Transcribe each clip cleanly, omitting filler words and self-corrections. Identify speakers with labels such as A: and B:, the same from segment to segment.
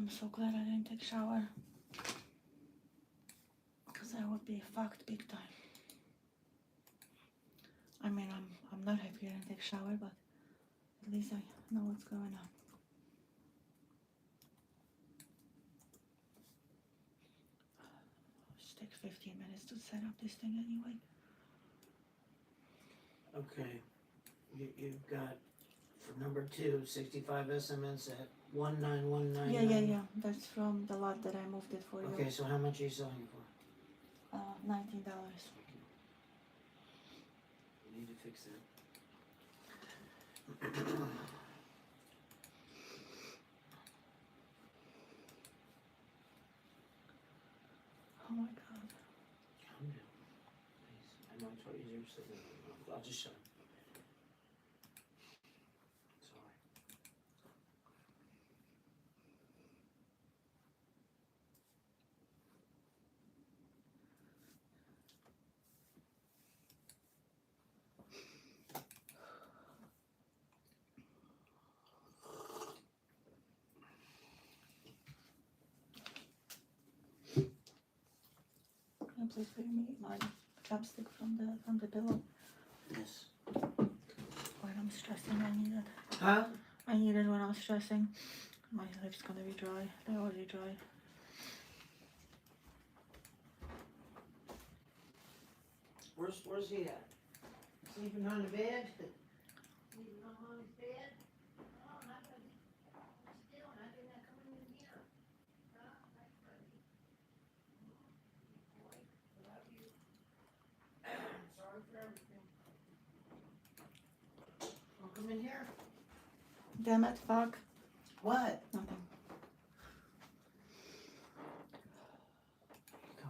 A: I'm so glad I didn't take a shower. Because I would be fucked big time. I mean, I'm not happy I didn't take a shower, but at least I know what's going on. Just takes 15 minutes to set up this thing anyway.
B: Okay, you've got, for number 2, 65 SMS at 19199.
A: Yeah. That's from the lot that I moved it for you.
B: Okay, so how much are you selling it for?
A: $19.
B: We need to fix that.
A: Oh my god.
B: Calm down, please. I know it's what easier said than done. I'll just shut up. Sorry.
A: Can you please bring me my chopstick from the pillow?
B: Yes.
A: When I'm stressing, I need it.
B: Huh?
A: I need it when I'm stressing. My lips gonna be dry. They're already dry.
B: Where's he at? Sleeping on the bed? Sleeping on his bed? Oh, not ready. Still, not doing that coming in here. Huh? Not ready. Boy, love you. Sorry for everything. I'll come in here.
A: Damn it, fuck.
B: What?
A: Nothing.
B: Go.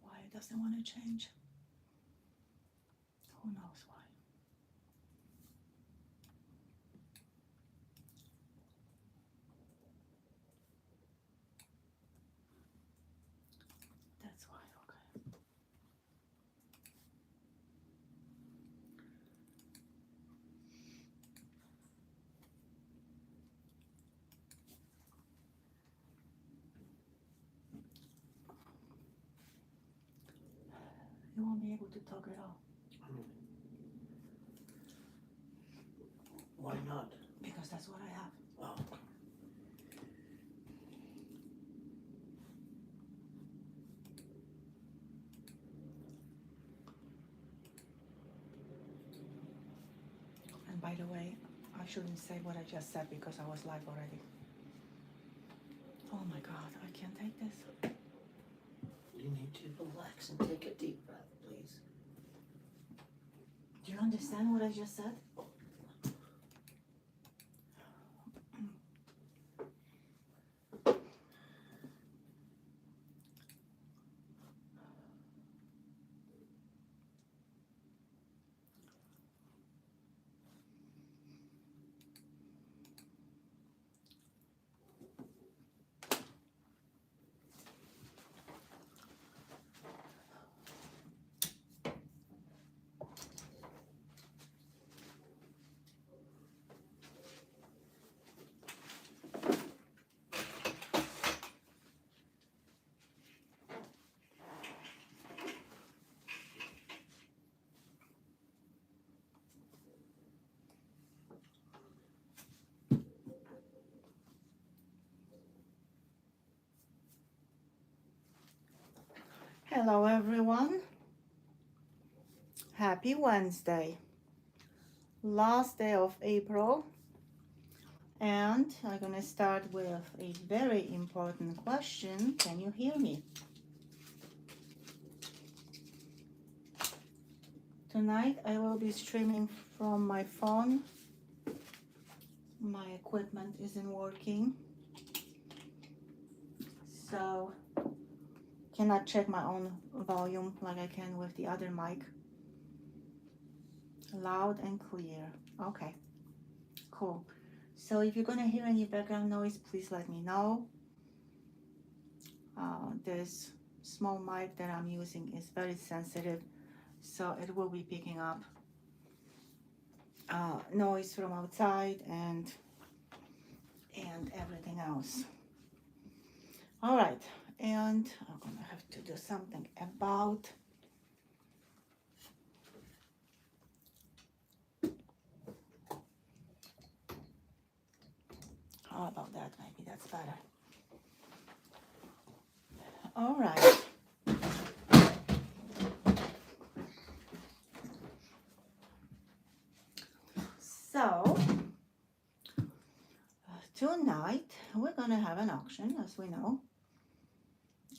A: Why it doesn't want to change? Who knows why? That's why, okay. You won't be able to talk at all.
B: Why not?
A: Because that's what I have.
B: Oh.
A: And by the way, I shouldn't say what I just said because I was live already. Oh my god, I can't take this.
B: You need to relax and take a deep breath, please.
A: Do you understand what I just said? Hello everyone. Happy Wednesday. Last day of April. And I'm gonna start with a very important question. Can you hear me? Tonight I will be streaming from my phone. My equipment isn't working, so cannot check my own volume like I can with the other mic. Loud and clear. Okay, cool. So if you're gonna hear any background noise, please let me know. This small mic that I'm using is very sensitive, so it will be picking up noise from outside and everything else. All right, and I'm gonna have to do something about how about that? Maybe that's better. All right. So tonight we're gonna have an auction, as we know.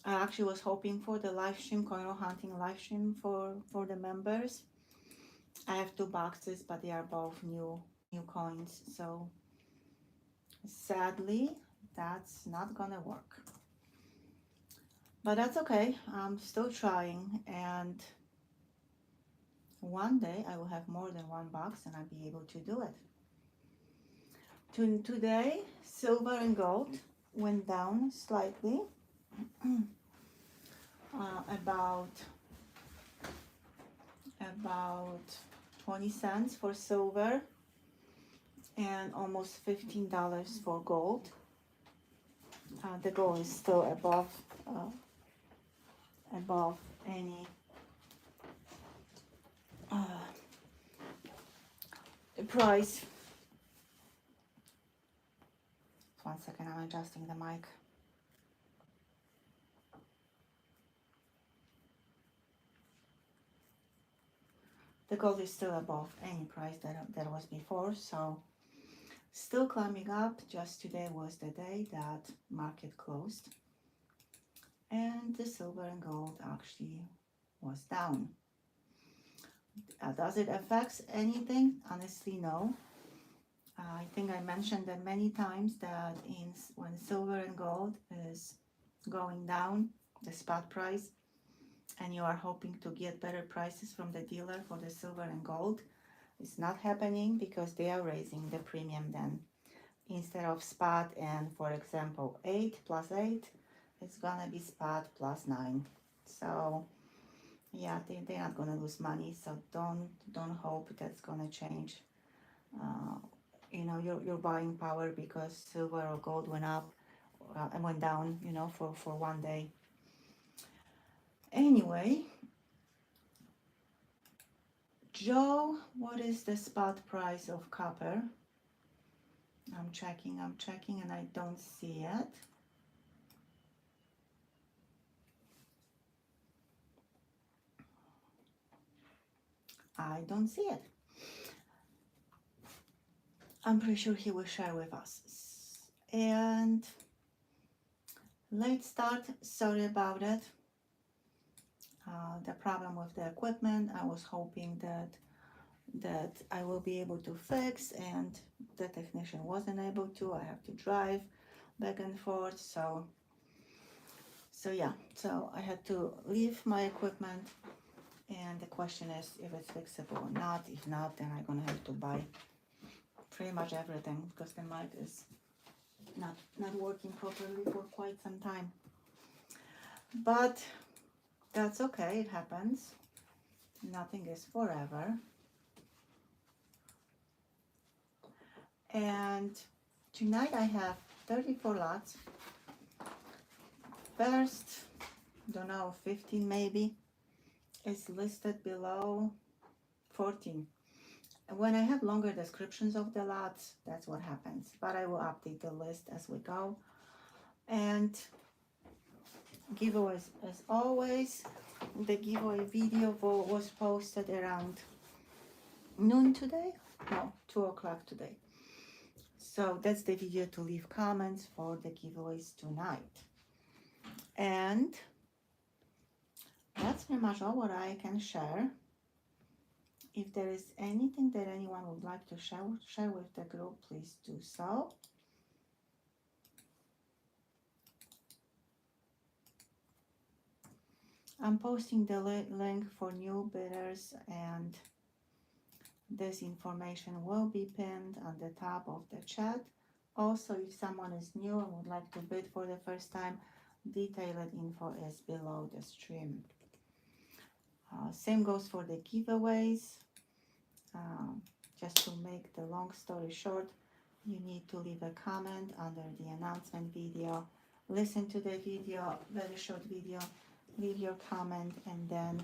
A: I actually was hoping for the live stream, coin hunting live stream for the members. I have 2 boxes, but they are both new coins, so sadly that's not gonna work. But that's okay. I'm still trying, and one day I will have more than 1 box and I'll be able to do it. Today, silver and gold went down slightly, about 20 cents for silver and almost $15 for gold. The gold is still above any price. 1 second, I'm adjusting the mic. The gold is still above any price that was before, so still climbing up. Just today was the day that market closed, and the silver and gold actually was down. Does it affect anything? Honestly, no. I think I mentioned that many times that when silver and gold is going down, the spot price, and you are hoping to get better prices from the dealer for the silver and gold, it's not happening because they are raising the premium then. Instead of spot and, for example, 8 plus 8, it's gonna be spot plus 9. So yeah, they're not gonna lose money, so don't hope that's gonna change your buying power because silver or gold went up and went down, for one day. Anyway, Joe, what is the spot price of copper? I'm checking and I don't see it. I don't see it. I'm pretty sure he will share with us. And late start, sorry about it. The problem with the equipment, I was hoping that I will be able to fix, and the technician wasn't able to. I have to drive back and forth, so yeah, so I had to leave my equipment, and the question is if it's fixable or not. If not, then I'm gonna have to buy pretty much everything because the mic is not working properly for quite some time. But that's okay, it happens. Nothing is forever. And tonight I have 34 lots. First, don't know, 15 maybe, is listed below 14. When I have longer descriptions of the lots, that's what happens. But I will update the list as we go. And giveaways, as always, The giveaway video was posted around noon today. No, 2 o'clock today. So that's the video to leave comments for the giveaways tonight. And that's pretty much all what I can share. If there is anything that anyone would like to share with the group, please do so. I'm posting the link for new bidders, and this information will be pinned on the top of the chat. Also, if someone is new and would like to bid for the first time, detailed info is below the stream. Same goes for the giveaways. Just to make the long story short, you need to leave a comment under the announcement video, listen to the video, very short video, leave your comment, and then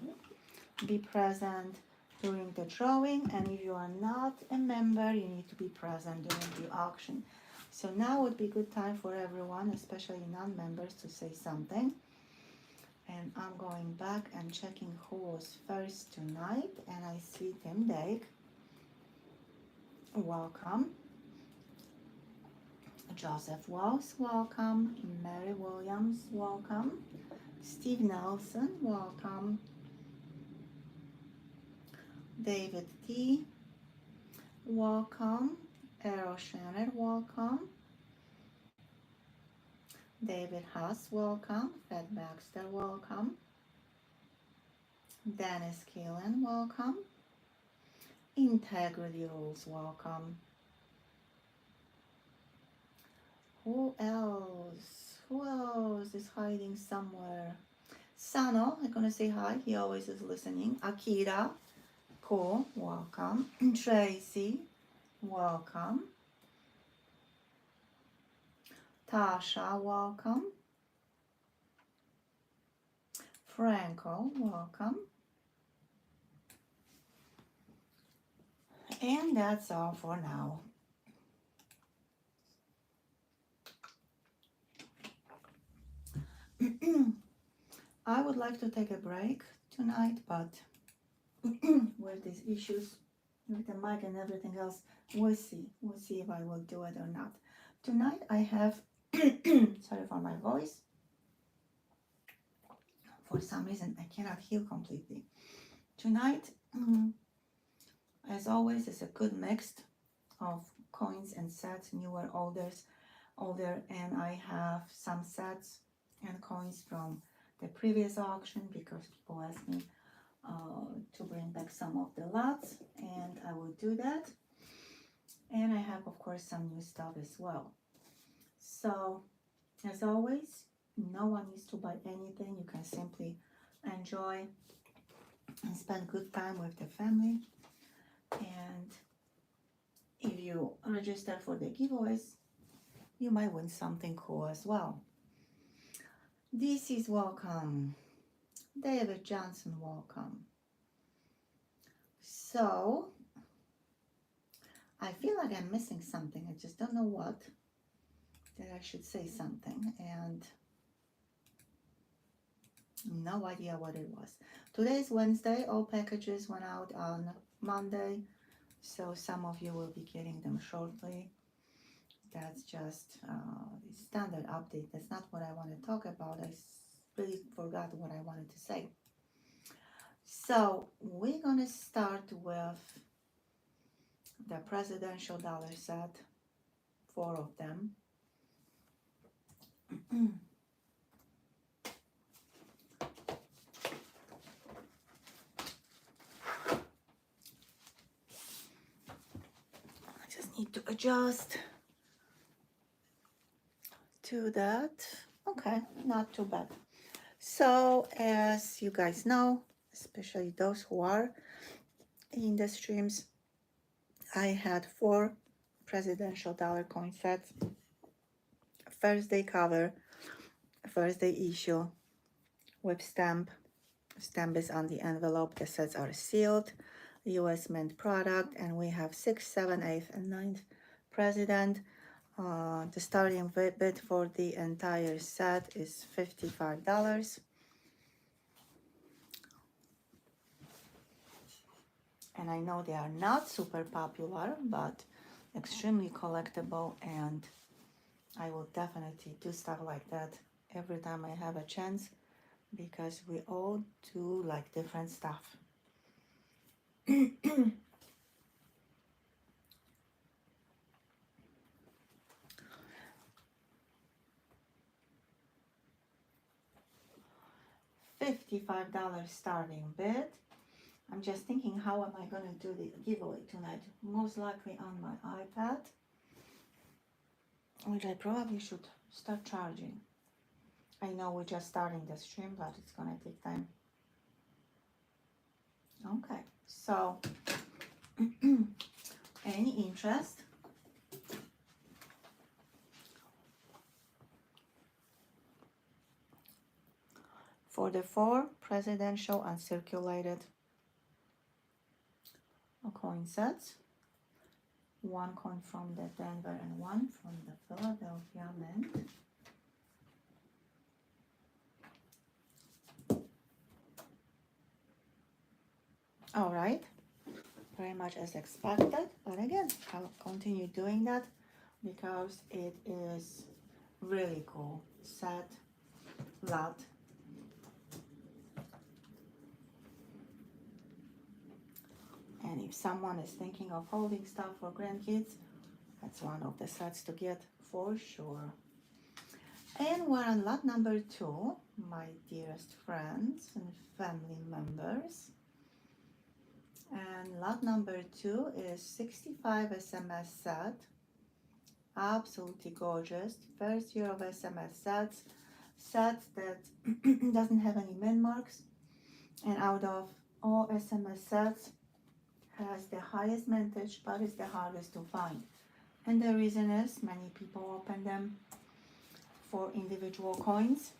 A: be present during the drawing. And if you are not a member, you need to be present during the auction. So now would be good time for everyone, especially non-members, to say something. And I'm going back and checking who was first tonight, and I see Tim Dake. Welcome. Joseph Walls, welcome. Mary Williams, welcome. Steve Nelson, welcome. David T, welcome. Errol Shannon, welcome. David Haas, welcome. Fred Baxter, welcome. Dennis Keelan, welcome. Integrity Rules, welcome. Who else? Who else is hiding somewhere? Sano, I'm gonna say hi. He always is listening. Akira, cool, welcome. Tracy, welcome. Tasha, welcome. Franco, welcome. And that's all for now. I would like to take a break tonight, but with these issues with the mic and everything else, we'll see. We'll see if I will do it or not. Tonight I have, sorry for my voice. For some reason, I cannot heal completely. Tonight, as always, is a good mix of coins and sets, newer, older, and I have some sets and coins from the previous auction because people asked me to bring back some of the lots, and I will do that. And I have, of course, some new stuff as well. So, as always, no one needs to buy anything. You can simply enjoy and spend good time with the family. And if you register for the giveaways, you might win something cool as well. This is welcome. David Johnson, welcome. So, I feel like I'm missing something. I just don't know what. That I should say something, and no idea what it was. Today is Wednesday. All packages went out on Monday, so some of you will be getting them shortly. That's just the standard update. That's not what I want to talk about. I really forgot what I wanted to say. So we're gonna start with the presidential dollar set, 4 of them. I just need to adjust to that. Okay, not too bad. So as you guys know, especially those who are in the streams, I had 4 presidential dollar coin sets. First day cover, first day issue with stamp. Stamp is on the envelope. The sets are sealed, US mint product, and we have 6th, 7th, 8th, and 9th president. The starting bid for the entire set is $55. And I know they are not super popular, but extremely collectible, and I will definitely do stuff like that every time I have a chance, because we all do like different stuff. $55 starting bid. I'm just thinking, how am I going to do the giveaway tonight? Most likely on my iPad, which I probably should start charging. I know we're just starting the stream, but it's going to take time. Okay, so any interest? For the 4 presidential uncirculated coin sets, 1 coin from the Denver and 1 from the Philadelphia Mint. All right, very much as expected, but again, I'll continue doing that because it is really cool set, lot. And if someone is thinking of holding stuff for grandkids, that's one of the sets to get for sure. And we're on lot number 2, my dearest friends and family members. And lot number 2 is 65 SMS set. Absolutely gorgeous. First year of SMS sets. Set that doesn't have any min marks. And out of all SMS sets, has the highest mintage, but is the hardest to find. And the reason is many people open them for individual coins,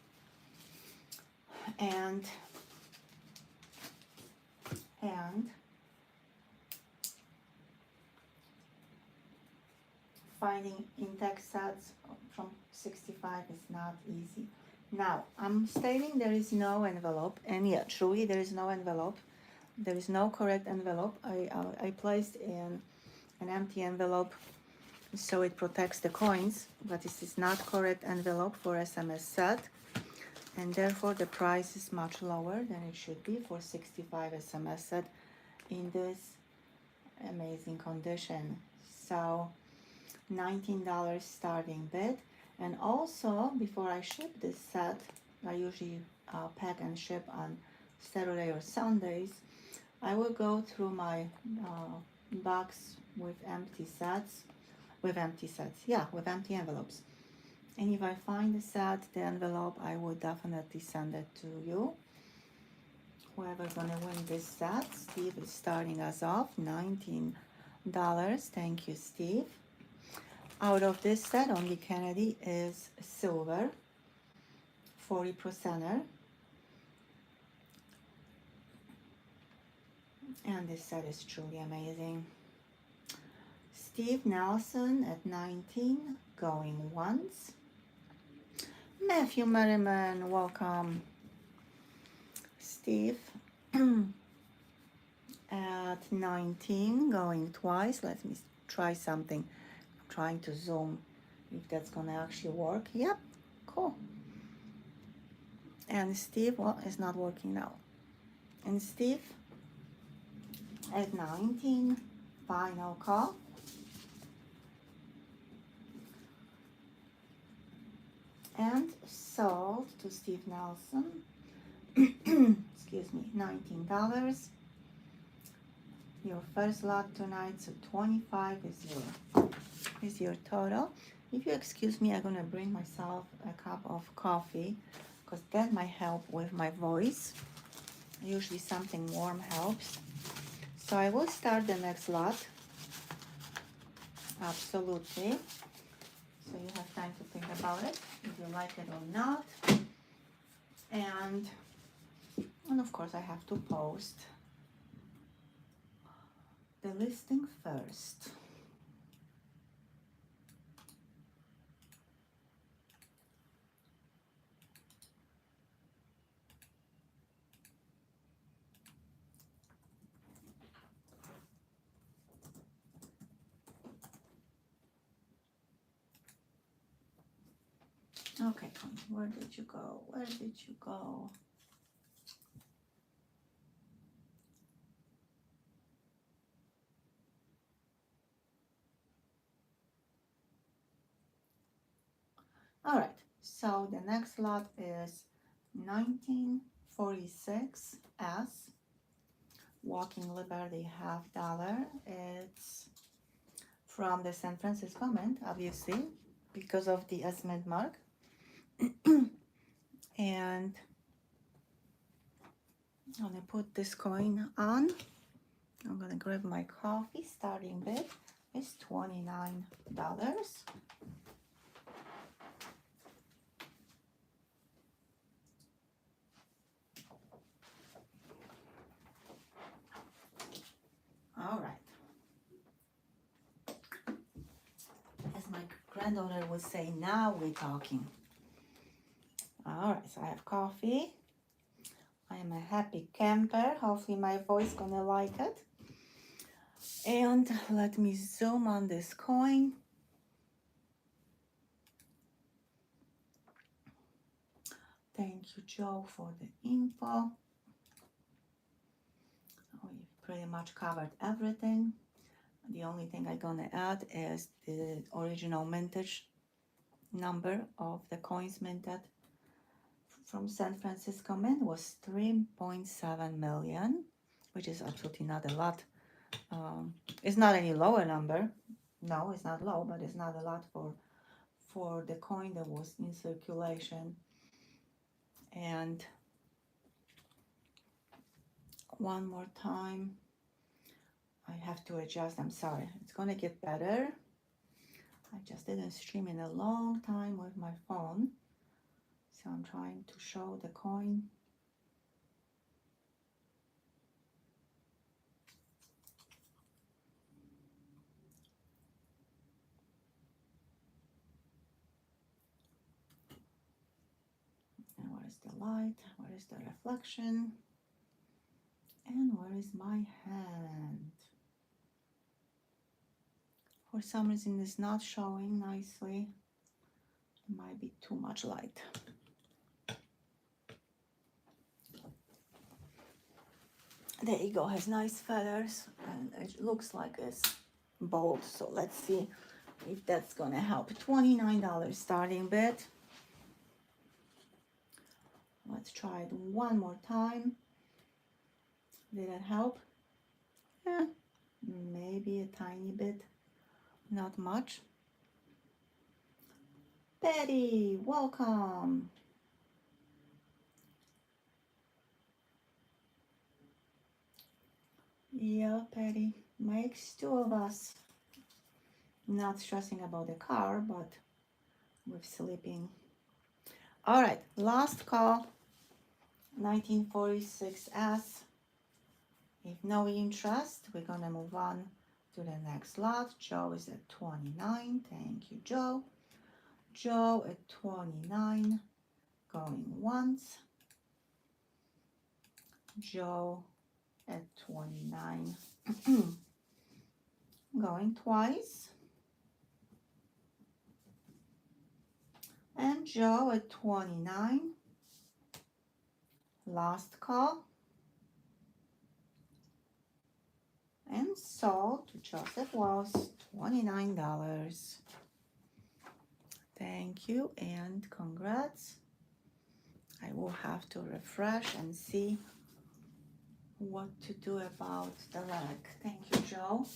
A: and finding intact sets from 65 is not easy. Now, I'm stating there is no envelope, and yeah, truly there is no envelope. There is no correct envelope. I placed in an empty envelope so it protects the coins, but this is not correct envelope for SMS set, and therefore the price is much lower than it should be for 65 SMS set in this amazing condition. So $19 starting bid. And also, before I ship this set, I usually pack and ship on Saturday or Sundays, I will go through my box with empty envelopes. And if I find the envelope, I will definitely send it to you. Whoever's gonna win this set, Steve is starting us off, $19. Thank you, Steve. Out of this set, only Kennedy is silver, 40%er. And this set is truly amazing. Steve Nelson at 19, going once. Matthew Merriman, welcome. Steve at 19, going twice. Let me try something. I'm trying to zoom if that's gonna actually work. Yep, cool. And Steve, well, it's not working now. And Steve at 19, final call. And sold to Steve Nelson. Excuse me, $19. Your first lot tonight, so 25 is your total. If you excuse me, I'm gonna bring myself a cup of coffee because that might help with my voice. Usually something warm helps. So I will start the next lot. Absolutely. So you have time to think about it, if you like it or not. And of course I have to post the listing first. Okay, coin, where did you go? Where did you go? All right, so the next lot is 1946S Walking Liberty $50. It's from the San Francisco Mint, obviously, because of the estimate mark. And I'm gonna put this coin on. I'm gonna grab my coffee. Starting bid is $29. All right. As my granddaughter would say, now we're talking. All right, so I have coffee. I am a happy camper. Hopefully my voice gonna like it. And let me zoom on this coin. Thank you, Joe, for the info. We pretty much covered everything. The only thing I'm gonna add is the original mintage number of the coins minted from San Francisco Mint was 3.7 million, which is absolutely not a lot. It's not any lower number. No, it's not low, but it's not a lot for the coin that was in circulation. And one more time, I have to adjust. I'm sorry, it's gonna get better. I just didn't stream in a long time with my phone, so I'm trying to show the coin. And where is the light? Where is the reflection? And where is my hand? For some reason it's not showing nicely. It might be too much light. The eagle has nice feathers and it looks like it's bold. So let's see if that's gonna help. $29 starting bid. Let's try it one more time. Did it help? Yeah, maybe a tiny bit, not much. Betty, welcome. Yeah, Patty, makes two of us. Not stressing about the car, but with sleeping. All right, last call, 1946S. If no interest, we're gonna move on to the next lot. Joe is at 29. Thank you, Joe. Joe at 29, going once. Joe at 29, going twice. And Joe at 29, last call. And sold to Joseph Wells, $29. Thank you and congrats. I will have to refresh and see what to do about the leg. Thank you, Joe.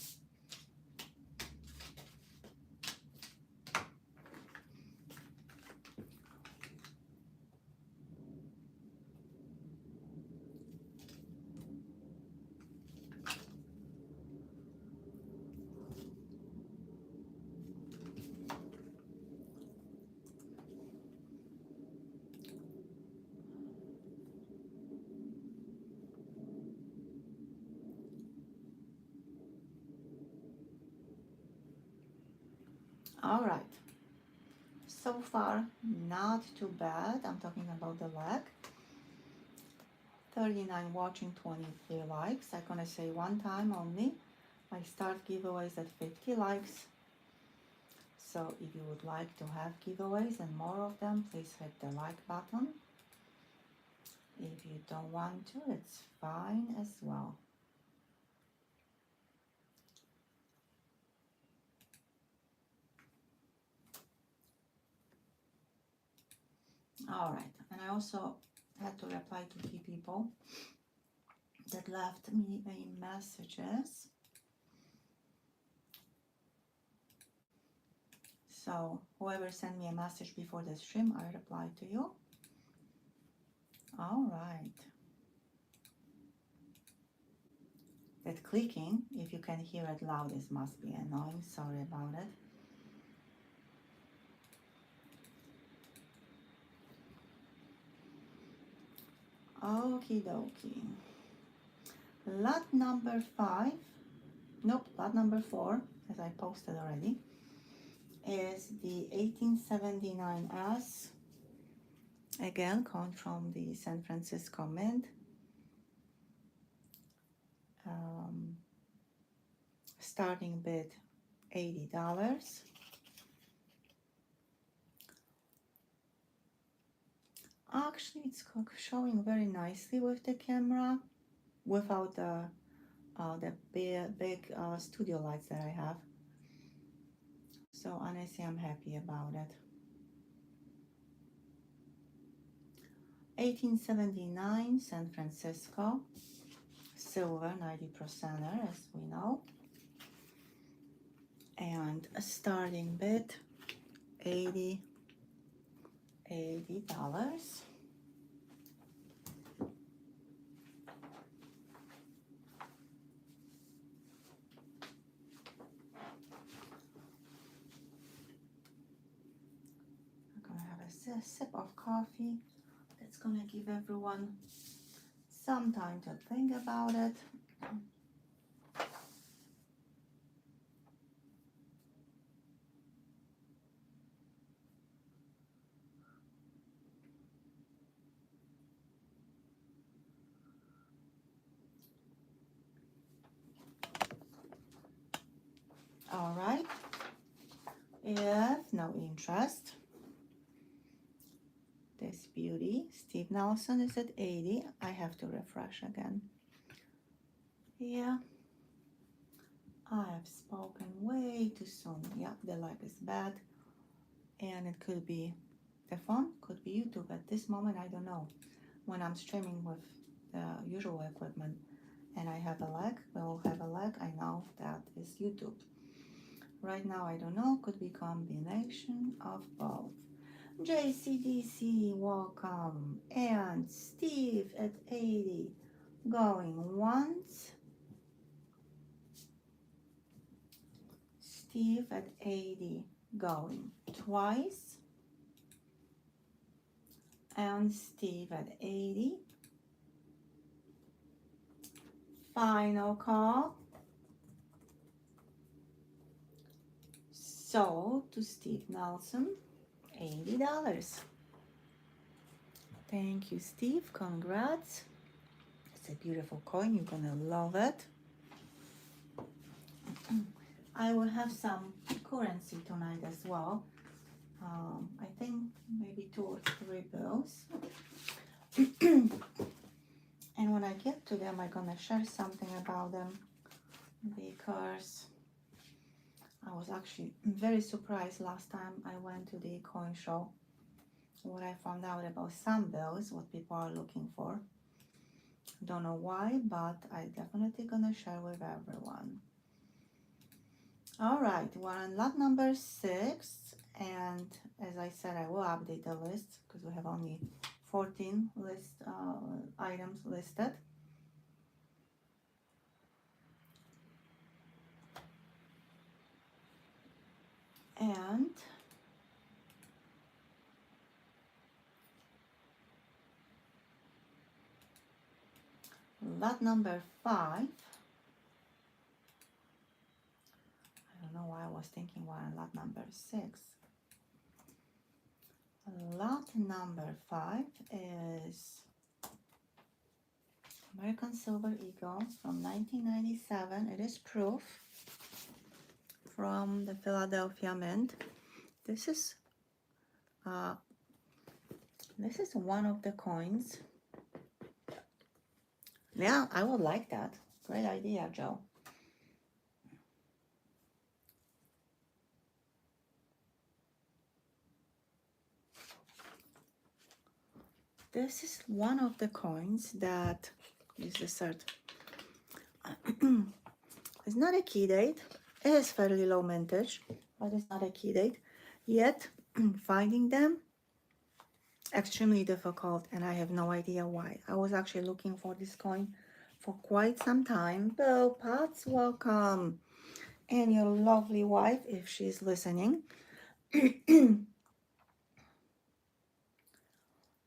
A: All right. So far, not too bad. I'm talking about the leg. 39 watching, 23 likes. I'm gonna say one time only. I start giveaways at 50 likes. So if you would like to have giveaways and more of them, please hit the like button. If you don't want to, it's fine as well. All right, and I also had to reply to 3 people that left me a messages. So whoever sent me a message before the stream, I replied to you. All right. That clicking, if you can hear it loud, it must be annoying. Sorry about it. Okie dokie. Lot number 5, nope, lot number 4, as I posted already, is the 1879S. Again, coin from the San Francisco Mint. Starting bid $80. Actually, it's showing very nicely with the camera, without the big studio lights that I have. So honestly, I'm happy about it. 1879 San Francisco, silver 90%er, as we know, and a starting bid $80. I'm gonna have a sip of coffee. That's gonna give everyone some time to think about it. All right, if no interest, this beauty, Steve Nelson, is at 80. I have to refresh again. Yeah, I have spoken way too soon. Yeah, the lag is bad, and it could be the phone, could be YouTube. At this moment, I don't know. When I'm streaming with the usual equipment and I have a lag, will have a lag, I know that is YouTube. Right now, I don't know, could be combination of both. JCDC, welcome. And Steve at 80, going once. Steve at 80, going twice. And Steve at 80. Final call. Sold to Steve Nelson, $80. Thank you, Steve. Congrats. It's a beautiful coin. You're gonna love it. I will have some currency tonight as well. I think maybe 2 or 3 bills. And when I get to them, I'm gonna share something about them, because I was actually very surprised last time I went to the coin show, what I found out about some bills, what people are looking for. Don't know why, but I definitely gonna share with everyone. All right, we're on lot number 6, and as I said, I will update the list because we have only 14 items listed. And lot number 5. I don't know why I was thinking we're on lot number 6. Lot number 5 is American Silver Eagle from 1997. It is proof from the Philadelphia Mint. This is one of the coins. Yeah, I would like that. Great idea, Joe. This is one of the coins that is the third. It's not a key date. It is fairly low mintage, but it's not a key date. Yet, finding them extremely difficult, and I have no idea why. I was actually looking for this coin for quite some time. Bill Potts, welcome. And your lovely wife, if she's listening.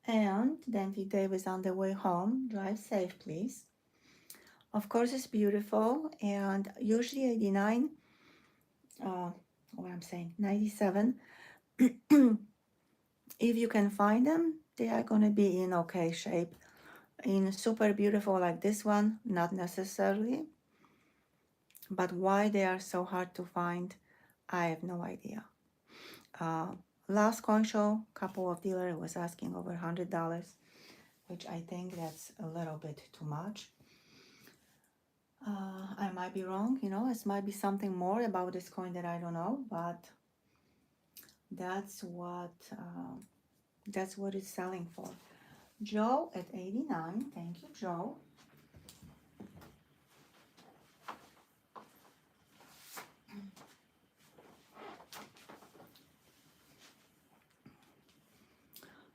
A: And Dante Davis on the way home. Drive safe, please. Of course, it's beautiful, and usually 89, what I'm saying, 97. If you can find them, they are going to be in okay shape. In super beautiful like this one, not necessarily. But why they are so hard to find, I have no idea. Last coin show, couple of dealers was asking over $100, which I think that's a little bit too much. I might be wrong, you know, it might be something more about this coin that I don't know, but that's what it's selling for. Joe at 89, thank you, Joe.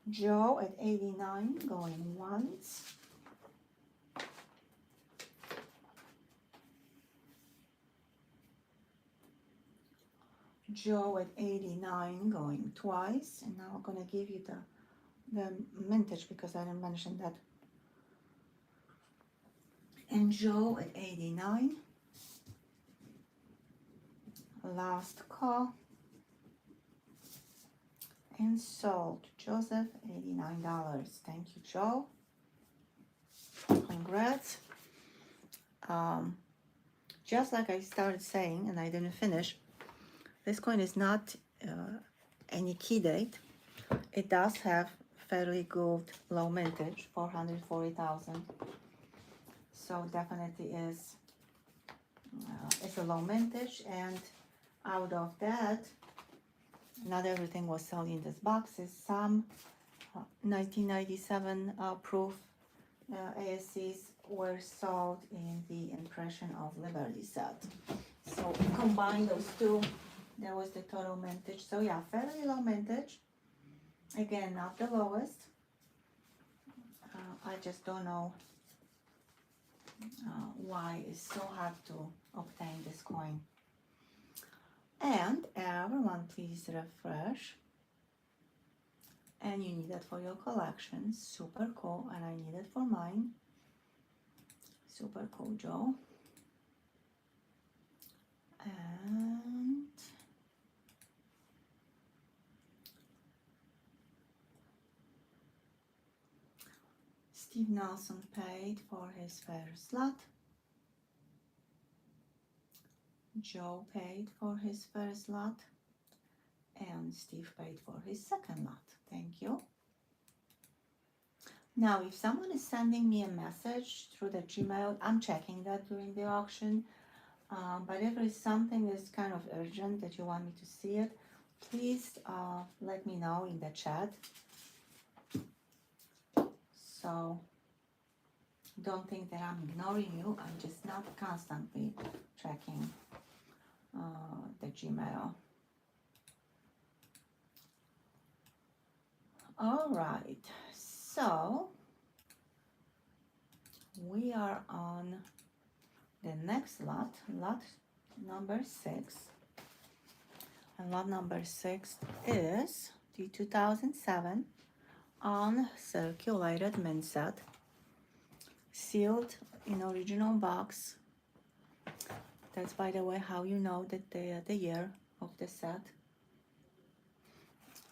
A: Joe at 89, going once. Joe at 89, going twice. And now I'm going to give you the mintage because I didn't mention that. And Joe at 89. Last call. And sold. Joseph, $89. Thank you, Joe. Congrats. Just like I started saying, and I didn't finish, this coin is not any key date. It does have fairly good low mintage, 440,000. So definitely is it's a low mintage, and out of that, not everything was sold in this boxes. Some 1997 proof ASCs were sold in the Impression of Liberty set. So combine those two, that was the total mintage. So yeah, fairly low mintage. Again, not the lowest. I just don't know why it's so hard to obtain this coin. And everyone please refresh. And you need that for your collection. Super cool, and I need it for mine. Super cool, Joe. And Steve Nelson paid for his first lot. Joe paid for his first lot. And Steve paid for his second lot. Thank you. Now, if someone is sending me a message through the Gmail, I'm checking that during the auction. But if there is something that's kind of urgent that you want me to see it, please let me know in the chat. So don't think that I'm ignoring you. I'm just not constantly checking the Gmail. All right, so we are on the next lot, lot number 6. And lot number 6 is the 2007 uncirculated mint set, sealed in original box. That's, by the way, how you know that the year of the set.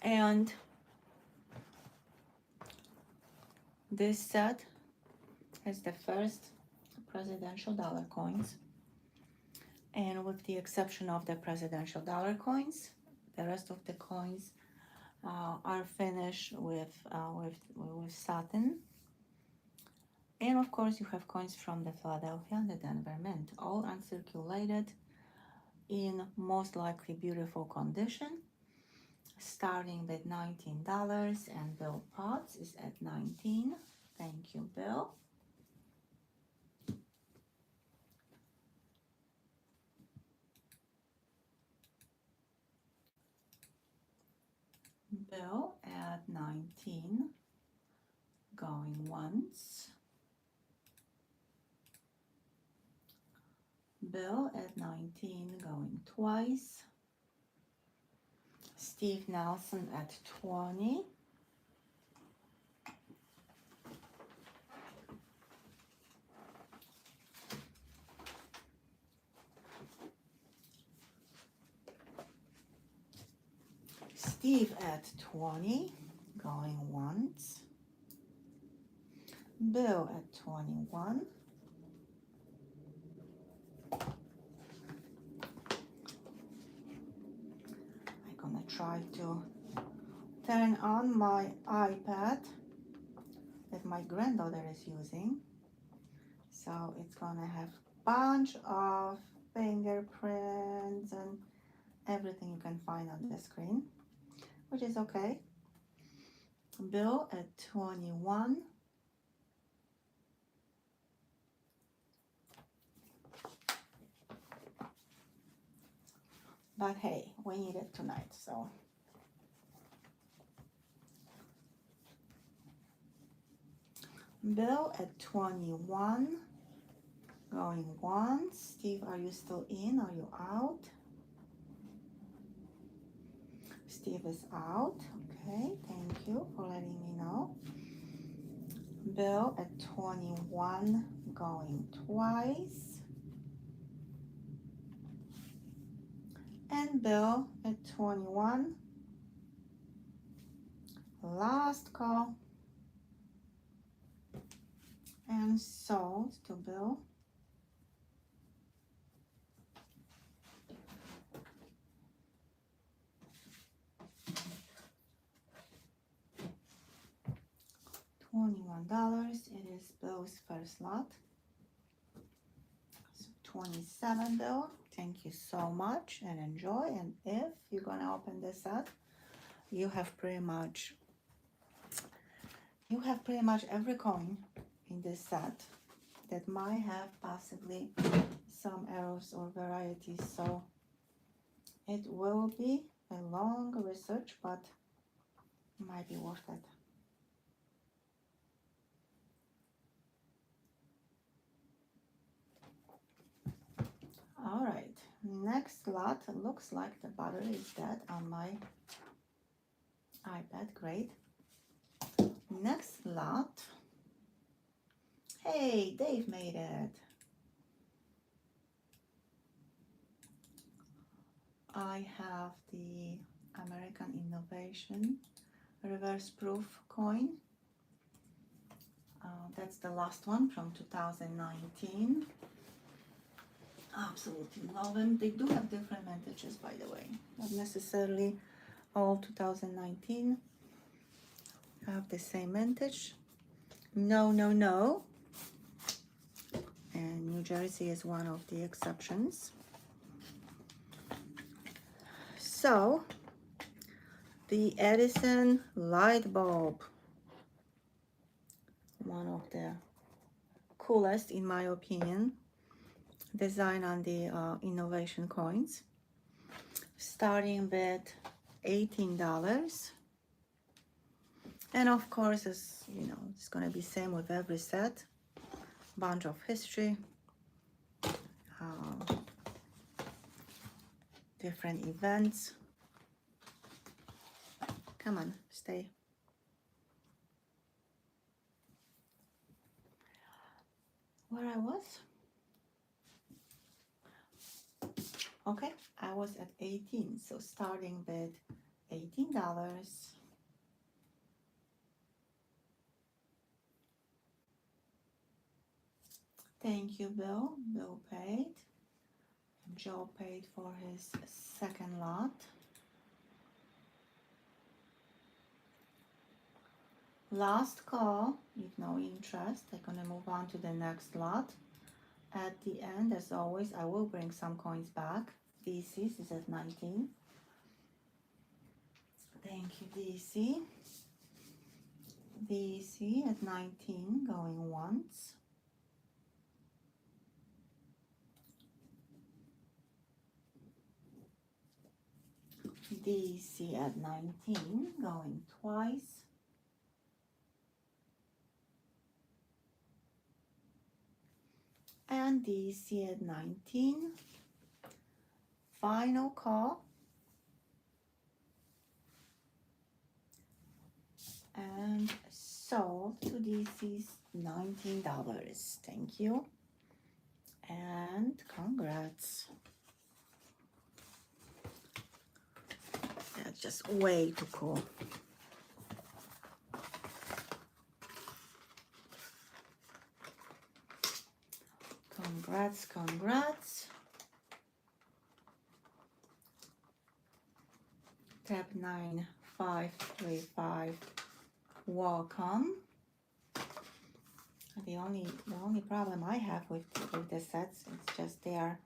A: And this set is the first presidential dollar coins. And with the exception of the presidential dollar coins, the rest of the coins are finished with satin. And of course, you have coins from the Philadelphia and the Denver Mint, all uncirculated, in most likely beautiful condition, starting with $19, and Bill Potts is at 19. Thank you, Bill. Bill at 19, going once. Bill at 19, going twice. Steve Nelson at 20. Steve at 20, going once. Bill at 21. I'm gonna try to turn on my iPad that my granddaughter is using. So it's gonna have a bunch of fingerprints and everything you can find on the screen, which is okay. Bill at 21. But hey, we need it tonight, so. Bill at 21, going once. Steve, are you still in? Are you out? Steve is out. Okay, thank you for letting me know. Bill at 21, going twice. And Bill at 21, last call. And sold to Bill. $21. It is Bill's first lot. So 27, Bill. Thank you so much and enjoy. And if you're gonna open this up, you have pretty much every coin in this set that might have possibly some errors or varieties. So it will be a long research, but it might be worth it. All right, next lot. Looks like the battery is dead on my iPad. Great. Next lot. Hey, Dave made it. I have the American Innovation reverse proof coin. That's the last one from 2019. Absolutely love them. They do have different vintages, by the way. Not necessarily all 2019 have the same vintage. No. And New Jersey is one of the exceptions. So, the Edison light bulb, one of the coolest, in my opinion, design on the innovation coins, starting with $18. And of course, as you know, it's going to be same with every set. Bunch of history, different events. Come on, stay. Where I was? Okay, I was at 18, so starting with $18. Thank you, Bill. Bill paid. Joe paid for his second lot. Last call, if no interest, I'm gonna move on to the next lot. At the end, as always, I will bring some coins back. DC is at 19. Thank you, DC. DC at 19, going once. DC at 19, going twice. And DC at 19, final call. And sold to DC's $19. Thank you. And congrats. That's just way too cool. Congrats, congrats. Tab 9535. Welcome. The only problem I have with the sets is just they are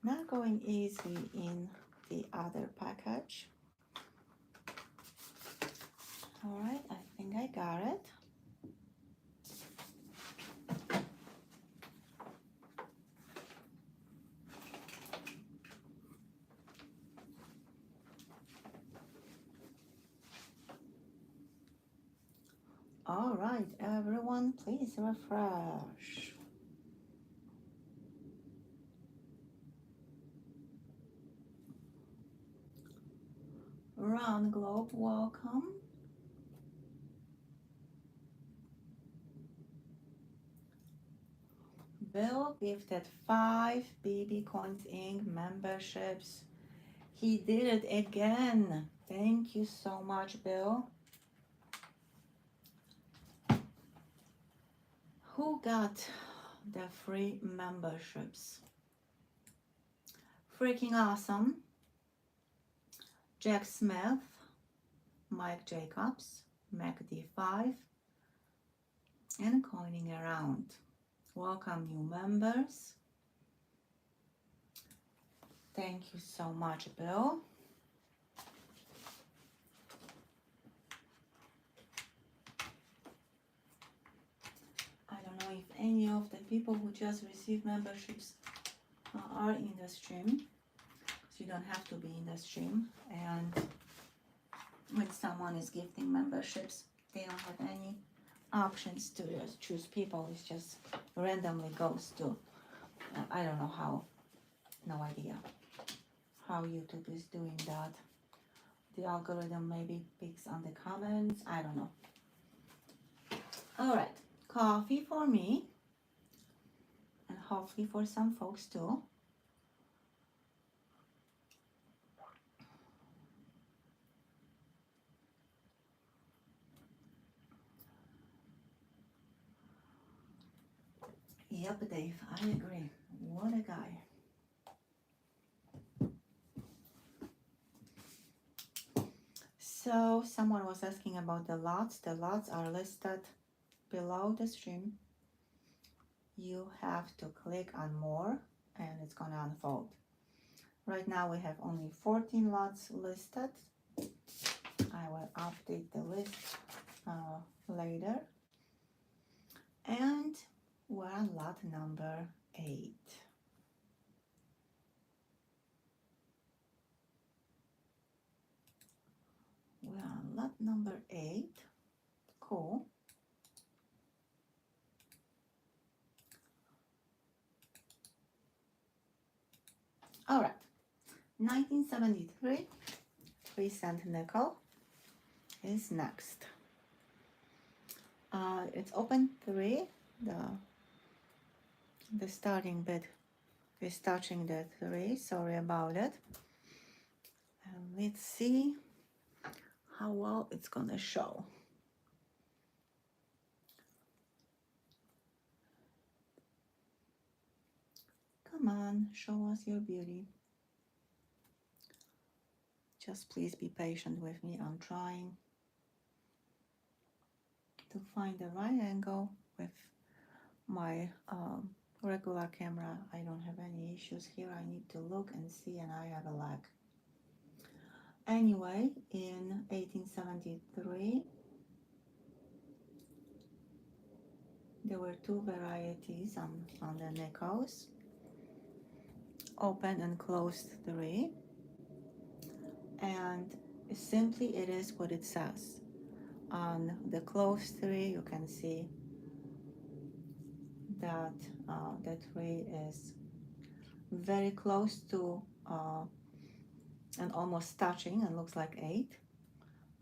A: not going easily in the other package. All right, I think I got it. All right, everyone, please refresh. Round Globe, welcome. Bill gifted 5 BBCOINSINC memberships. He did it again. Thank you so much, Bill. Who got the free memberships? Freaking awesome. Jack Smith, Mike Jacobs, MacD5, and Coining Around. Welcome, new members. Thank you so much, Bill. I don't know if any of the people who just received memberships are in the stream. So you don't have to be in the stream. And when someone is gifting memberships, they don't have any options to just choose people. It just randomly goes to, I don't know how, no idea how YouTube is doing that. The algorithm maybe picks on the comments, I don't know. All right, coffee for me, and hopefully for some folks too. Yep, Dave, I agree. What a guy. So someone was asking about the lots. The lots are listed below the stream. You have to click on more and it's gonna unfold. Right now we have only 14 lots listed. I will update the list later. And we're on lot number 8. We're on lot number 8. Cool. All right. 1973, 3-cent nickel is next. It's open 3. The starting bid is touching the 3. Sorry about it. And let's see how well it's gonna show. Come on, show us your beauty. Just please be patient with me. I'm trying. to find the right angle with my regular camera. I don't have any issues here. I need to look and see, and I have a lag. Anyway, in 1873, there were two varieties on the nickels, open and closed three, and simply it is what it says. On the closed three, you can see that the tree is very close to and almost touching and looks like 8.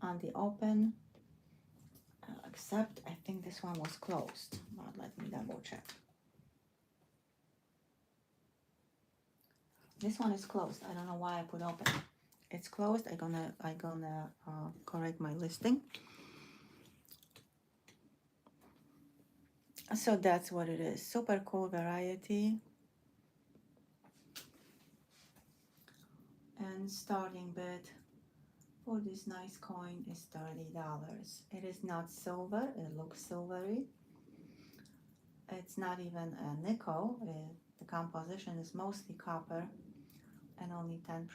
A: On the open, except I think this one was closed, but let me double check. This one is closed. I don't know why I put open. It's closed. I'm gonna correct my listing. So that's what it is. Super cool variety. And starting bid for this nice coin is $30. It is not silver. It looks silvery. It's not even a nickel. The composition is mostly copper and only 10%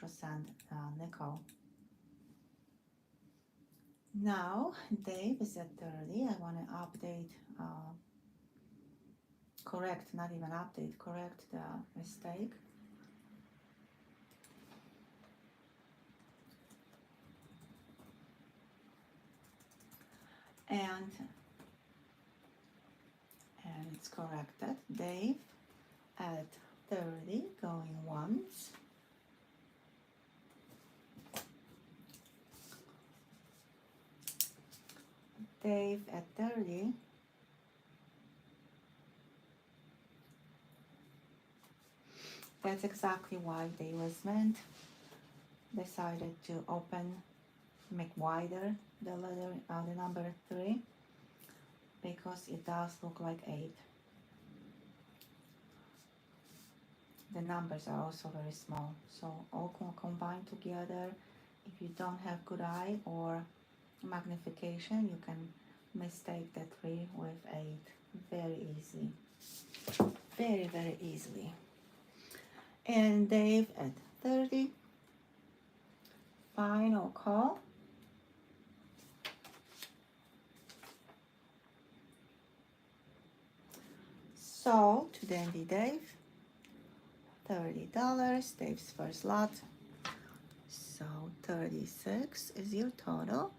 A: nickel. Now Dave is at 30. I want to update, correct, not even update, correct the mistake. And it's corrected. Dave at 30 going once. Dave at 30. That's exactly why Dave was meant. Decided to make wider the letter, the number 3, because it does look like 8. The numbers are also very small, so all combined together, if you don't have good eye or magnification, you can mistake the 3 with 8 very easy, very, very easily. And Dave at 30, final call. So to Dandy Dave, $30, Dave's first lot. So 36 is your total.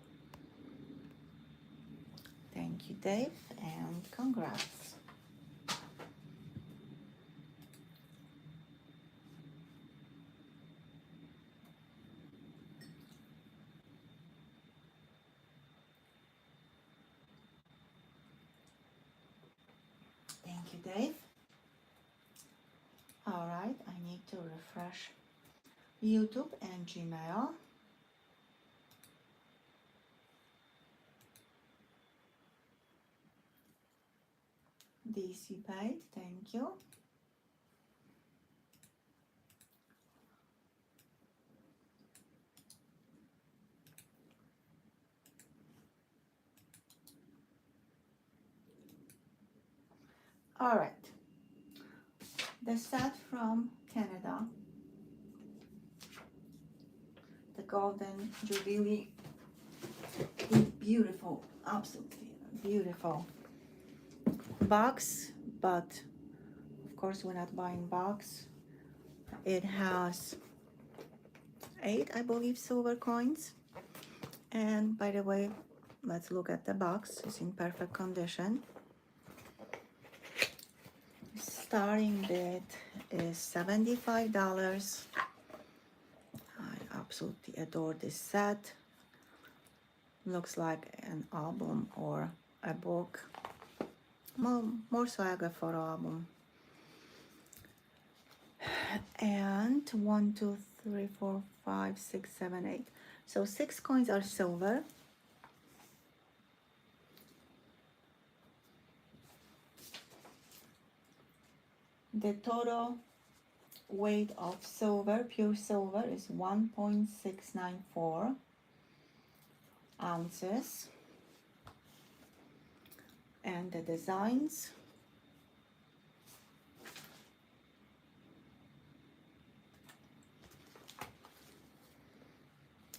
A: Thank you, Dave, and congrats. Thank you, Dave. All right, I need to refresh YouTube and Gmail. DC paid, thank you. All right, the set from Canada, the Golden Jubilee, beautiful, absolutely beautiful box, but of course we're not buying box. It has 8, I believe, silver coins. And by the way, let's look at the box. It's in perfect condition. Starting bid is $75. I absolutely adore this set. Looks like an album or a book. More so like a photo album. And 1, 2, 3, 4, 5, 6, 7, 8. So 6 coins are silver. The total weight of silver, pure silver, is 1.694 ounces. and the designs.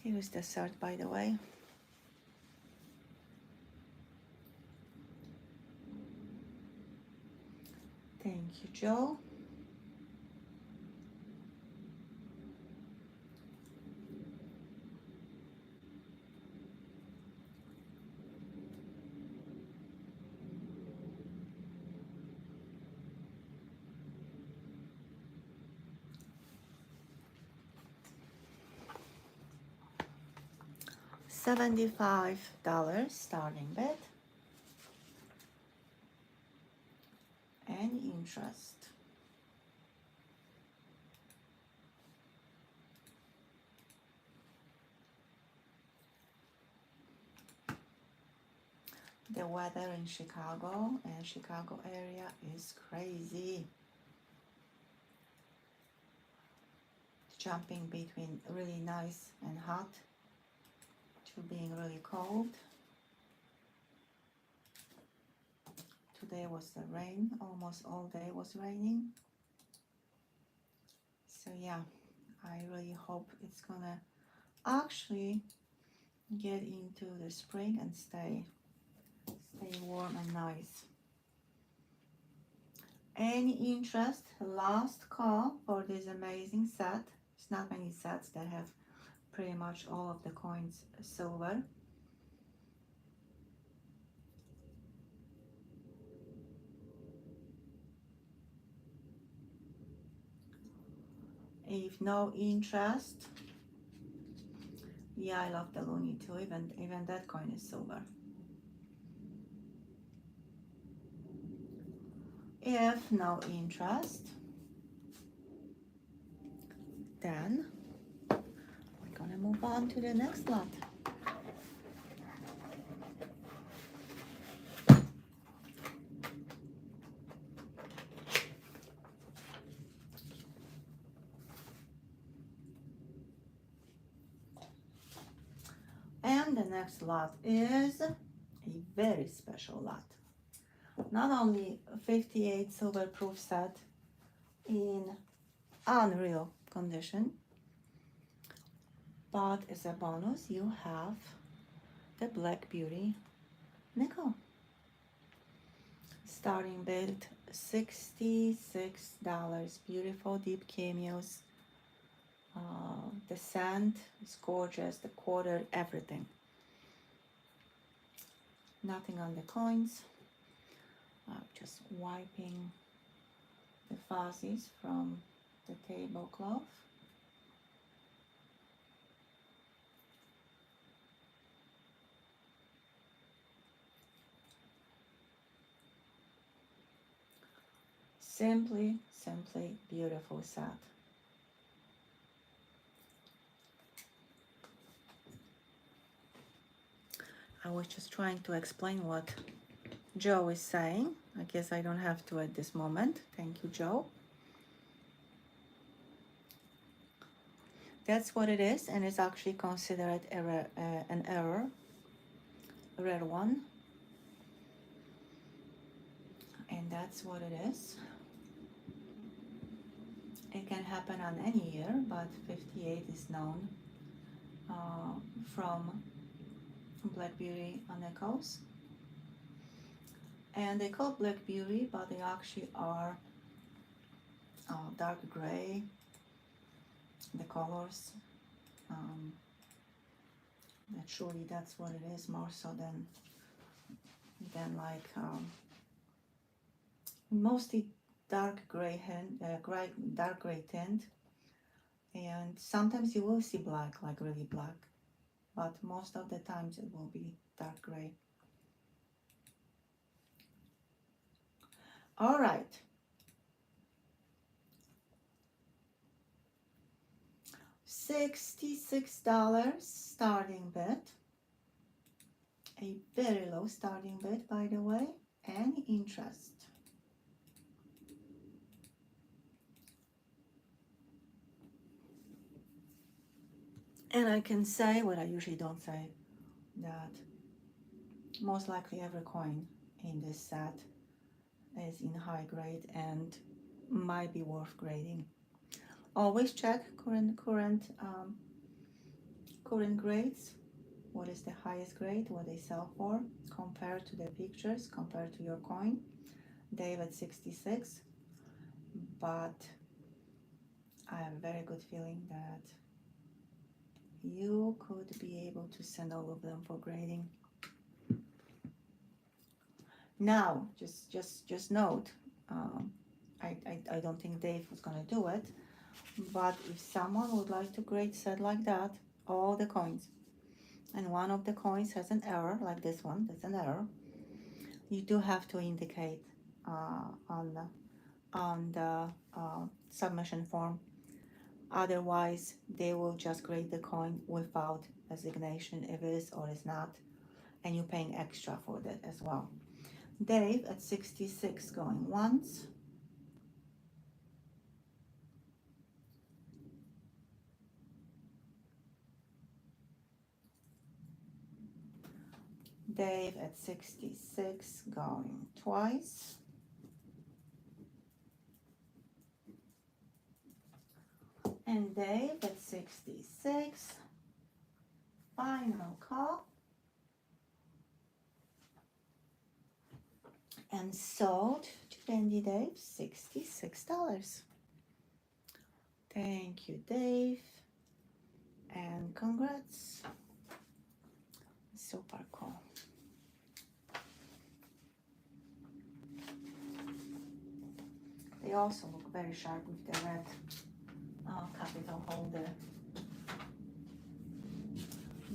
A: Here is the cert, by the way. Thank you, Joe. $75 starting bid and interest. The weather in Chicago and Chicago area is crazy. Jumping between really nice and hot to being really cold. Today was the rain, almost all day was raining. So yeah, I really hope it's gonna actually get into the spring and stay warm and nice. Any interest? Last call for this amazing set. It's not many sets that have pretty much all of the coins silver. If no interest, yeah, I love the Looney too. Even that coin is silver. If no interest, then we're gonna move on to the next lot. And the next lot is a very special lot. Not only 58 silver proof set in unreal condition, but as a bonus you have the Black Beauty nickel. Starting bid $66. Beautiful deep cameos. The sand is gorgeous, the quarter, everything. Nothing on the coins. Just wiping the fuzzies from the tablecloth. Simply beautiful set. I was just trying to explain what Joe is saying. I guess I don't have to at this moment. Thank you, Joe. That's what it is, and it's actually considered an error, a rare one. And that's what it is. It can happen on any year, but 58 is known from Black Beauty nickels. And they call Black Beauty, but they actually are dark gray, the colors. Surely that's what it is, more so than like mostly dark gray dark gray tint. And sometimes you will see black, like really black, but most of the times it will be dark gray. All right. $66 starting bid. A very low starting bid, by the way, and interest. And I can say what I usually don't say, that most likely every coin in this set is in high grade and might be worth grading. Always check current grades. What is the highest grade, what they sell for, compared to the pictures, compared to your coin. Dave at 66, but I have a very good feeling that you could be able to send all of them for grading. Now, just note, I don't think Dave was gonna do it, but if someone would like to grade set like that, all the coins, and one of the coins has an error, like this one, that's an error, you do have to indicate on the submission form. Otherwise, they will just grade the coin without designation if it is or is not, and you're paying extra for that as well. Dave at 66 going once. Dave at 66 going twice. And Dave at 66, final call. And sold to Dandy Dave, $66. Thank you, Dave. And congrats. Super cool. They also look very sharp with the red capital holder.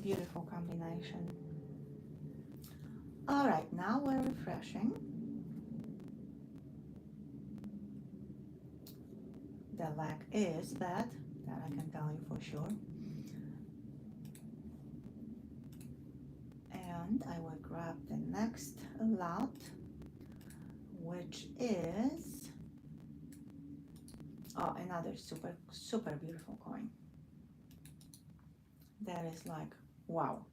A: Beautiful combination. All right, now we're refreshing. The lag is bad, that I can tell you for sure. And I will grab the next lot, which is another super beautiful coin. That is like, wow.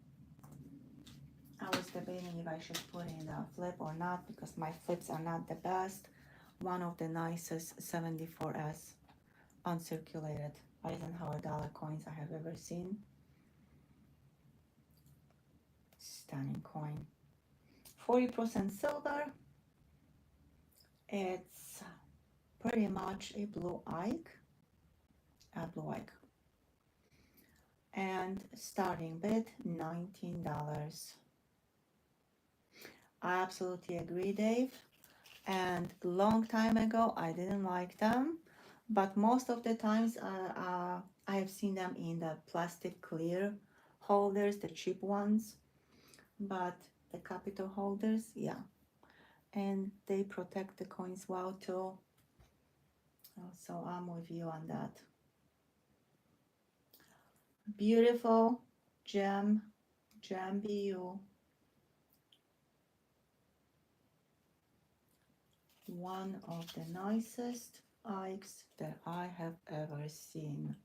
A: I was debating if I should put in a flip or not because my flips are not the best. One of the nicest 74S uncirculated Eisenhower dollar coins I have ever seen. Stunning coin. 40% silver. It's pretty much a blue Ike. And starting bid $19. I absolutely agree, Dave. And long time ago, I didn't like them, but most of the times I have seen them in the plastic clear holders, the cheap ones, but the capital holders, yeah. And they protect the coins well too. So I'm with you on that. Beautiful gem BU. One of the nicest Ikes that I have ever seen.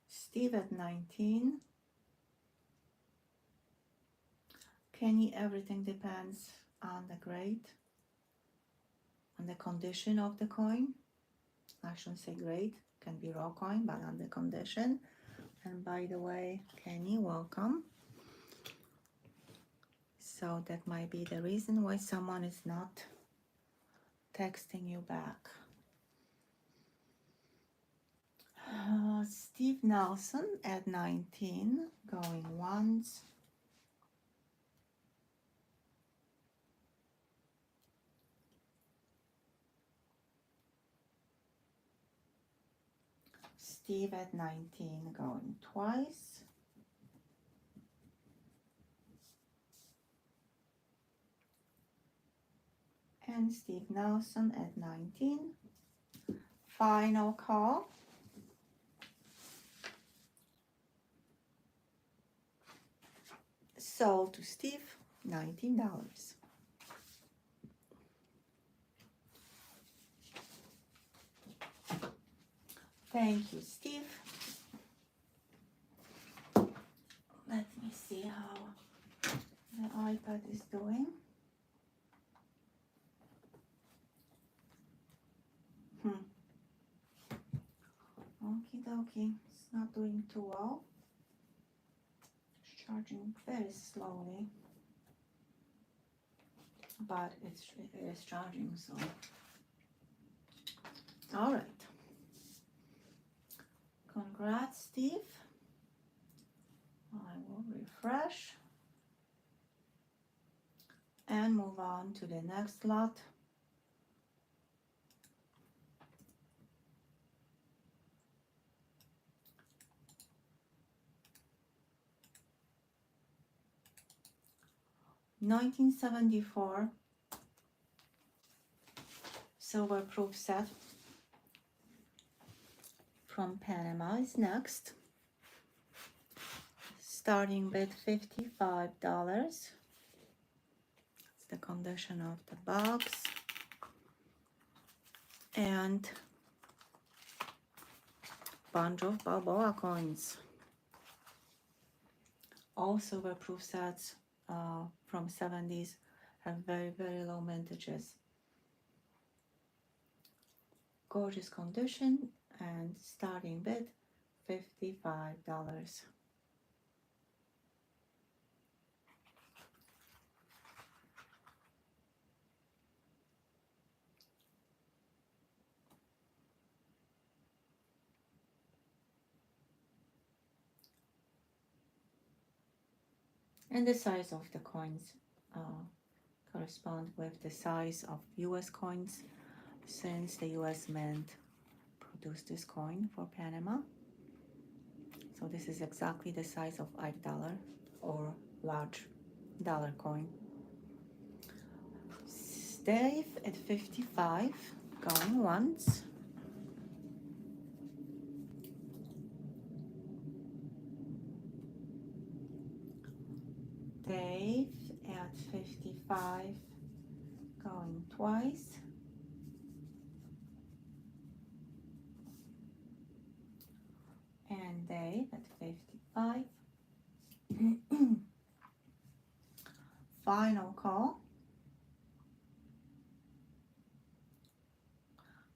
A: Steve at 19. Kenny, everything depends on the grade, on the condition of the coin. I shouldn't say grade, can be raw coin, but on the condition. And by the way, Kenny, welcome. So that might be the reason why someone is not texting you back. Steve Nelson at 19, going once. Steve at 19, going twice. And Steve Nelson at 19. Final call. Sold to Steve, $19. Thank you, Steve. Let me see how the iPad is doing. Okie dokie, it's not doing too well. It's charging very slowly, but it is charging, so. All right. Congrats, Steve. I will refresh and move on to the next lot. $19.74 silver proof set from Panama is next. Starting bid $55. That's the condition of the box. And bunch of Balboa coins. All silver proof sets from 70s have very, very low mintages. Gorgeous condition and starting bid $55. And the size of the coins correspond with the size of US coins, since the US Mint produced this coin for Panama. So this is exactly the size of $5 or large dollar coin. Dave at 55, going once. Dave at 55, going twice. And Dave at 55. Final call.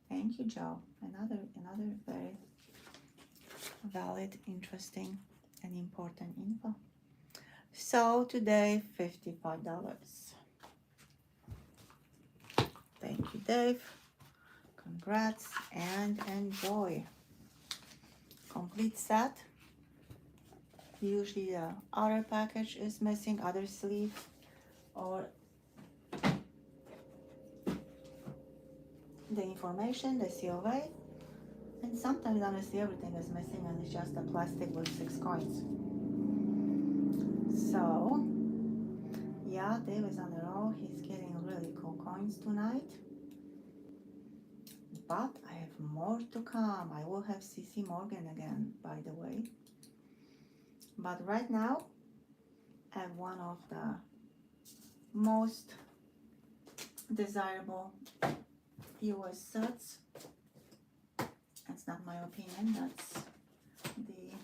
A: Thank you, Joe. Another very valid, interesting, and important info. So today, $55. Thank you, Dave. Congrats and enjoy. Complete set. Usually the outer package is missing, other sleeve, or the information, the COA, and sometimes honestly everything is missing and it's just a plastic with 6 coins. So yeah, Dave is on the roll. He's getting really cool coins tonight. But I have more to come. I will have CC Morgan again, by the way. But right now, I have one of the most desirable US sets. That's not my opinion. That's the,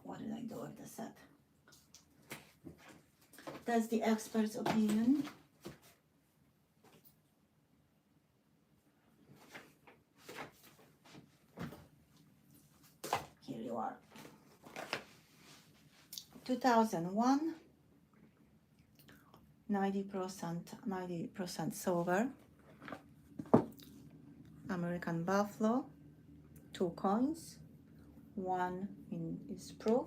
A: what did I do with the set? That's the expert's opinion. Here you are. 2001, 90% silver, American Buffalo, 2 coins, one is proof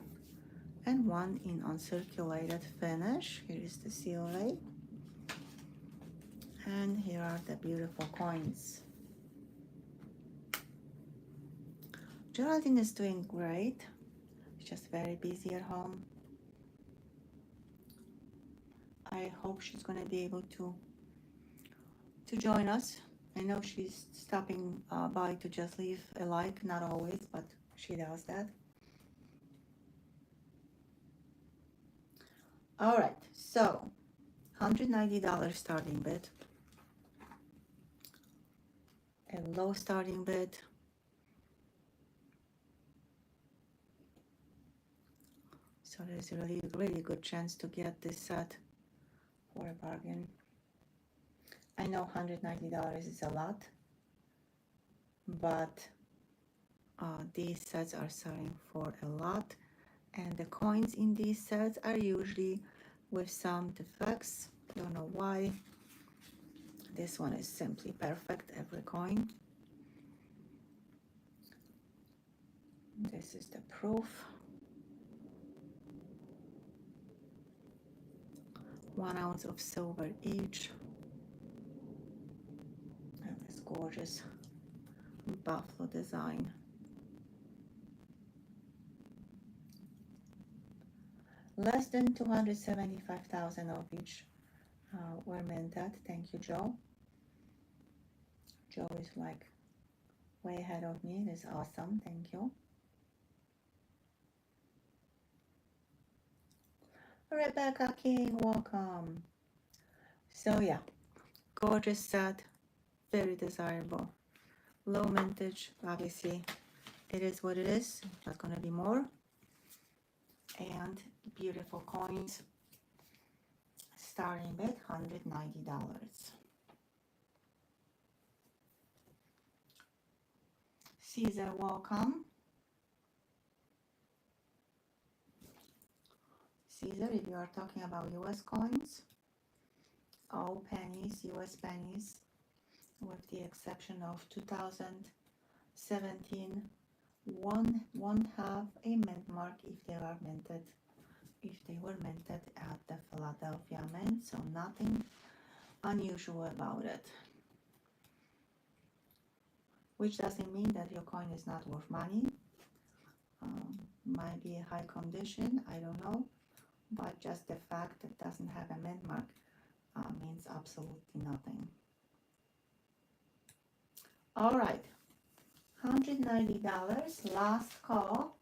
A: and one in uncirculated finish. Here is the COA, and here are the beautiful coins. Geraldine is doing great. She's just very busy at home. I hope she's going to be able to join us. I know she's stopping by to just leave a like, not always, but she does that. All right, so $190 starting bid, a low starting bid, So there's a really good chance to get this set for a bargain. I know $190 is a lot, but these sets are selling for a lot, and the coins in these sets are usually with some defects. Don't know why. This one is simply perfect, every coin. This is the proof. 1 ounce of silver each. And this gorgeous buffalo design. Less than 275,000 of each were minted. Thank you, Joe. Joe is like way ahead of me. This is awesome. Thank you. Rebecca King, welcome. So yeah, gorgeous set, very desirable. Low mintage, obviously it is what it is, not gonna be more. And beautiful coins, starting with $190. Caesar, welcome. Caesar, if you are talking about US coins, all pennies, US pennies, with the exception of 2017, won't have a mint mark if they were minted at the Philadelphia Mint, so nothing unusual about it. Which doesn't mean that your coin is not worth money. Might be a high condition, I don't know, but just the fact that it doesn't have a mint mark means absolutely nothing. All right, $190, last call.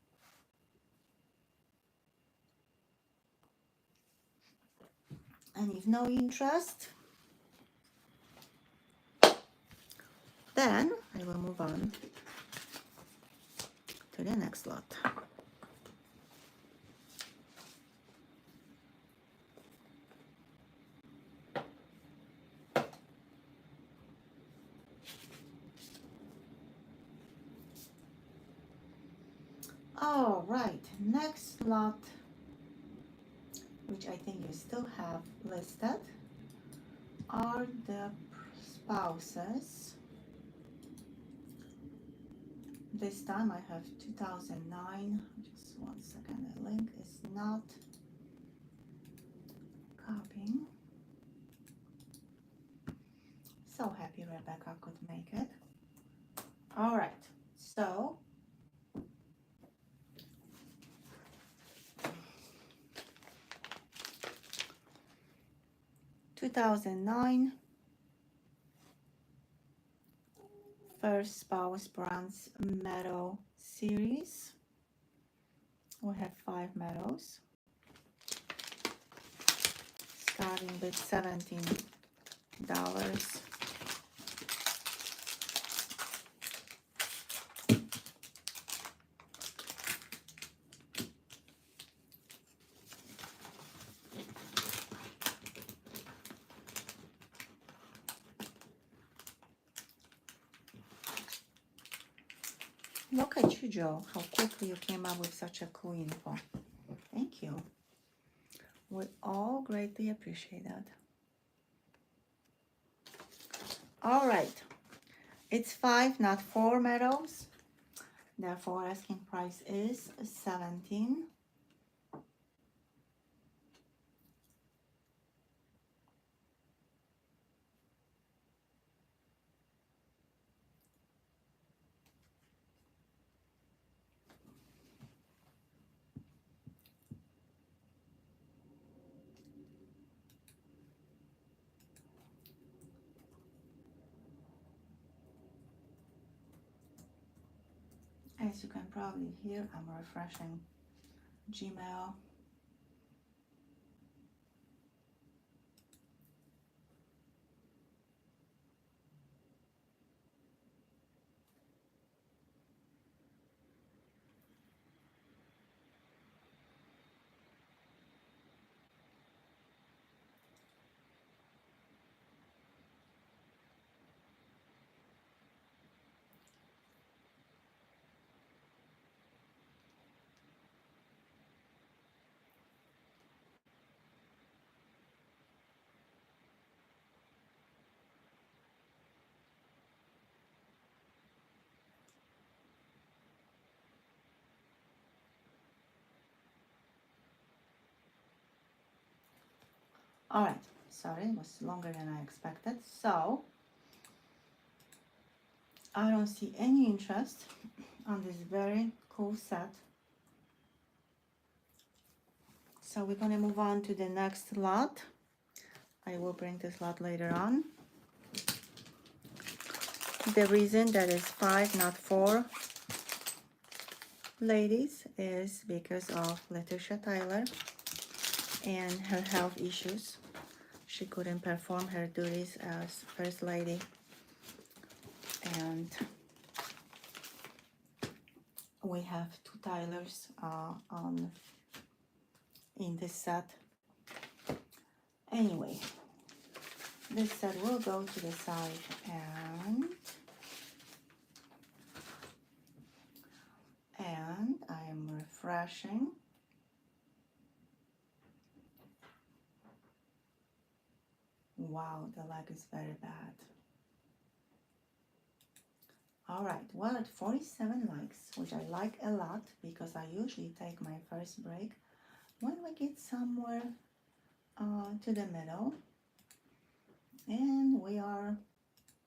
A: And if no interest, then I will move on to the next lot. All right, next lot, which I think you still have listed, are the spouses. This time I have 2009. Just 1 second, the link is not copying. So happy Rebecca could make it. All right, so (2009) First Spouse Bronze Medal Series. We have 5 medals, starting with $17. Look at you, Joe, how quickly you came up with such a cool info. Thank you. We all greatly appreciate that. All right, it's 5, not 4 medals. Therefore, asking price is $17. As you can probably hear, I'm refreshing Gmail. All right, sorry, it was longer than I expected. So I don't see any interest on this very cool set. So we're gonna move on to the next lot. I will bring this lot later on. The reason that is 5, not 4 ladies is because of Letitia Tyler and her health issues. She couldn't perform her duties as First Lady. And we have 2 Tylers in this set. Anyway, this set will go to the side, and I am refreshing. Wow, the lag is very bad. All right, well, at 47 likes, which I like a lot because I usually take my first break when we get somewhere to the middle, and we are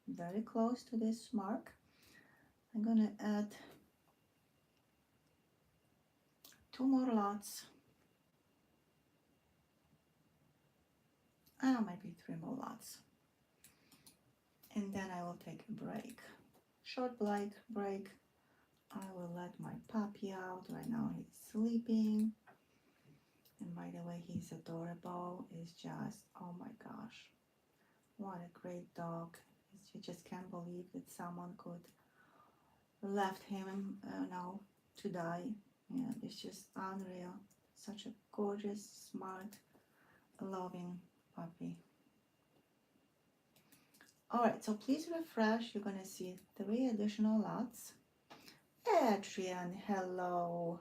A: very close to this mark. I'm gonna add 2 more lots, maybe 3 more lots, and then I will take a break, short break. I will let my puppy out. Right now he's sleeping, and by the way, he's adorable. It's just, oh my gosh, what a great dog. You just can't believe that someone could left him now to die. Yeah, it's just unreal. Such a gorgeous, smart, loving puppy. All right, so please refresh. You're gonna see 3 additional lots. Adrian, hello.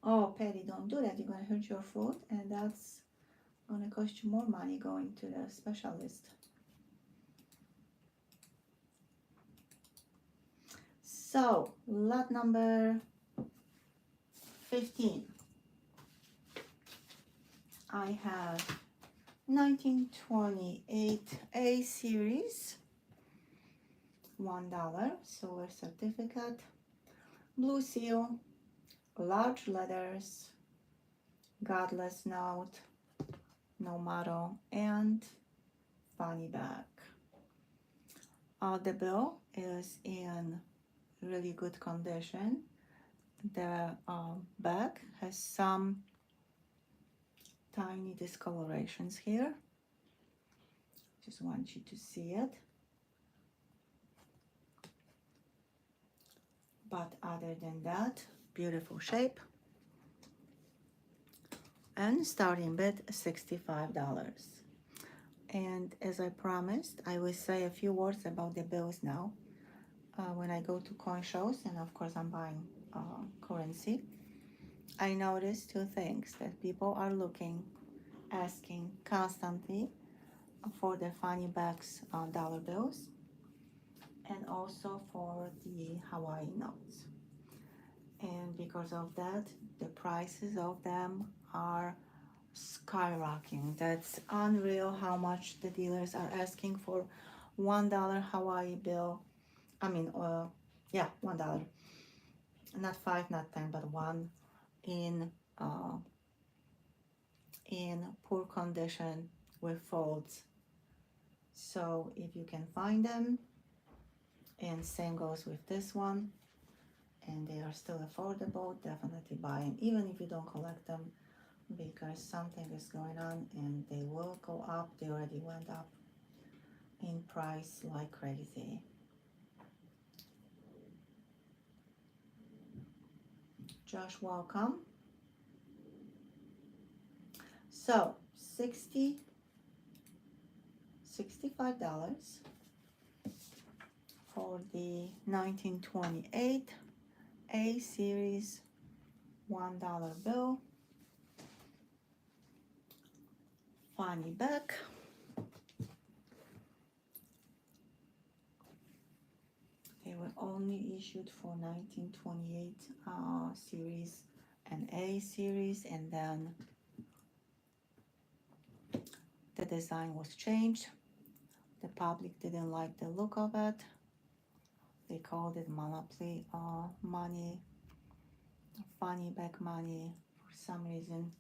A: Oh, Patty, don't do that. You're gonna hurt your foot, and that's gonna cost you more money going to the specialist. So, lot number 15. I have 1928 A series, $1 silver certificate, blue seal, large letters, godless note, no motto, and funny back. The bill is in really good condition. The back has some tiny discolorations here. Just want you to see it. But other than that, beautiful shape. And starting bid $65. And as I promised, I will say a few words about the bills now. When I go to coin shows, and of course I'm buying currency, I notice 2 things: that people are asking constantly for the funny backs dollar bills, and also for the Hawaii notes. And because of that, the prices of them are skyrocketing. That's unreal how much the dealers are asking for $1 Hawaii bill. Yeah, $1. Not 5, not 10, but 1 in poor condition with folds. So if you can find them, and same goes with this one, and they are still affordable, definitely buy them, even if you don't collect them, because something is going on and they will go up. They already went up in price like crazy. Josh, welcome. So $65 for the 1928 A series $1 bill. Funny back. They were only issued for 1928 series an A series, and then the design was changed. The public didn't like the look of it. They called it monopoly money, funny back money. For some reason,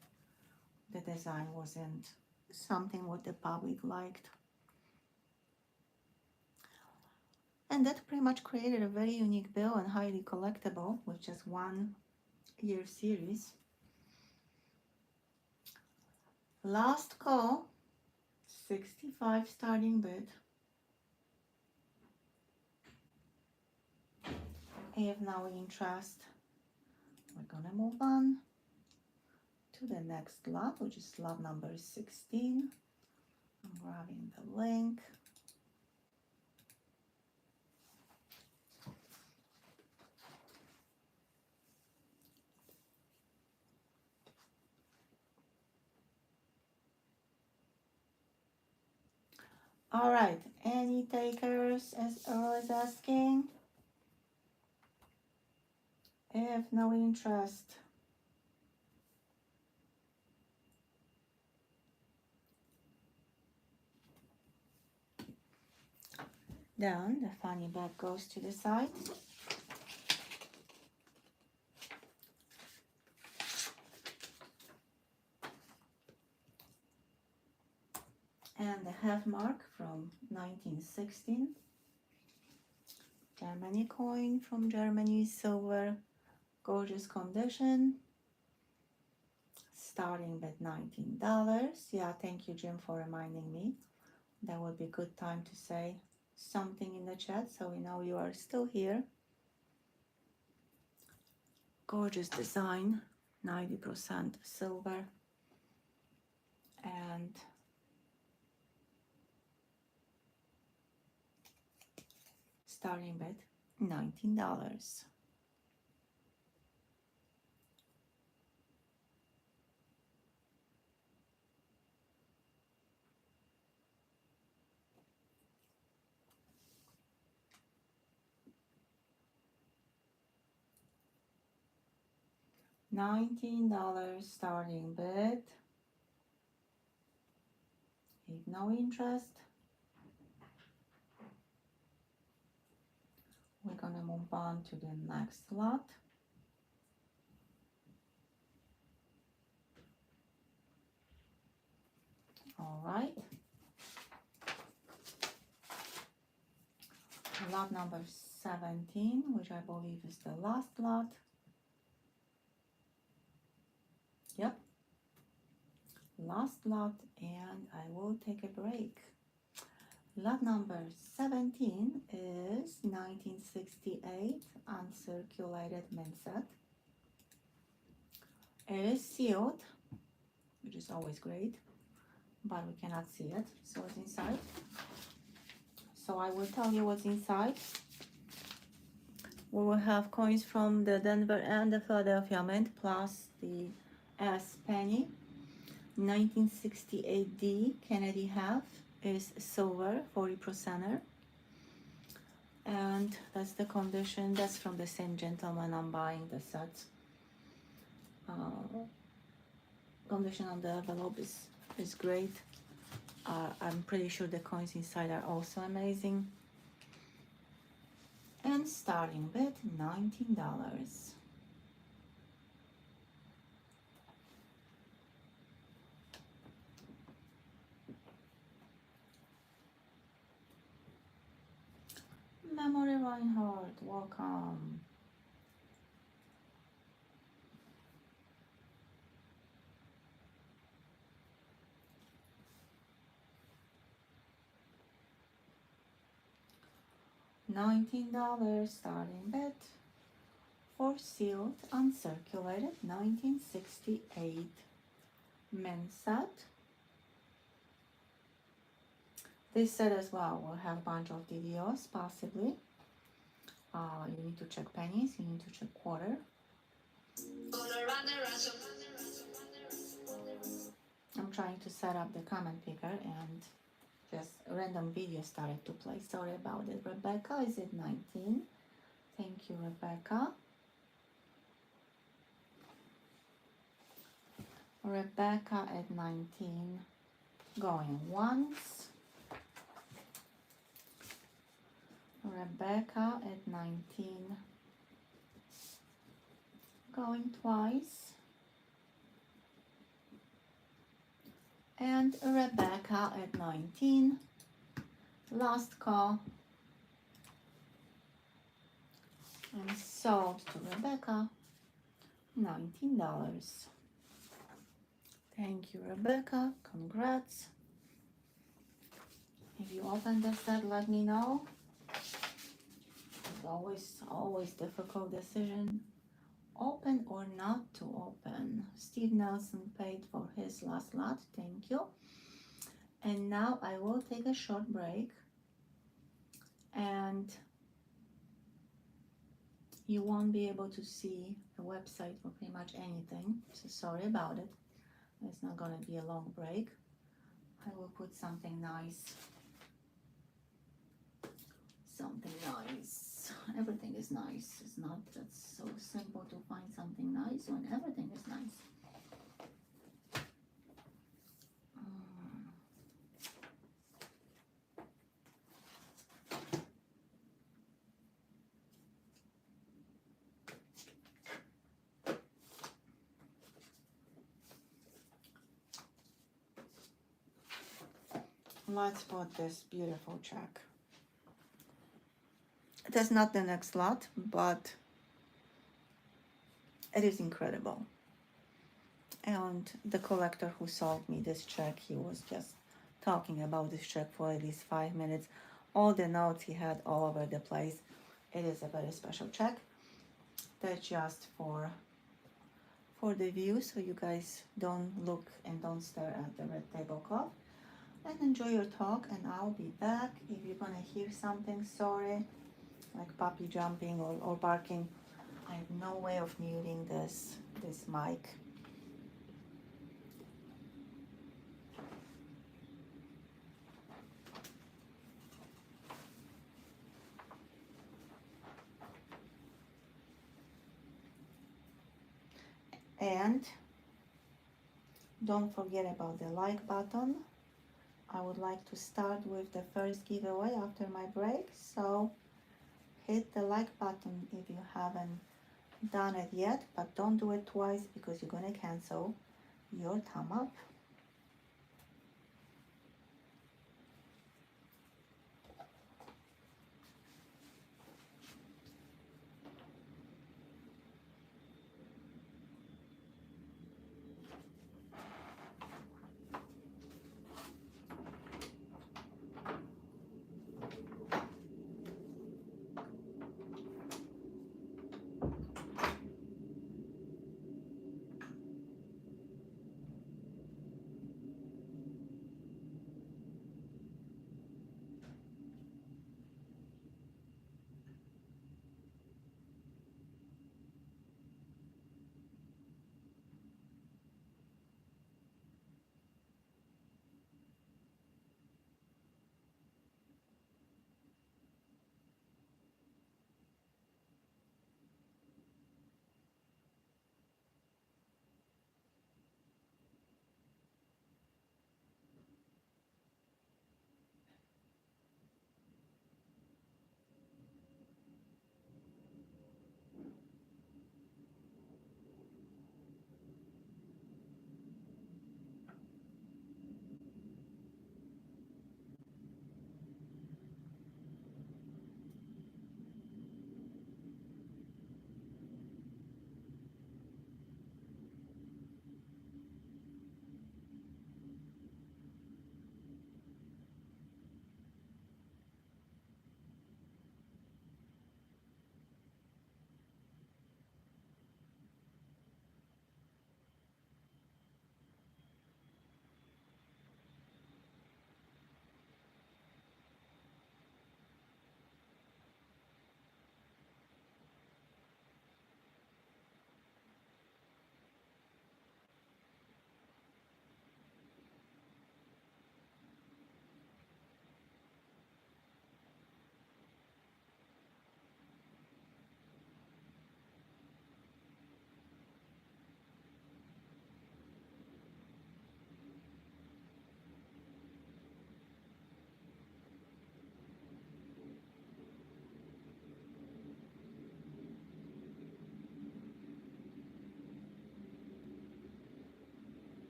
A: the design wasn't something what the public liked. And that pretty much created a very unique bill and highly collectible with just 1 year series. Last call, 65 starting bid. If no interest, we're gonna move on to the next lot, which is lot number 16. I'm grabbing the link. All right, any takers, as Earl is asking? If no interest, then the funny bag goes to the side. And the half mark from 1916. Germany coin from Germany, silver, gorgeous condition. Starting with $19. Yeah, thank you, Jim, for reminding me. That would be a good time to say something in the chat so we know you are still here. Gorgeous design, 90% silver, and starting with $19. $19 starting bid. If no interest, we're gonna move on to the next lot. All right. Lot number 17, which I believe is the last lot. Yep. Last lot, and I will take a break. Lot number 17 is 1968 uncirculated mint set. It is sealed, which is always great, but we cannot see it, so it's inside. So I will tell you what's inside. We will have coins from the Denver and the Philadelphia Mint, plus the S penny. 1968D Kennedy half is silver, 40%er. And that's the condition. That's from the same gentleman I'm buying the set. Condition on the envelope is great. I'm pretty sure the coins inside are also amazing. And starting bid, $19. Memory Reinhardt, welcome. $19 starting bid for sealed uncirculated 1968 mint set. This set as well will have a bunch of DDOs possibly. You need to check pennies, you need to check quarter. I'm trying to set up the comment picker and just a random video started to play. Sorry about it. Rebecca is at 19. Thank you, Rebecca. Rebecca at 19, going once. Rebecca at 19, going twice. And Rebecca at 19, last call, and sold to Rebecca, $19. Thank you, Rebecca. Congrats. If you open the set, let me know. It's always difficult decision. Open or not to open. Steve Nelson paid for his last lot. Thank you. And now I will take a short break. And you won't be able to see the website for pretty much anything. So sorry about it. It's not going to be a long break. I will put something nice. Something nice. Everything is nice. It's not that so simple to find something nice when everything is nice. Let's put this beautiful check. It is not the next lot, but it is incredible. And the collector who sold me this check, he was just talking about this check for at least 5 minutes. All the notes he had all over the place. It is a very special check. That's just for the view, so you guys don't look and don't stare at the red tablecloth. And enjoy your talk, and I'll be back. If you're gonna hear something, sorry, like puppy jumping or barking, I have no way of muting this mic. And don't forget about the like button. I would like to start with the first giveaway after my break, so hit the like button if you haven't done it yet, but don't do it twice because you're gonna cancel your thumb up.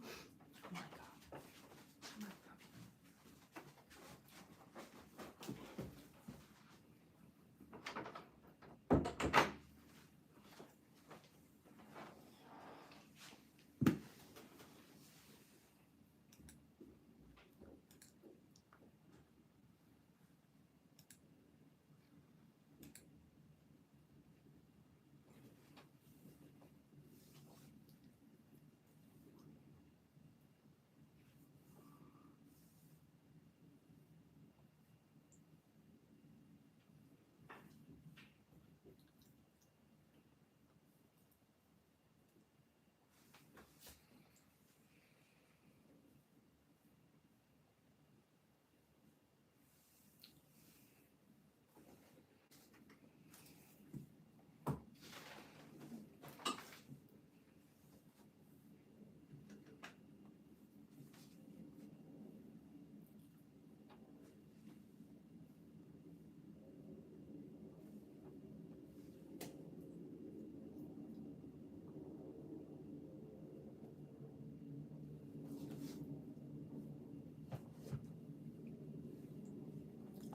A: Oh my God. Oh my God.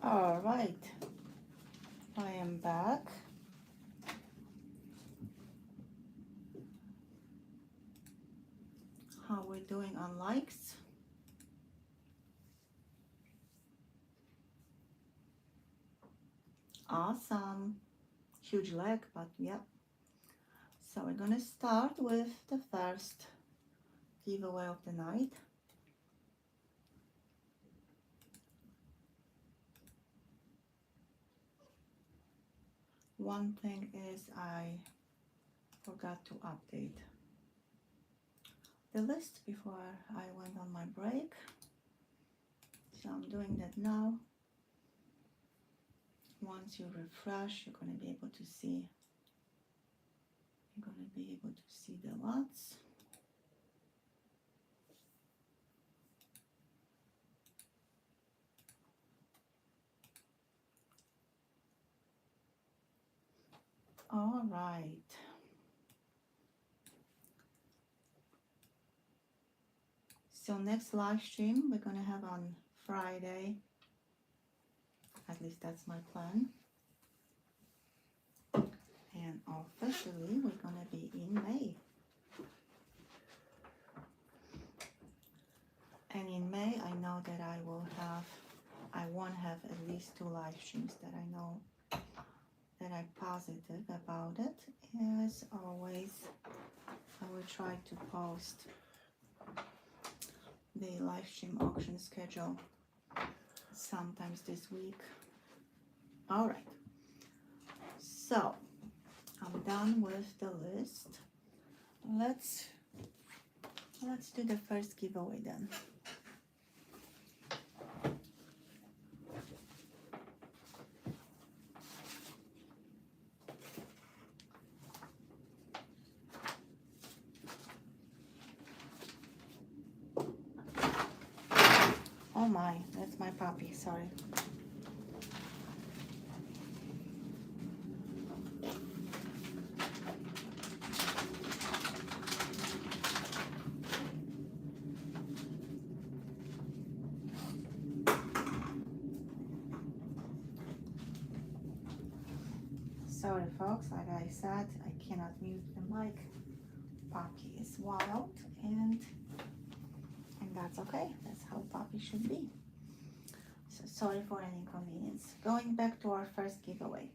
A: All right, I am back. How we're doing on likes? Awesome. Huge leg, but yep. So we're gonna start with the first giveaway of the night. One thing is I forgot to update the list before I went on my break. So I'm doing that now. Once you refresh, you're going to be able to see the lots. All right. So next live stream we're going to have on Friday. At least that's my plan. And officially we're going to be in May. And in May I know that I won't have at least 2 live streams that I know that I'm positive about it. As always, I will try to post the live stream auction schedule sometimes this week. All right, so I'm done with the list. Let's do the first giveaway then. Oh my, that's my puppy, sorry. Sorry folks, like I said, I cannot mute the mic. Puppy is wild and that's okay. That's how puppy should be. So sorry for any inconvenience. Going back to our first giveaway.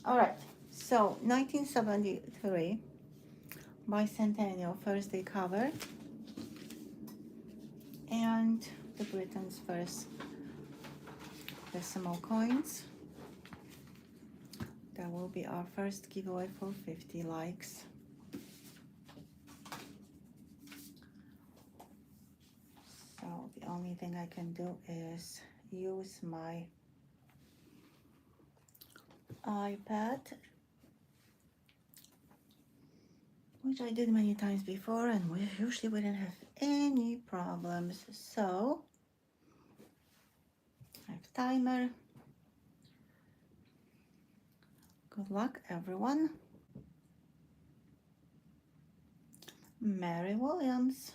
A: All right, so 1973 bicentennial first day cover and the Britain's first decimal coins. That will be our first giveaway for 50 likes. So the only thing I can do is use my iPad, which I did many times before, and we usually wouldn't have any problems. So I have timer. Good luck, everyone. Mary Williams.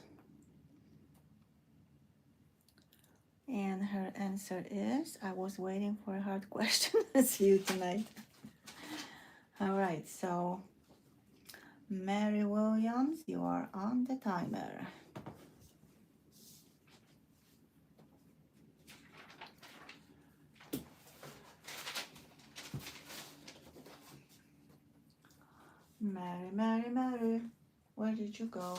A: And her answer is, I was waiting for a hard question. See you tonight. All right, so Mary Williams, you are on the timer. Mary, Mary, Mary, where did you go?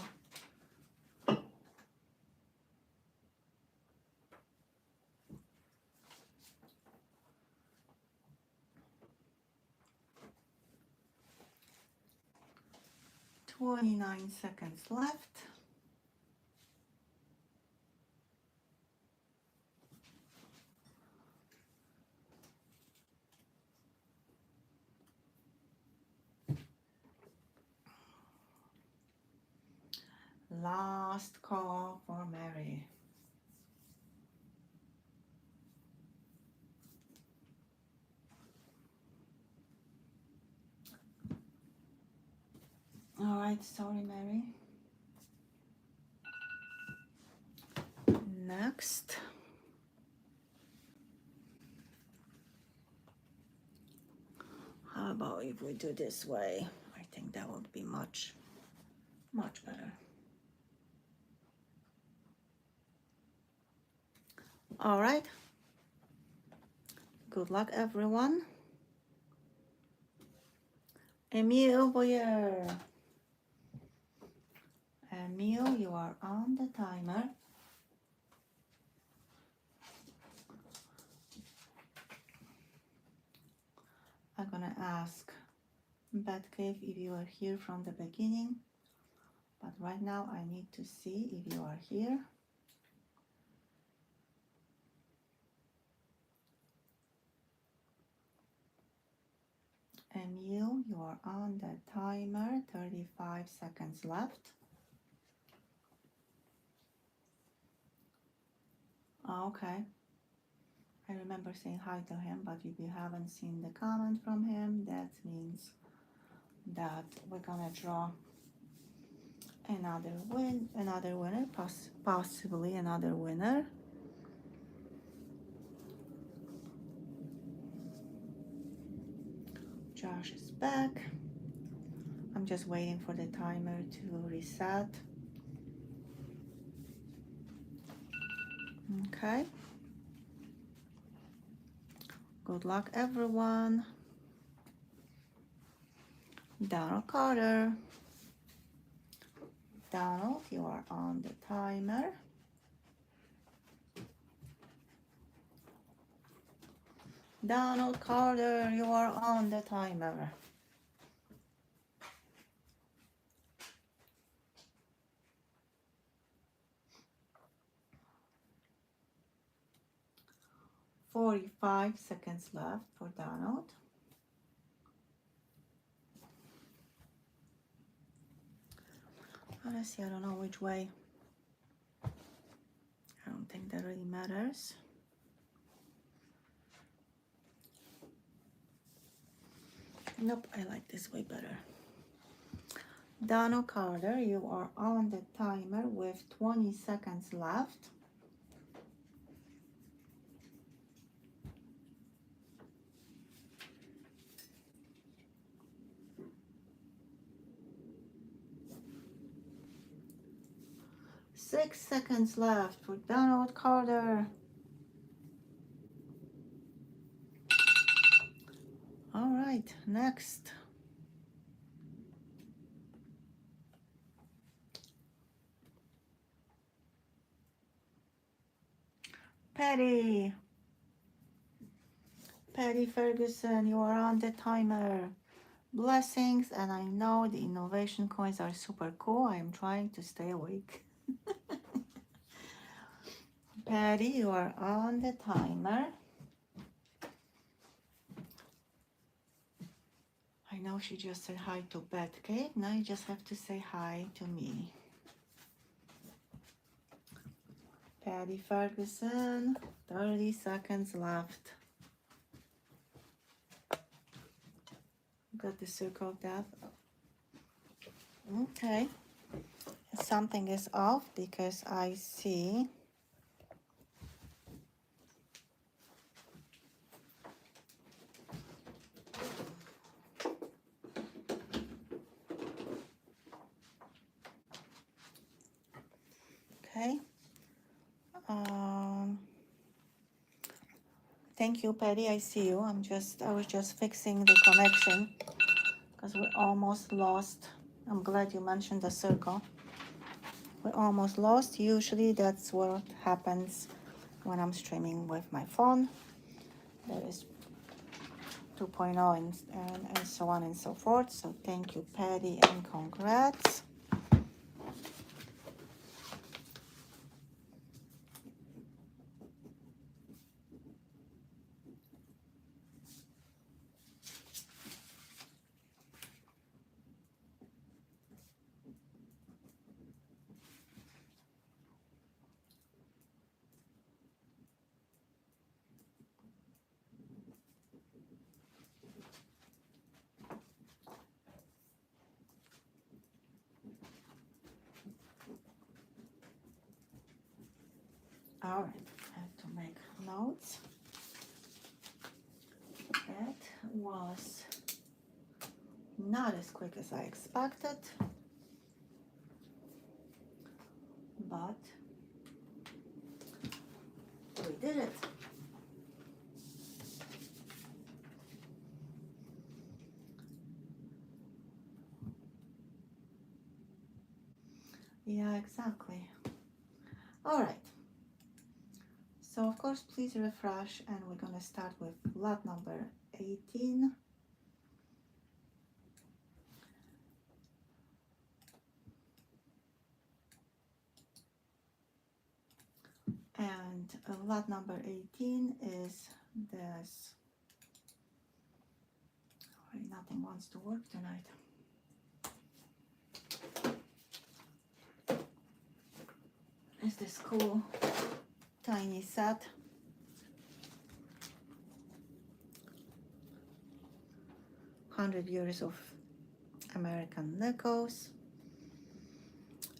A: "29 seconds left. Last call for Mary. All right, sorry, Mary. Next. How about if we do this way? I think that would be much better. All right. Good luck, everyone. Emile Boyer. Emile, you are on the timer. I'm gonna ask Batcave if you are here from the beginning, but right now I need to see if you are here. Emile, you are on the timer, 35 seconds left. Okay. I remember saying hi to him, but if you haven't seen the comment from him, that means that we're gonna draw another winner, possibly another winner. Josh is back. I'm just waiting for the timer to reset. Okay. Good luck, everyone. Donald Carter. Donald, you are on the timer. Donald Carter, you are on the timer. "45 seconds left for Donald. Honestly, I don't know which way. I don't think that really matters. Nope, I like this way better. Donald Carter, you are on the timer with 20 seconds left. Six seconds left for Donald Carter. All right, next. Patty. Patty Ferguson, you are on the timer. Blessings, and I know the innovation coins are super cool. I am trying to stay awake. Patty, you are on the timer. I know she just said hi to Beth, okay? Now you just have to say hi to me. Patty Ferguson, 30 seconds left. Got the circle of death. Okay. Something is off because I see okay. Thank you, Patty. I see you. I was just fixing the connection because we almost lost. I'm glad you mentioned the circle. We almost lost. Usually that's what happens when I'm streaming with my phone. There is 2.0 and so on and so forth. So thank you, Patty, and congrats. All right, I have to make notes. That was not as quick as I expected, but we did it. Yeah, exactly. All right. So of course, please refresh, and we're gonna start with lot number 18. And lot number 18 is this. All right, nothing wants to work tonight. Is this cool tiny set? 100 years of American nickels.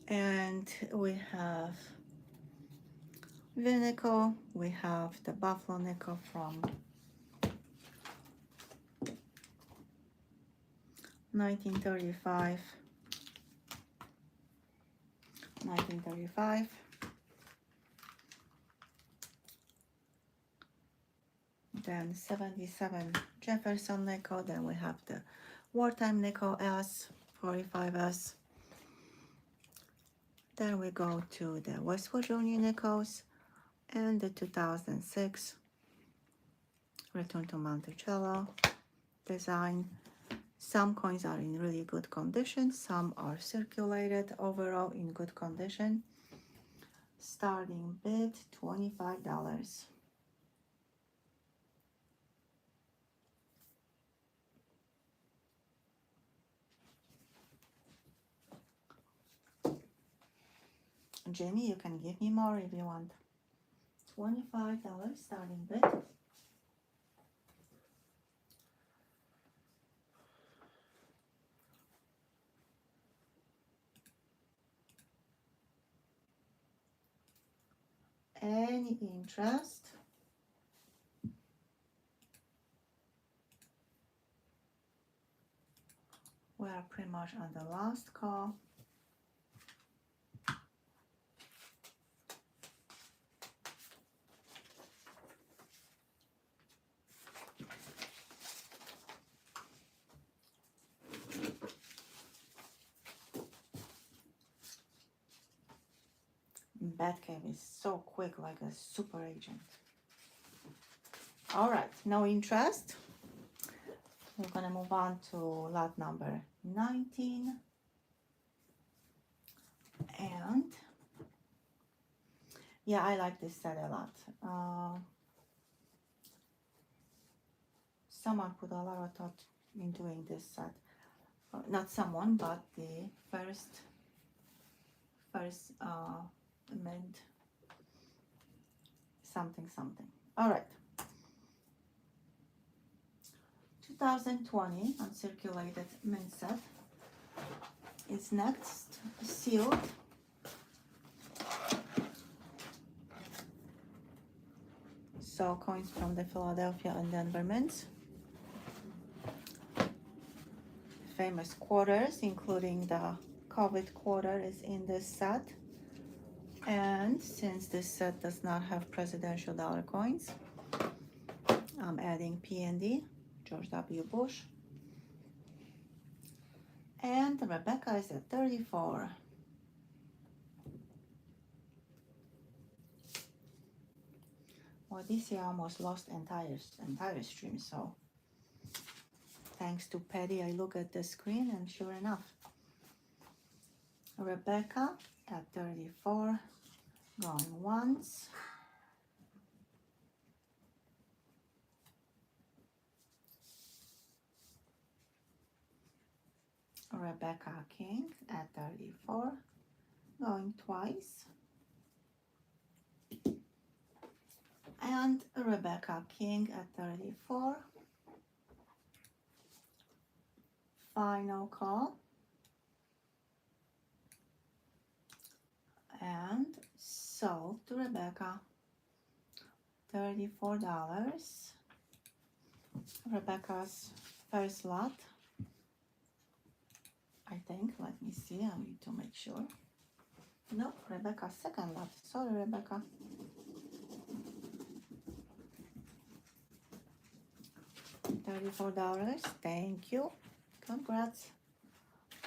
A: And we have the nickel, we have the buffalo nickel from 1935. Then 77 Jefferson nickel. Then we have the wartime nickel S, 45S. Then we go to the West Virginia nickels and the 2006 Return to Monticello design. Some coins are in really good condition, some are circulated. Overall in good condition. Starting bid $25. Jamie, you can give me more if you want. $25 starting bid. Any interest? We are pretty much on the last call. Batcave is so quick, like a super agent. All right, no interest. We're gonna move on to lot number 19. And yeah, I like this set a lot. Someone put a lot of thought in doing this set. Not someone, but the first mint something. All right. 2020 uncirculated mint set is next, sealed. So coins from the Philadelphia and Denver mints. Famous quarters, including the COVID quarter, is in this set. And since this set does not have presidential dollar coins, I'm adding PND, George W. Bush. And Rebecca is at 34. Well, this year I almost lost entire stream, so thanks to Patty, I look at the screen and sure enough, Rebecca at 34, going once. Rebecca King at 34, going twice. And Rebecca King at 34. Final call. And sold to Rebecca, $34. Rebecca's first lot, I think. Let me see, I need to make sure. No, Rebecca's second lot. Sorry, Rebecca. $34. Thank you. Congrats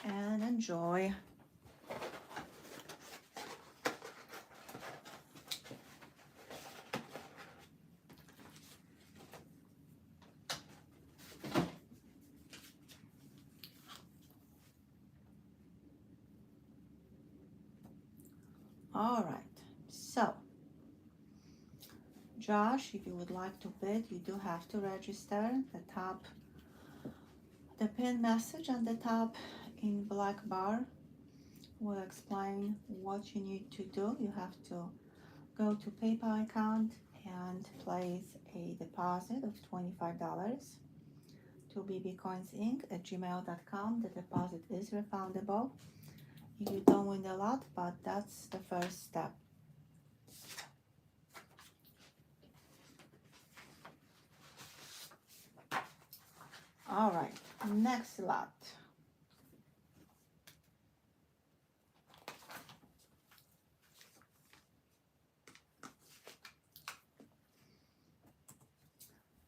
A: and enjoy. All right, so Josh, if you would like to bid, you do have to register. The pin message on the top in black bar will explain what you need to do. You have to go to PayPal account and place a deposit of $25 to BBCOINSINC at gmail.com. The deposit is refundable if you don't win the lot, but that's the first step. All right, next lot.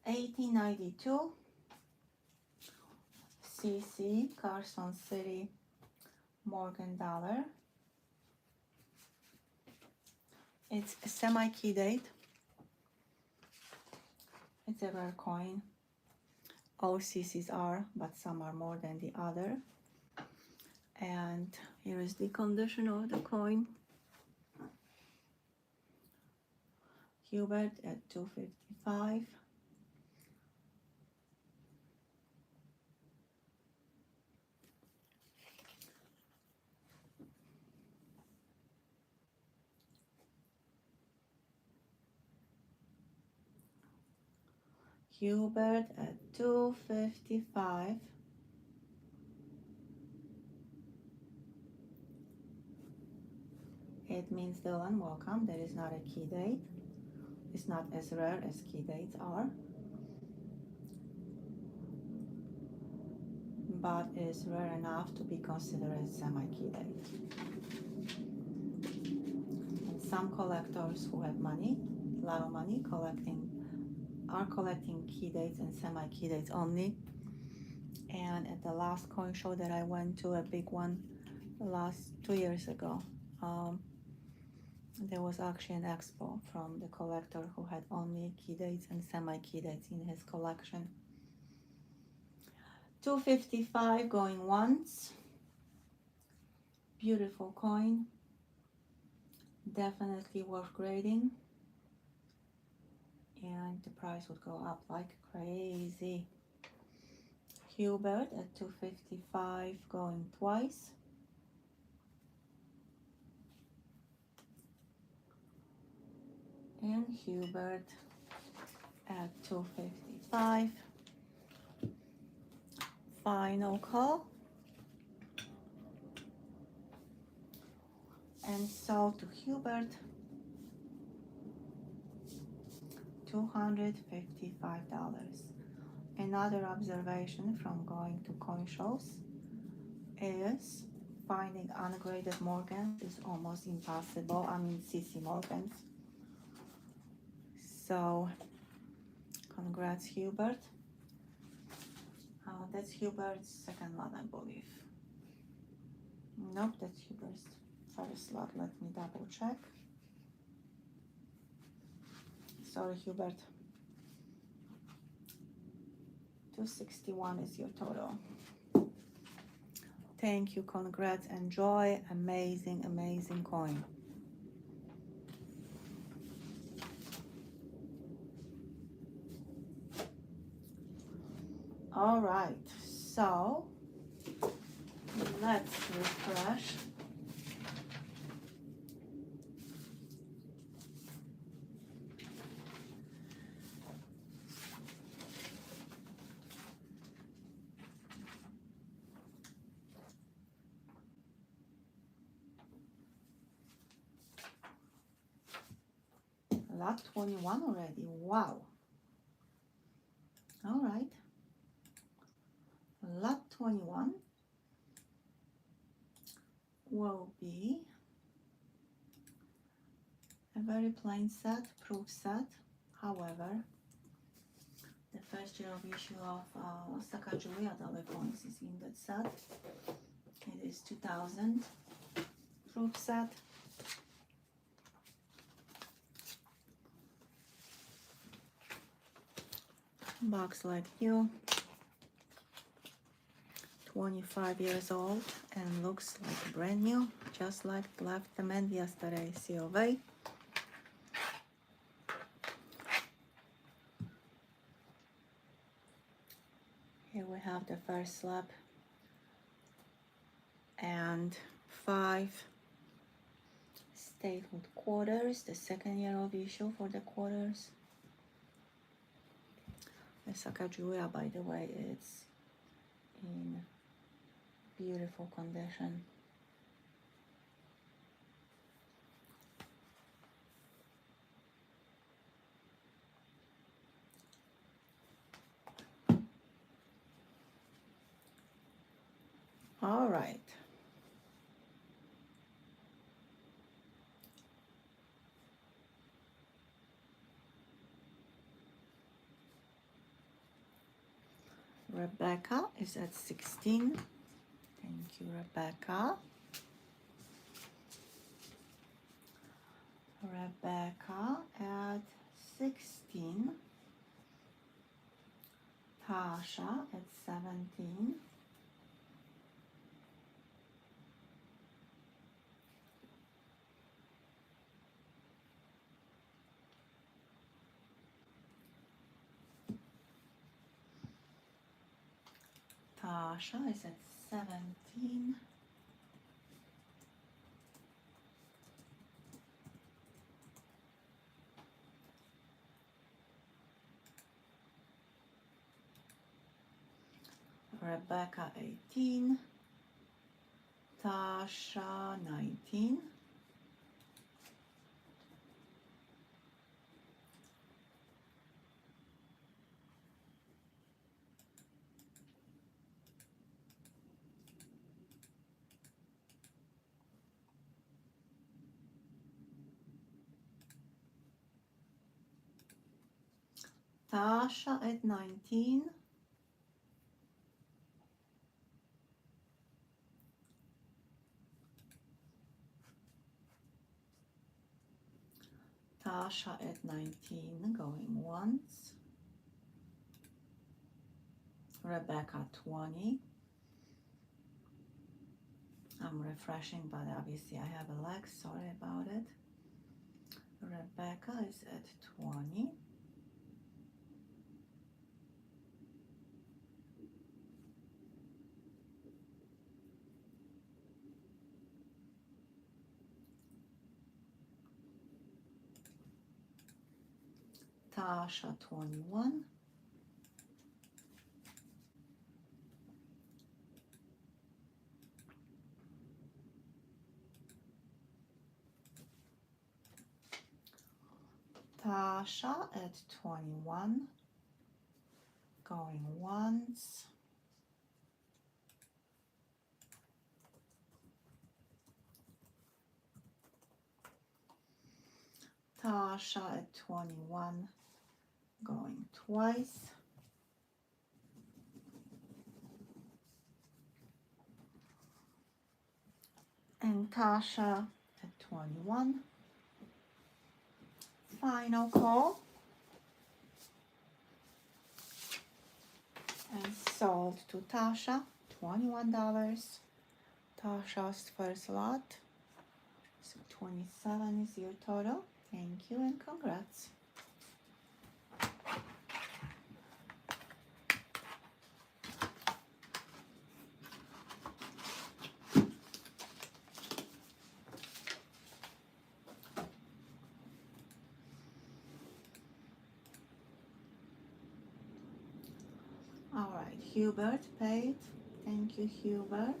A: $18.92 CC Carson City Morgan dollar. It's a semi-key date. It's a rare coin. All CCs are, but some are more than the other. And here is the condition of the coin. Hubert at 255. Hubert at 255. It means Dylan, welcome. There is not a key date. It's not as rare as key dates are, but is rare enough to be considered a semi-key date. And some collectors who have money, a lot of money, are collecting key dates and semi-key dates only. And at the last coin show that I went to, a big one, the last 2 years ago, There was actually an expo from the collector who had only key dates and semi-key dates in his collection. $2.55 going once. Beautiful coin. Definitely worth grading. And the price would go up like crazy. Hubert at $2.55 going twice. And Hubert at $2.55. Final call. And sold to Hubert $255. Another observation from going to coin shows is finding ungraded Morgans is almost impossible. I mean CC Morgans. So congrats Hubert. That's Hubert's second lot, I believe. Nope, that's Hubert's first lot. Let me double check. Sorry Hubert. 261 is your total. Thank you, congrats, enjoy. Amazing, amazing coin. All right, so let's refresh. Lot 21 already, wow. All right. Lot 21 will be a very plain set, proof set. However, the first year of issue of Sacagawea dollar coins is in that set. It is 2000 proof set. Box like new. 25 years old and looks like brand new, just like left the mint yesterday. COV. Here we have the first slab and 5 statehood quarters, the second year of issue for the quarters. The Sacagawea, by the way, it's in beautiful condition. All right. Rebecca is at 16. Thank you, Rebecca. Rebecca at 16. Tasha at 17. Tasha is at 17. Rebecca 18. Tasha 19. Tasha at 19. Tasha at 19 going once. Rebecca 20. I'm refreshing, but obviously I have a lag, sorry about it. Rebecca is at 20. Tasha 21. Tasha at 21 going once. Tasha at 21 going twice. And Tasha at 21. Final call. And sold to Tasha, $21. Tasha's first lot. So 27 is your total. Thank you and congrats. All right, Hubert paid. Thank you, Hubert.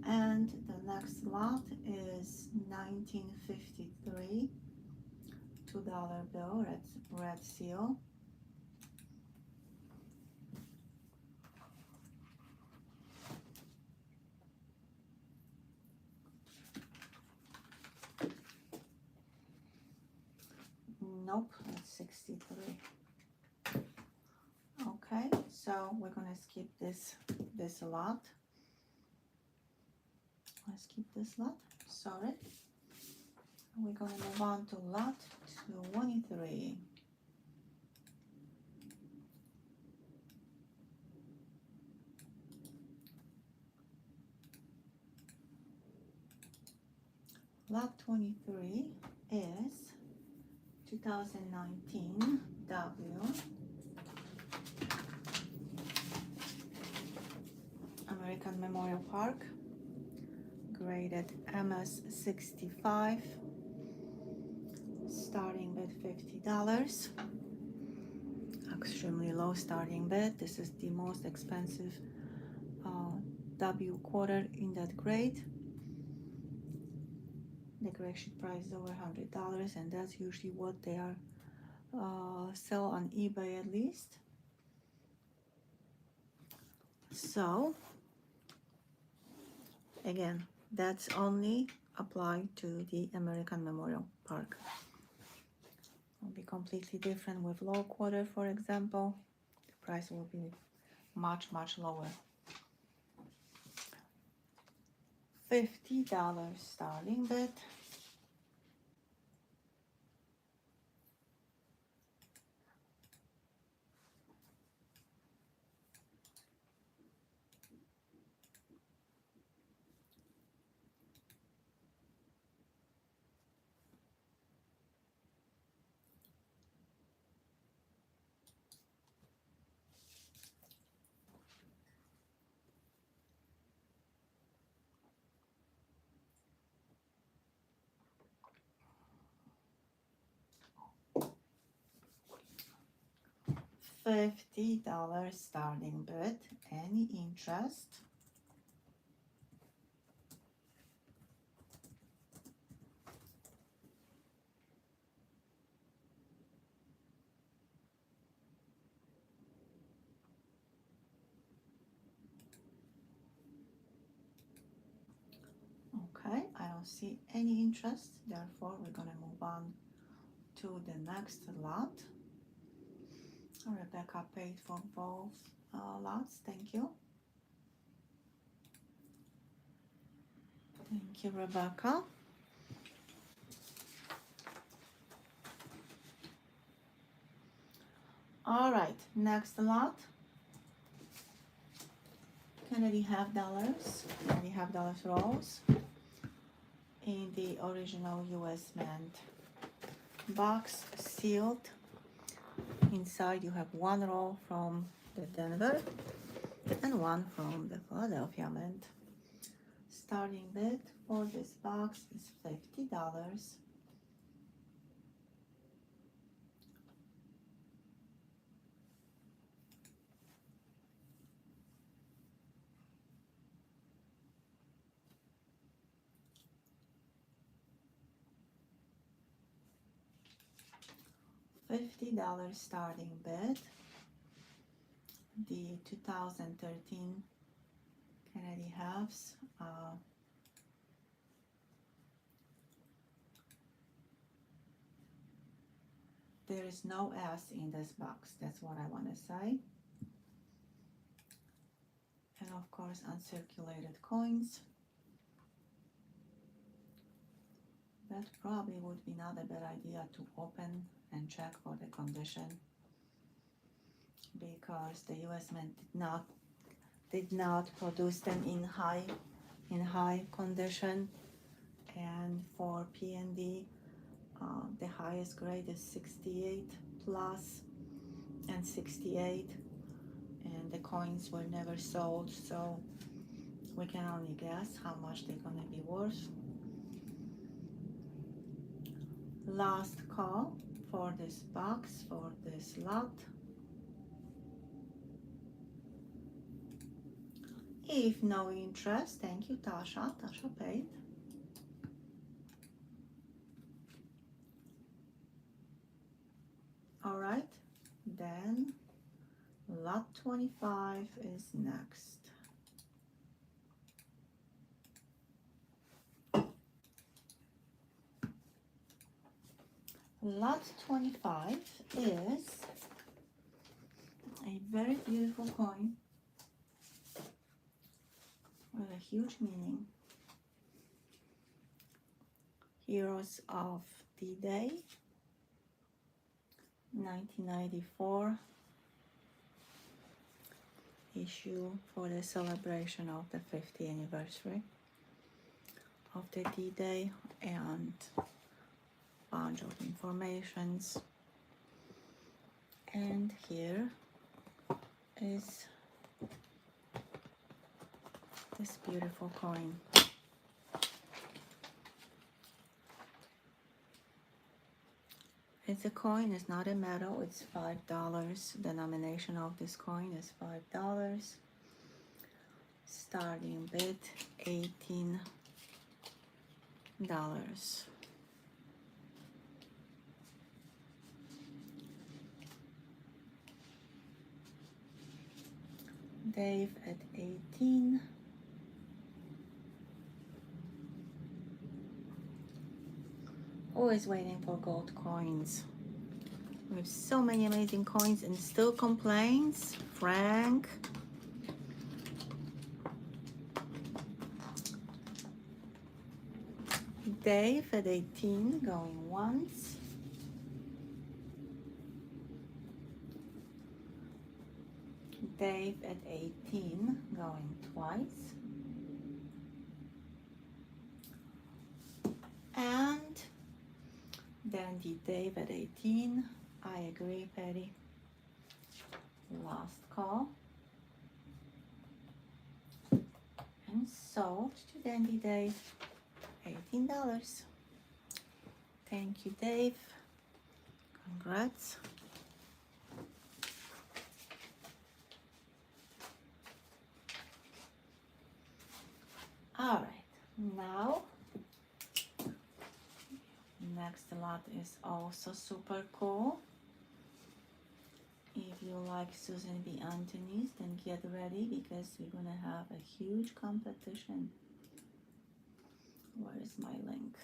A: And the next lot is 1953, $2 bill, red seal. Nope, that's 63. Okay, so we're gonna skip this lot. Let's skip this lot, sorry. We're gonna move on to lot 23. Lot 23 is 2019 W American Memorial Park, graded MS 65, starting bid $50. Extremely low starting bid. This is the most expensive W quarter in that grade. Decoration price is over $100, and that's usually what they are sell on eBay at least. So again, that's only applied to the American Memorial Park. It will be completely different with low quarter, for example. The price will be much lower. $50 starting bid. $50 starting bid. Any interest? Okay, I don't see any interest, therefore we're gonna move on to the next lot. Rebecca paid for both lots. Thank you. Thank you, Rebecca. All right, next lot. Kennedy half dollars. Kennedy half dollars rolls in the original US Mint box, sealed. Inside you have one roll from the Denver and one from the Philadelphia Mint. Starting bid for this box is $50. $50 starting bid. The 2013 Kennedy halves. There is no S in this box. That's what I want to say. And of course, uncirculated coins. That probably would be not a bad idea to open and check for the condition, because the US Mint did not produce them in high condition. And for PND, the highest grade is 68 plus and 68, and the coins were never sold, so we can only guess how much they're gonna be worth. Last call for this box, for this lot. If no interest, thank you, Tasha. Tasha paid. All right, then lot 25 is next. Lot 25 is a very beautiful coin with a huge meaning. Heroes of D-Day, 1994 issue for the celebration of the 50th anniversary of the D-Day, and bunch of informations. And here is this beautiful coin. It's a coin, it's not a metal, it's $5. The denomination of this coin is $5. Starting bid $18. Dave at 18. Always waiting for gold coins. We have so many amazing coins and still complains. Frank. Dave at 18, going once. Dave at 18, going twice. And Dandy Dave at 18. I agree, Patty. Last call. And sold to Dandy Dave, $18. Thank you, Dave. Congrats. All right, now next lot is also super cool. If you like Susan B. Anthony's, then get ready because we're gonna have a huge competition. Where is my link?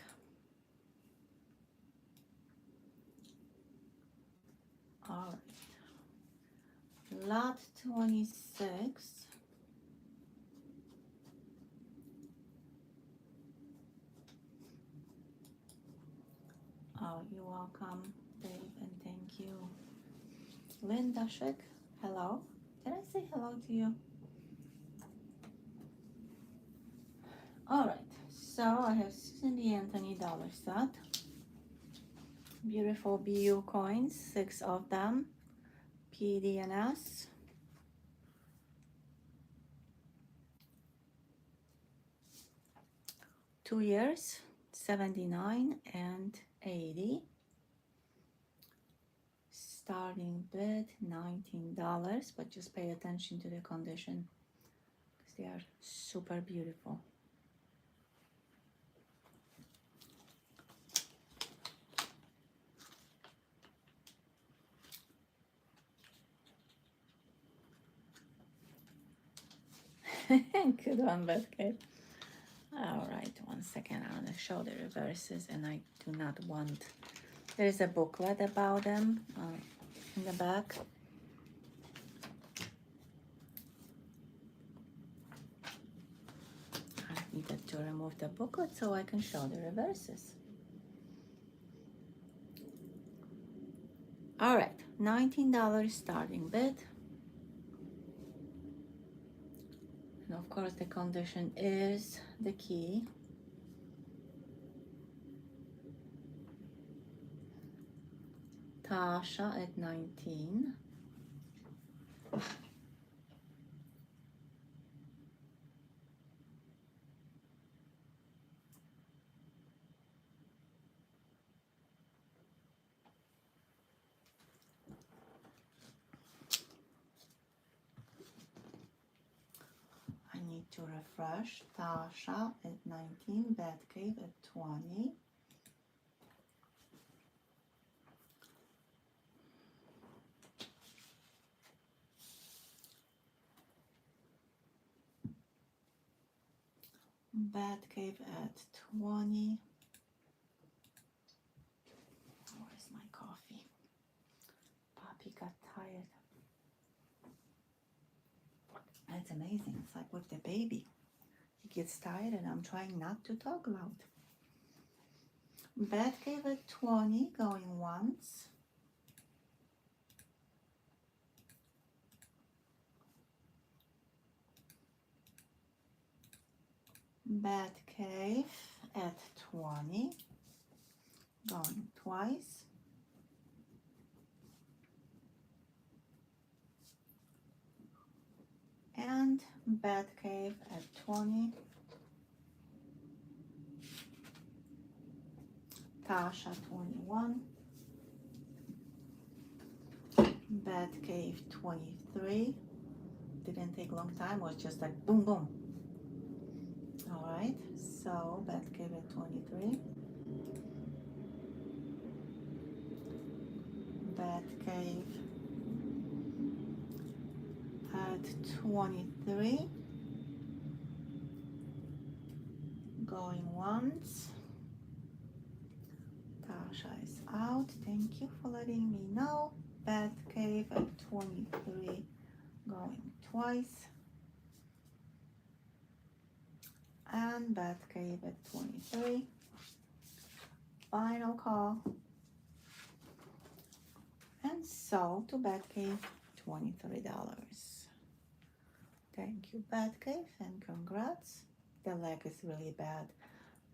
A: All right. lot 26. Oh, you're welcome, Dave, and thank you. Linda Schick, hello. Did I say hello to you? Alright, so I have Susan B. Anthony dollar set. Beautiful BU coins, 6 of them. PDNS. Two years, 79 and 80. Starting bid $19, but just pay attention to the condition because they are super beautiful. Good one, Betke. All right, 1 second. I want to show the reverses, and I do not want. There is a booklet about them in the back. I needed to remove the booklet so I can show the reverses. All right, $19 starting bid. And of course, the condition is the key. Tasha at 19. I need to refresh. Tasha at 19. Batcave at 20. Batcave at 20. Where's my coffee? Poppy got tired. It's amazing. It's like with the baby. He gets tired and I'm trying not to talk loud. Batcave at 20, going once. Batcave at 20, going twice. And Batcave at 20. Tasha 21. Batcave 23. Didn't take a long time, was just like boom boom. Alright, so Batcave at 23. Batcave at 23. Going once. Tasha is out. Thank you for letting me know. Batcave at 23. Going twice. And Batcave at 23. Final call. And sold to Batcave, $23. Thank you, Batcave, and congrats. The leg is really bad.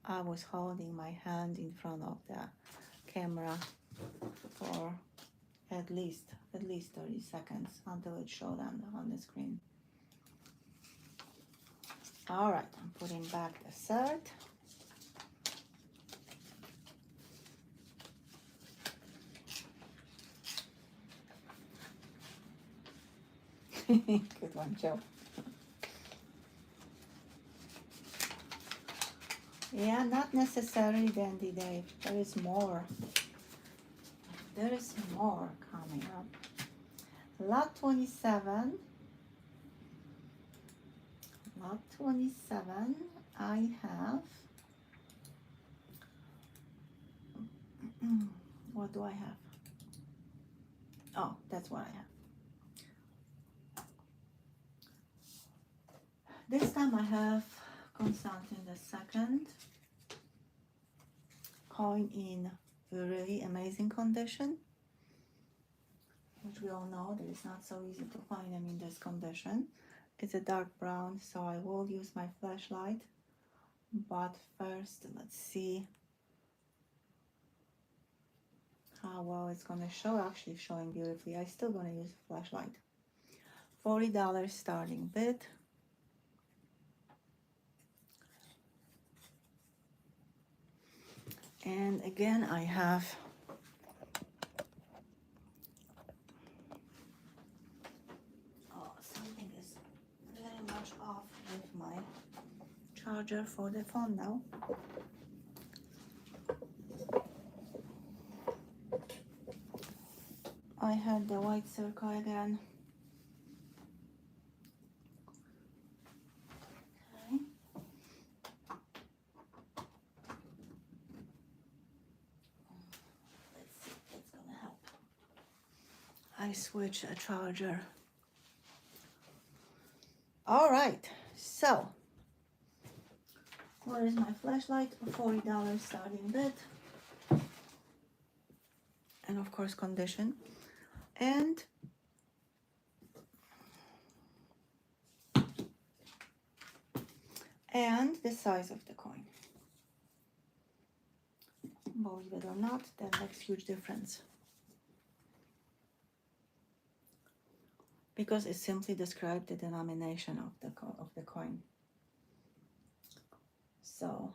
A: I was holding my hand in front of the camera for at least 30 seconds until it showed on the screen. All right, I'm putting back the cert. Good one, Joe. Yeah, not necessarily Dandy Dave. There is more. There is more coming up. Lot 27. Lot 27. I have. What do I have? Oh, that's what I have. This time I have Constantine II coin in really amazing condition, which we all know that it's not so easy to find them in this condition. It's a dark brown, so I will use my flashlight. But first, let's see how well it's gonna show. Actually showing beautifully. I'm still gonna use a flashlight. $40 starting bid. And again, I have something is very much off with my charger for the phone now. I had the white circle again. Okay. Let's see if it's gonna help. I switch a charger. All right, so where is my flashlight? $40 starting bid. And of course condition. And the size of the coin. Believe it or not, that makes huge difference. Because it simply describes the denomination of the coin. So,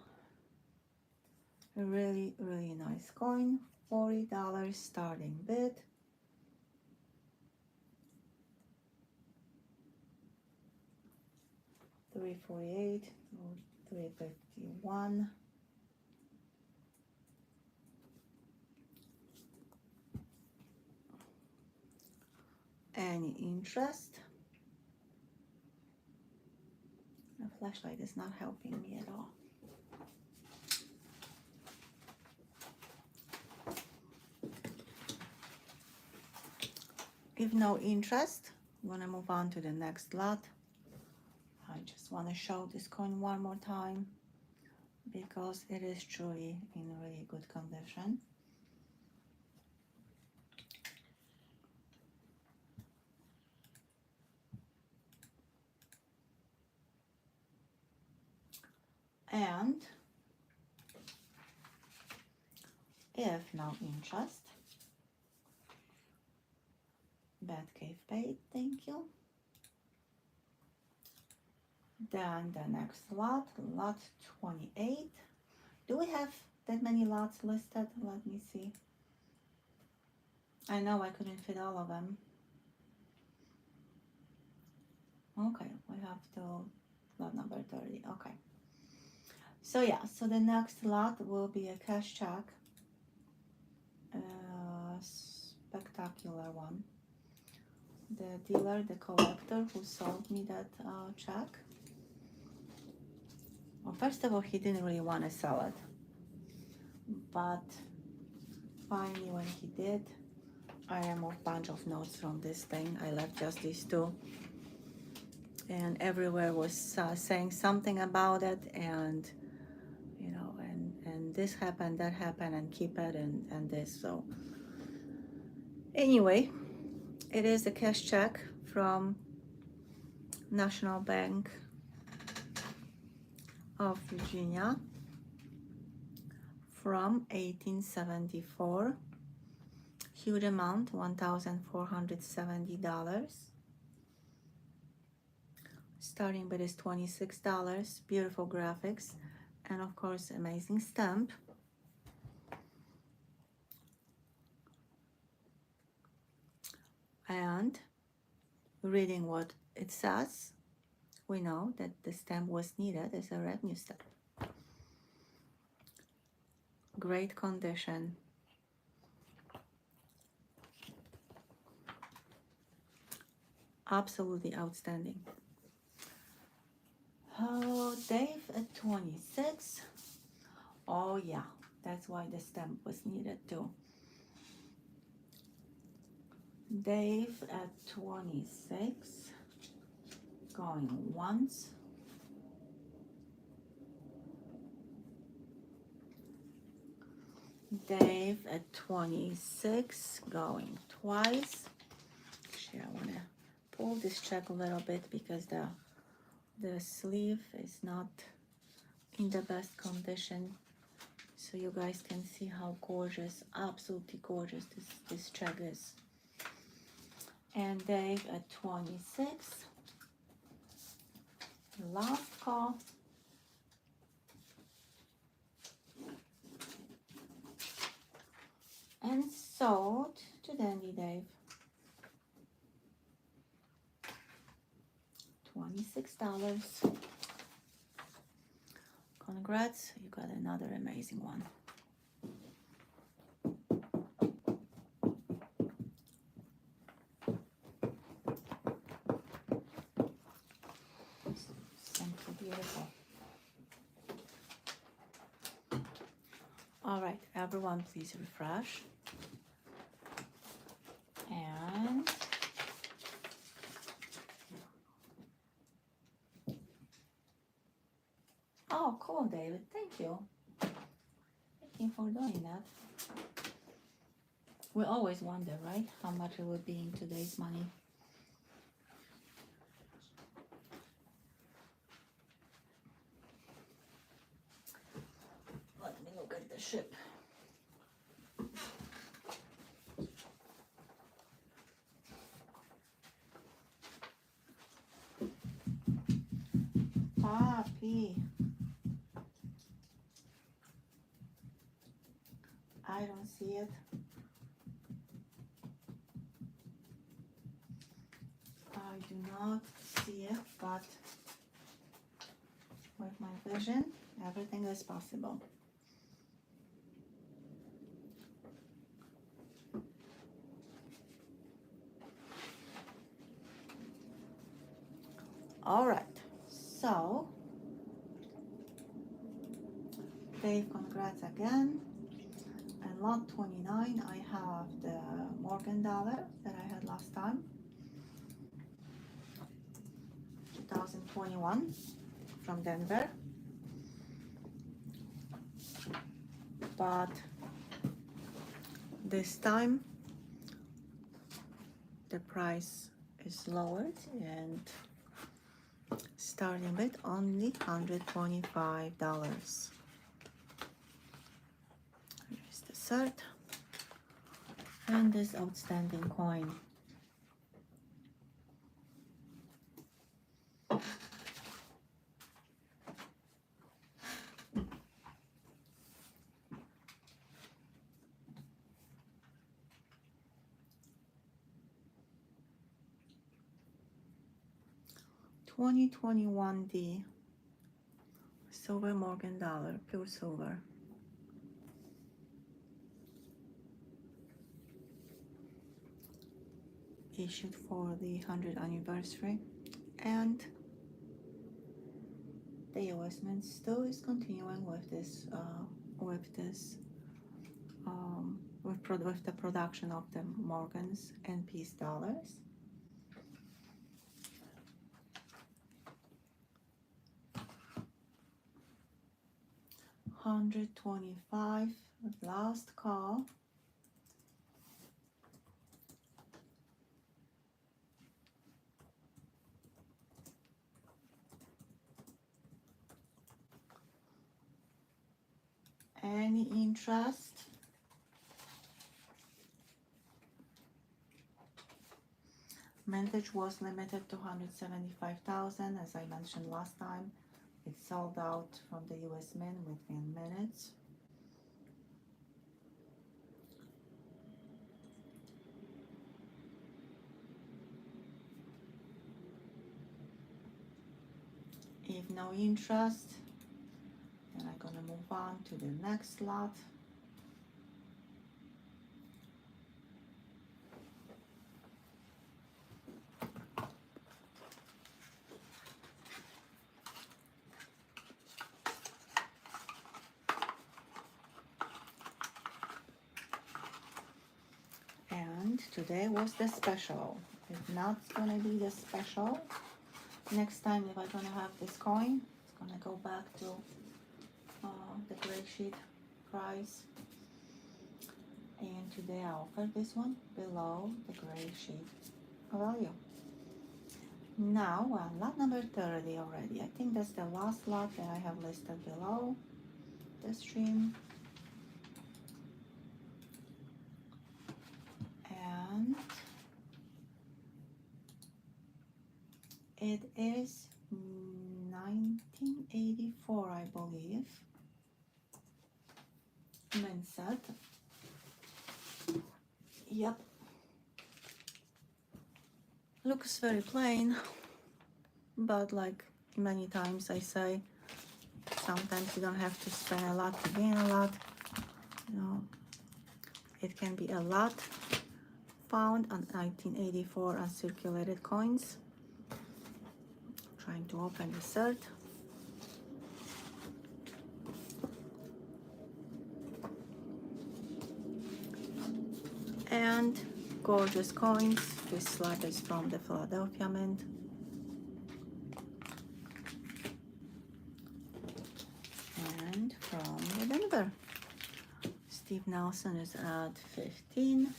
A: a really, really nice coin. $40 starting bid. $3.48 or $3.51. Any interest? The flashlight is not helping me at all. If no interest, I'm gonna move on to the next lot. I just want to show this coin one more time because it is truly in really good condition. And if no interest, Batcave paid, thank you. Then the next lot, lot 28. Do we have that many lots listed? Let me see. I know I couldn't fit all of them. Okay, we have to lot number 30. Okay. So yeah, so the next lot will be a cash check. Spectacular one. The dealer, the collector who sold me that check. Well, first of all, he didn't really want to sell it. But finally, when he did, I removed a bunch of notes from this thing. I left just these two. And everywhere was saying something about it, and you know, and this happened, that happened, and keep it, and this. So anyway, it is a cash check from National Bank of Virginia from 1874. Huge amount, $1,470. Starting bid is $26. Beautiful graphics, and of course, amazing stamp. And reading what it says, we know that the stamp was needed as a revenue stamp. Great condition. Absolutely outstanding. Oh, Dave at 26. Oh yeah, that's why the stamp was needed too. Dave at 26. Going once. Dave at 26, going twice. Actually, I want to pull this check a little bit because the sleeve is not in the best condition, so you guys can see how gorgeous, absolutely gorgeous this check is. And Dave at 26, last call. And sold to Dandy Dave. $26. Congrats, you got another amazing one. Simply beautiful. All right, everyone, please refresh. And oh, cool, David. Thank you. Thank you for doing that. We always wonder, right, how much it would be in today's money. Let me look at the ship. Papi. I don't see it. I do not see it, but with my vision, everything is possible. All right, so Dave, congrats again. And lot 29, I have the Morgan dollar that I had last time. 2021 from Denver. But this time the price is lowered and starting with only $125. Here's the cert and this outstanding coin. $2021D silver Morgan dollar, pure silver. Issued for the 100th anniversary, and the U.S. Mint still is continuing with this with the production of the Morgans and Peace dollars. $125 last call. Any interest? Mintage was limited to 175,000, as I mentioned last time. It sold out from the US Mint within minutes. If no interest, then I'm gonna move on to the next lot. And today was the special. If not, it's gonna be the special. Next time, if I'm gonna have this coin, it's gonna go back to the gray sheet price. and today I offer this one below the gray sheet value. Now we're on lot number 30 already. I think that's the last lot that I have listed below the stream. And it is 1984, I believe. Mindset. Yep. Looks very plain, but like many times I say, sometimes you don't have to spend a lot to gain a lot. You know, it can be a lot found on 1984 uncirculated coins. Trying to open the cert. And gorgeous coins. This slot is from the Philadelphia Mint. And from the Denver. Steve Nelson is at 15.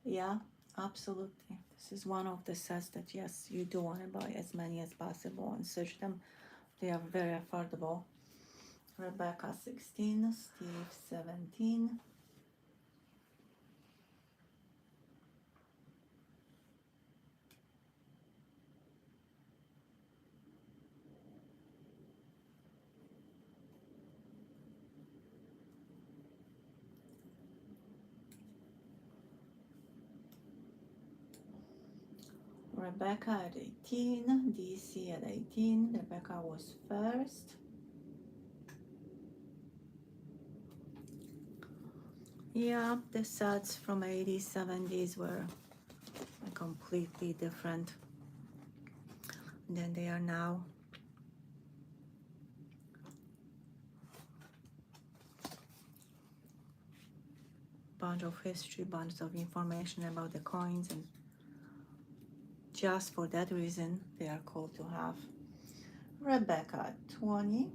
A: Yeah, absolutely. This is one of the sets that, yes, you do want to buy as many as possible and search them. They are very affordable. Rebecca 16, Steve 17. Rebecca at 18, DC at 18. Rebecca was first. Yeah, the sets from 80s, 70s were completely different than they are now. Bunch of history, bunch of information about the coins, and just for that reason they are cool to have. Rebecca at 20.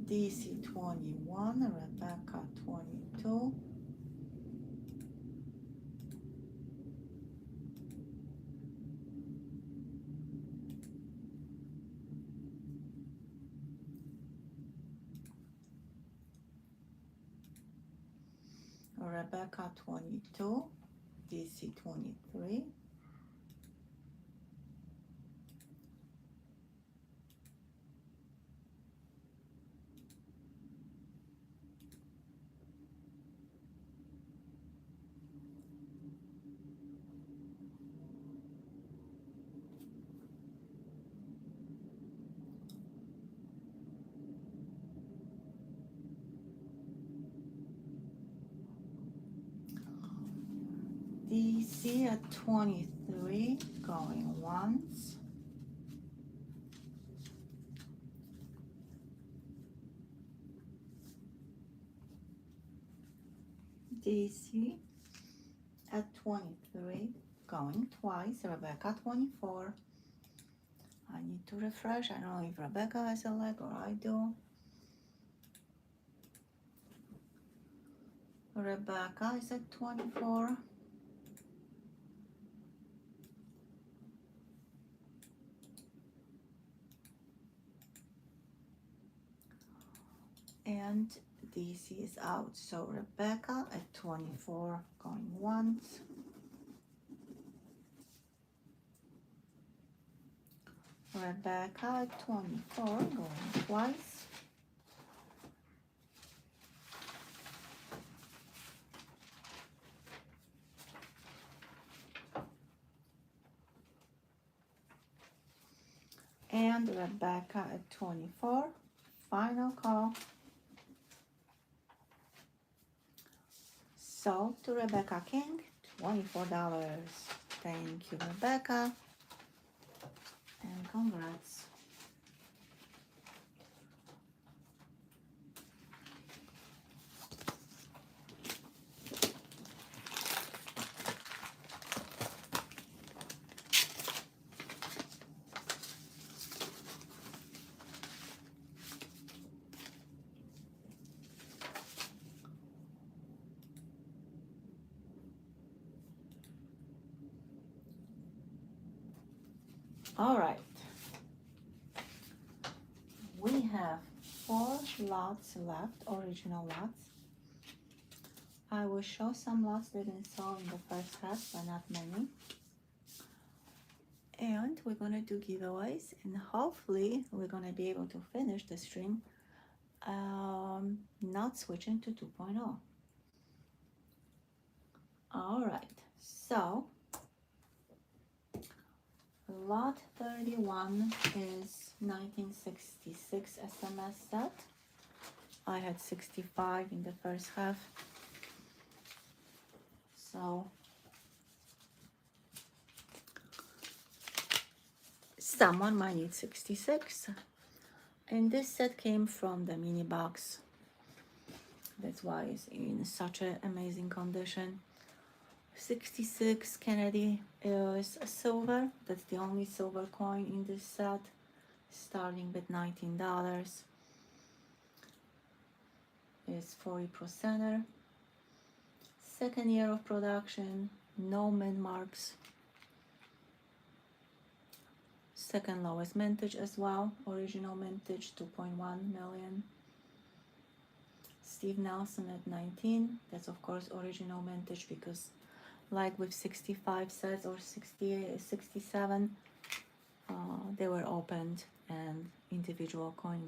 A: DC 21, Rebecca 22. Rebecca 22, DC 23. DC at 23, going once. DC at 23, going twice. Rebecca 24. I need to refresh. I don't know if Rebecca has a leg or I do. Rebecca is at 24. And DC is out. So Rebecca at 24, going once. Rebecca at 24, going twice. And Rebecca at 24, final call. Sold to Rebecca King, $24. Thank you, Rebecca. And congrats. All right. We have 4 lots left, original lots. I will show some lots that I saw in the first half, but not many. And we're gonna do giveaways, and hopefully we're gonna be able to finish the stream not switching to 2.0. All right, so lot 31 is 1966 SMS set. I had 65 in the first half, so someone might need 66. And this set came from the mini box. That's why it's in such an amazing condition. 66 Kennedy is a silver. That's the only silver coin in this set, starting with $19. It's 40%er. Second year of production, no min marks. Second lowest mintage as well, original mintage 2.1 million. Steve Nelson at 19, that's of course original mintage, because like with 65 sets or 68, 67, they were opened and individual coins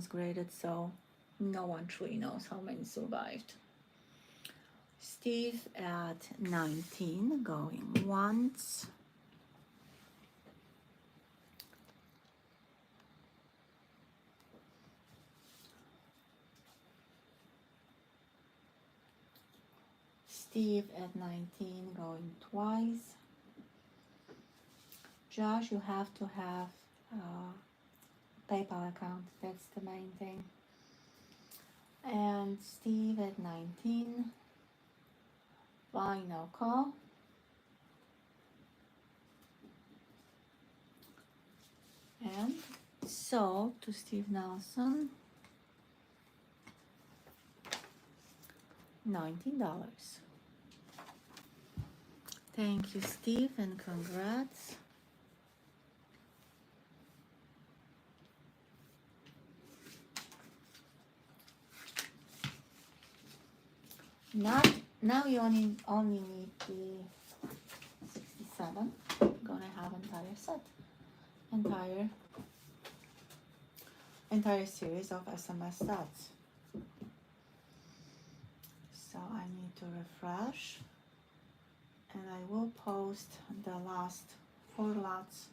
A: graded, so no one truly knows how many survived. Steve at 19, going once. Steve at 19, going twice. Josh, you have to have a PayPal account, that's the main thing. And Steve at 19, final call. And sold to Steve Nelson, $19. Thank you, Steve, and congrats. Now you only need the 67. Gonna have entire set, entire series of SMS sets. So I need to refresh, and I will post the last 4 lots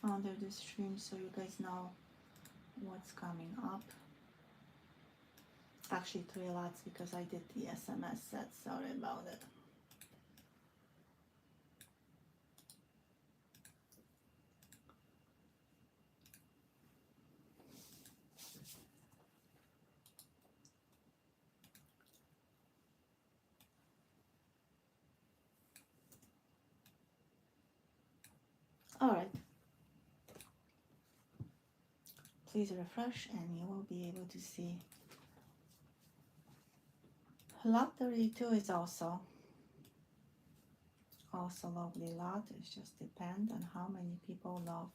A: under the stream so you guys know what's coming up. Actually 3 lots, because I did the SMS set, sorry about it. All right, please refresh and you will be able to see. Lot 32 is also lovely lot. It just depends on how many people love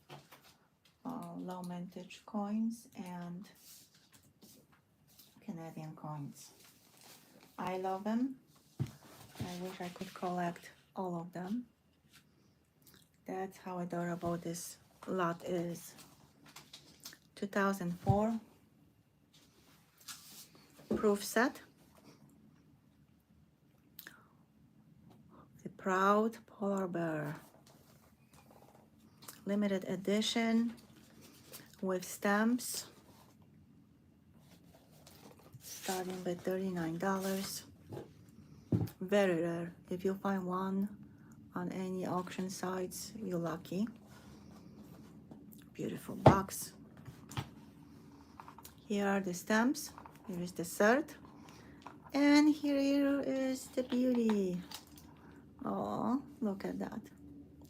A: low mintage coins and Canadian coins. I love them. I wish I could collect all of them. That's how adorable this lot is. 2004 proof set. The proud polar bear. Limited edition with stamps. Starting with $39. Very rare. If you find one on any auction sites, you're lucky. Beautiful box. Here are the stamps. Here is the cert. And here is the beauty. Oh, look at that.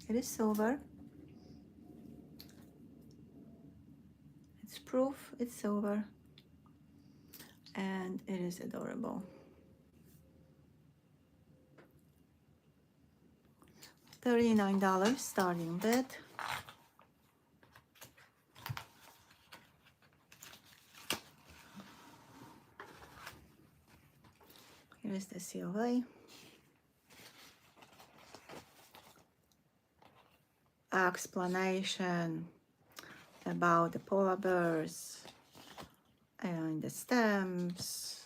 A: It is silver. It's proof it's silver. And it is adorable. $39 starting bid. Here's the COA. Explanation about the polar bears and the stamps,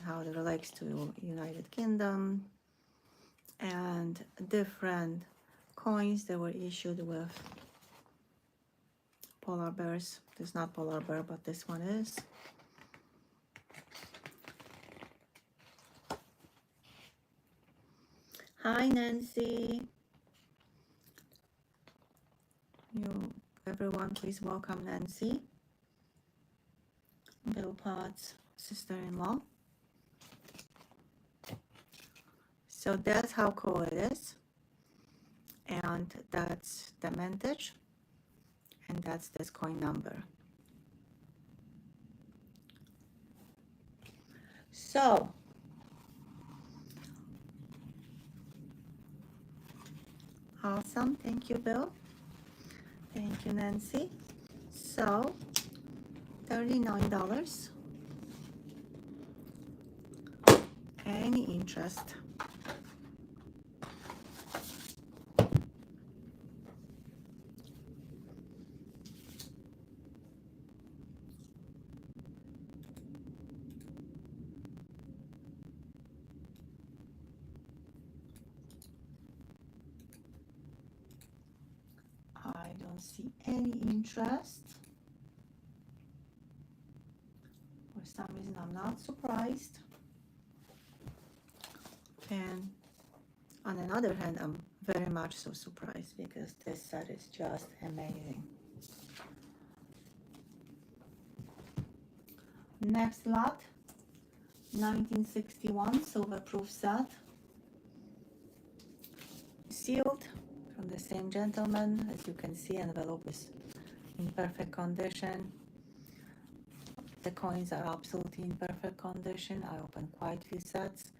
A: how it relates to United Kingdom, and different coins that were issued with polar bears. This is not polar bear, but this one is. Hi, Nancy. Everyone, please welcome Nancy, Bill Potts' sister-in-law. So that's how cool it is. And that's the mintage. And that's this coin number. So, awesome. Thank you, Bill. Thank you, Nancy. So, $39. Any interest? I don't see any interest. For some reason, I'm not surprised. And on another hand, I'm very much so surprised because this set is just amazing. Next lot, 1961 silver proof set. Sealed from the same gentleman. As you can see, envelope is in perfect condition. The coins are absolutely in perfect condition. I opened quite a few sets.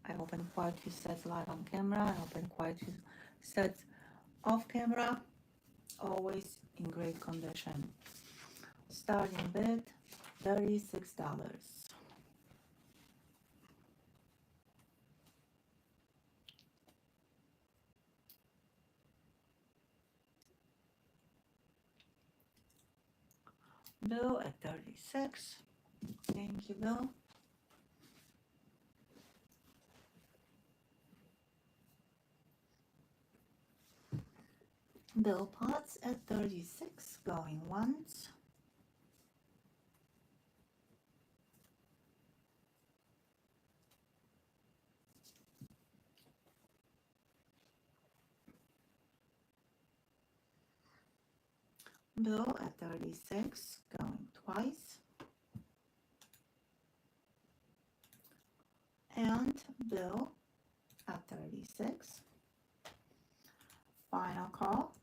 A: I opened quite a few sets live on camera. I opened quite a few sets off camera. Always in great condition. Starting bid, $36. Bill at 36. Thank you, Bill. Bill Potts at 36, going once. Bill at 36, going twice. And Bill at 36. Final call.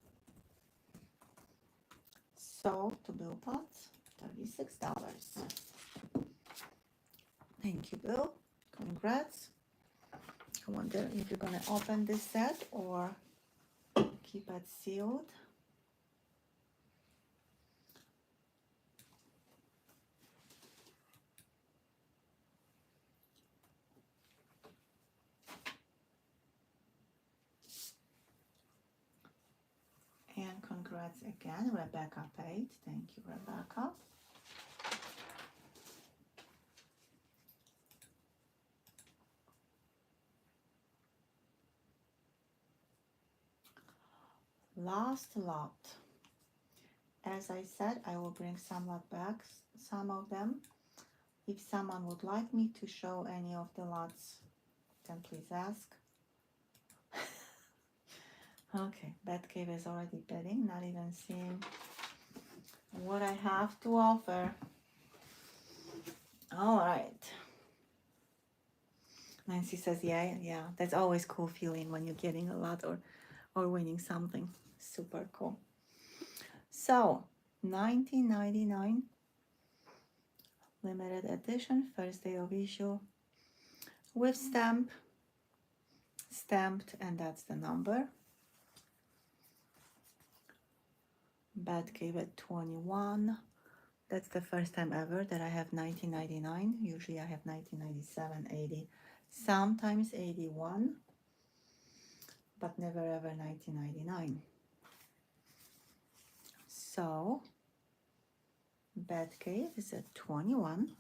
A: Sold to Bill Potts, $36. Thank you, Bill. Congrats. I wonder if you're gonna open this set or keep it sealed. And congrats again, Rebecca paid. Thank you, Rebecca. Last lot. As I said, I will bring some lot back, some of them. If someone would like me to show any of the lots then please ask. Okay, Batcave is already betting, not even seeing what I have to offer. All right. Nancy says, yeah, that's always cool feeling when you're getting a lot or winning something. Super cool. So, 1999, limited edition, first day of issue, with stamp, stamped, and that's the number. Batcave at 21. That's the first time ever that I have 1999. Usually I have 1997, 80, sometimes 81, but never ever 1999. So, Batcave is at 21.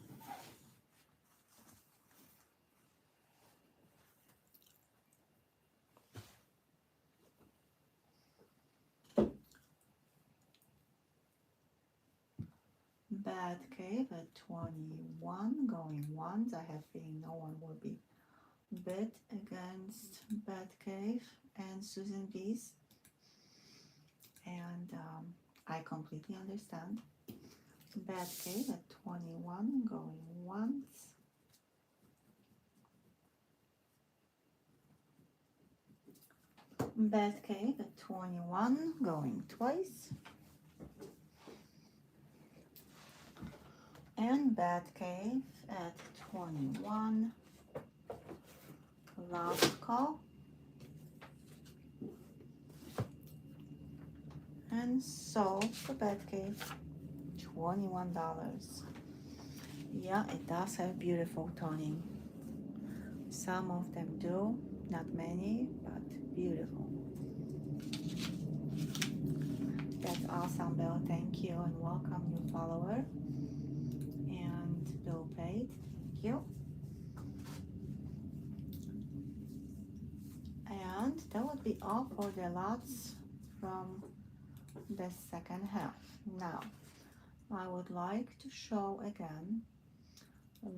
A: Batcave at 21, going once. I have feeling no one will be bid against Batcave and Susan B's. And I completely understand. Batcave at 21, going once. Batcave at 21, going twice. And Batcave at 21, last call. And sold the Batcave, $21. Yeah, it does have beautiful toning. Some of them do, not many, but beautiful. That's awesome, Bill. Thank you and welcome, new follower. And Bill paid. Thank you. And that would be all for the lots from the second half. Now, I would like to show again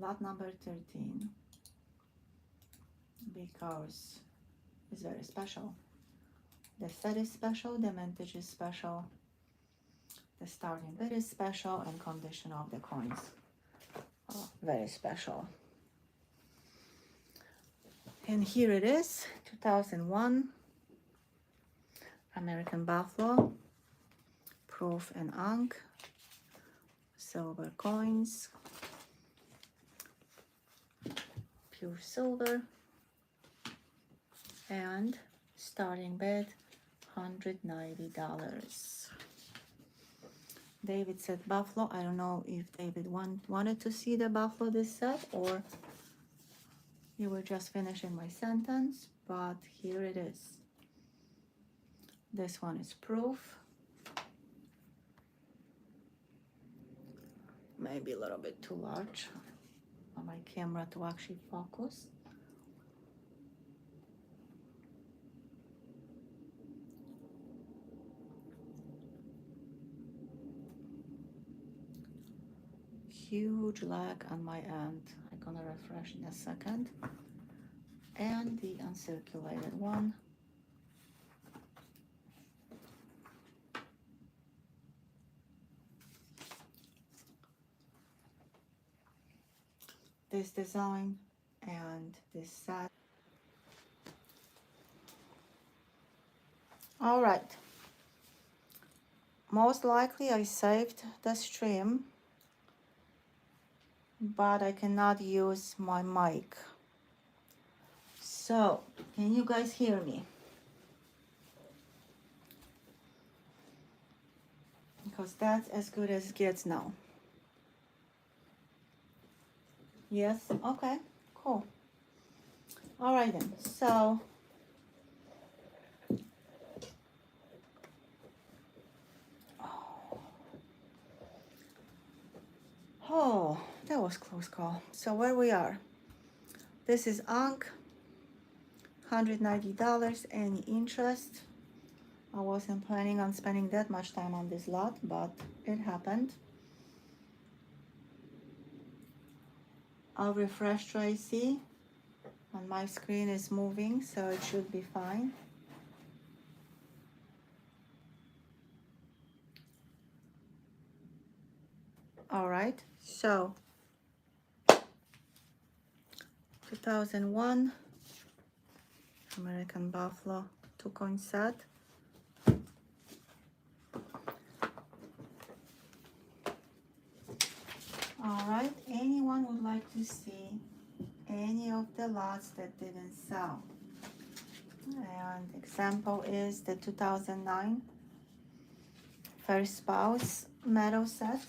A: lot number 13 because it's very special. The set is special, the mintage is special, the starting bid is special, and condition of the coins are very special. And here it is, 2001 American Buffalo, proof and unk, silver coins, pure silver, and starting bid $190. David said Buffalo. I don't know if David wanted to see the Buffalo this set or you were just finishing my sentence, but here it is. This one is proof. Maybe a little bit too large for my camera to actually focus. Huge lag on my end. I'm gonna refresh in a second. And the uncirculated one. This design and this set. All right. Most likely I saved the stream, but I cannot use my mic. So, can you guys hear me? Because that's as good as it gets now. Yes? Okay, cool. All right then, so oh, that was close call. So where we are, this is Ankh, $190, any interest. I wasn't planning on spending that much time on this lot, but it happened. I'll refresh Tracy. On my screen is moving, so it should be fine. All right, so 2001 American Buffalo 2-coin set. All right, anyone would like to see any of the lots that didn't sell? And example is the 2009 First Spouse Meadow set.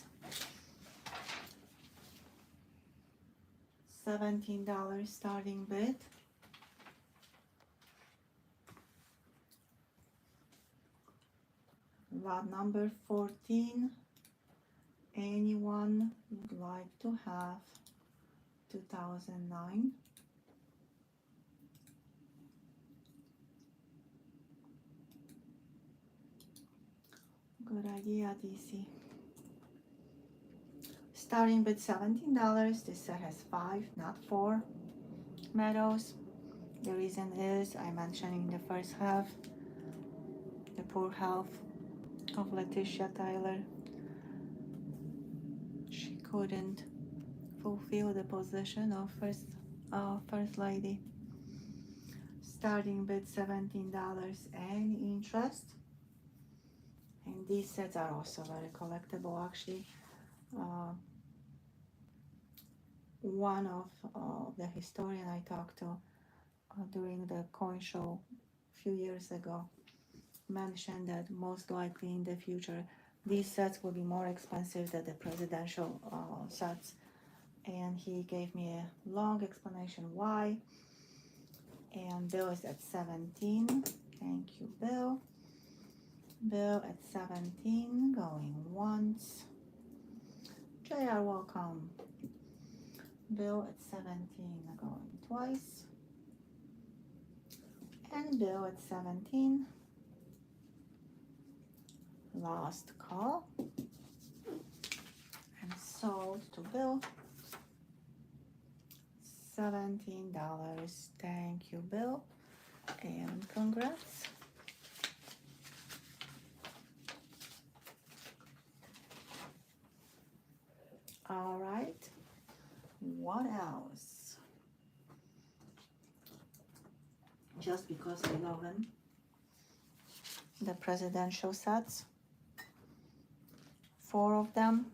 A: $17 starting bid. Lot number 14. Anyone would like to have 2009? Good idea, DC. Starting bid $17. This set has 5, not 4 meadows. The reason is I mentioned in the first half the poor health of Letitia Tyler. She couldn't fulfill the position of first lady. Starting bid $17. Any interest? And these sets are also very collectible. Actually, one of the historian I talked to during the coin show a few years ago mentioned that most likely in the future these sets will be more expensive than the presidential sets, and he gave me a long explanation why. And Bill is at 17. Thank you, Bill. Bill at 17, going once. JR, welcome. Bill at 17, going twice. And Bill at 17. Last call. And sold to Bill. $17. Thank you, Bill. And congrats. All right. What else? Just because I love them. The presidential sets. 4 of them.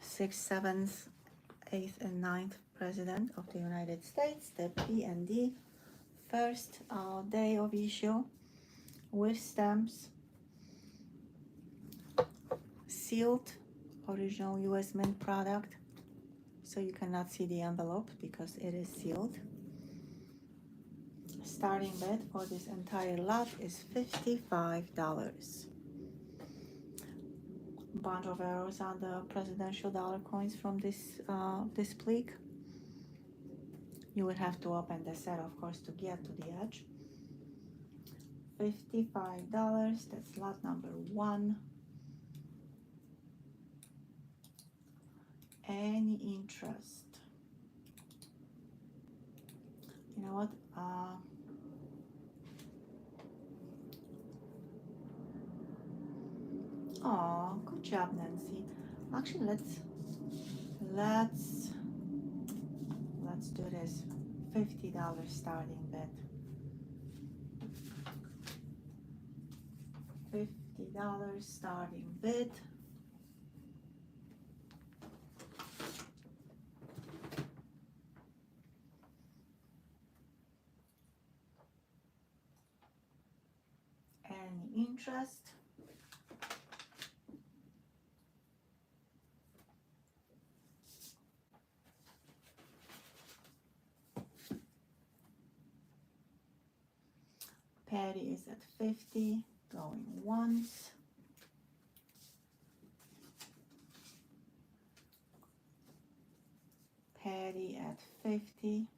A: 6th, 7th, 8th, and 9th President of the United States. The P&D. First day of issue. With stamps. Sealed. Original U.S. Mint product. So you cannot see the envelope because it is sealed. Starting bid for this entire lot is $55. Bunch of arrows on the presidential dollar coins from this this pleat. You would have to open the set, of course, to get to the edge. $55. That's lot number 1. Any interest? You know what? Oh, good job, Nancy. Actually, let's do this. $50 starting bid. $50 starting bid. Any interest? Patty is at 50, going once. Patty at 50,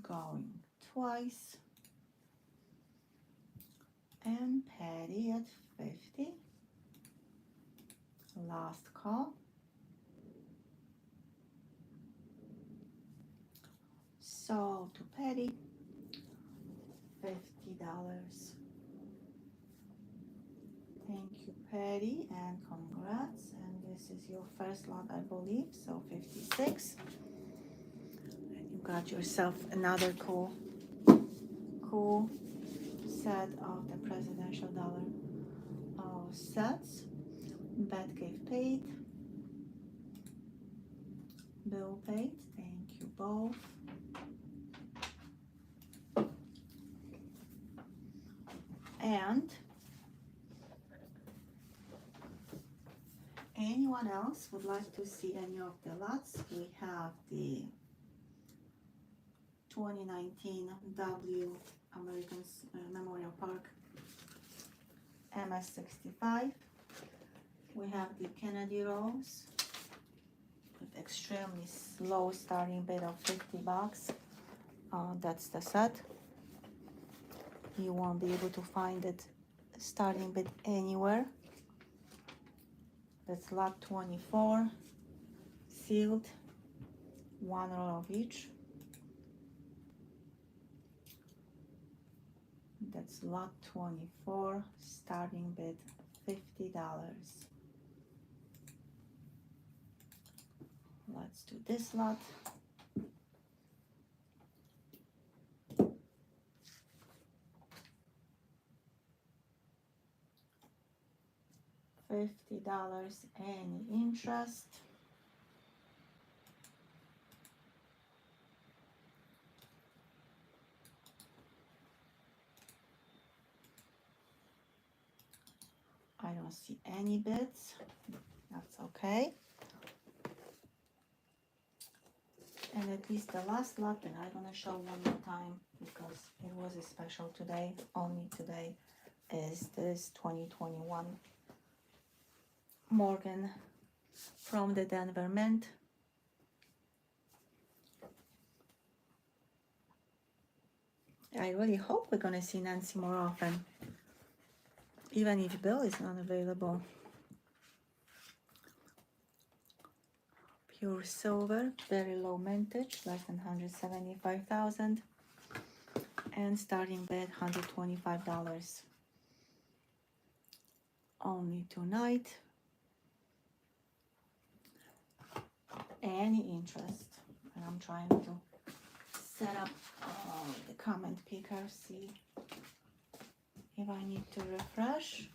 A: going twice. And Patty at 50. Last call. sold to Patty, $50. Thank you, Patty, and congrats. And this is your first lot, I believe, so 56. And you got yourself another cool set of the presidential dollar sets. Batcave paid, Bill paid. Thank you both. And anyone else would like to see any of the lots? We have the 2019 W American Memorial Park MS65. We have the Kennedy Rose with extremely low starting bid of $50. That's the set. You won't be able to find it starting bid anywhere. That's lot 24, sealed, 1 roll of each. That's lot 24, starting bid $50. Let's do this lot. $50, any interest? I don't see any bids. That's okay. And at least the last lot that I'm gonna show one more time because it was a special today, only today, is this 2021 Morgan from the Denver Mint. I really hope we're gonna see Nancy more often, even if Bill is not available. Pure silver, very low mintage, less than 175,000, and starting bid $125. Only tonight. Any interest? And I'm trying to set up the comment picker, see if I need to refresh.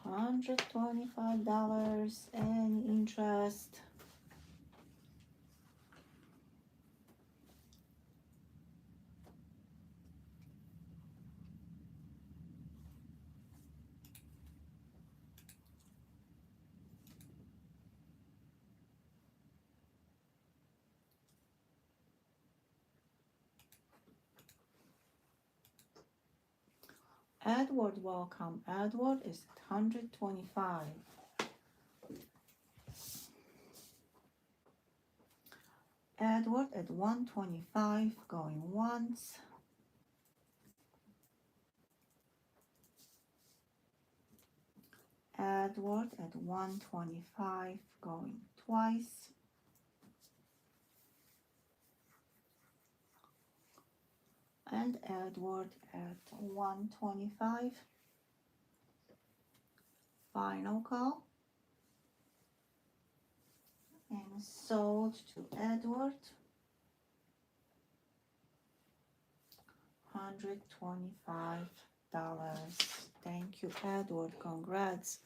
A: $125, any interest? Edward, welcome. Edward is at 125. Edward at 125, going once. Edward at 125, going twice. And Edward at 125. Final call. And sold to Edward. $125. Thank you, Edward. Congrats.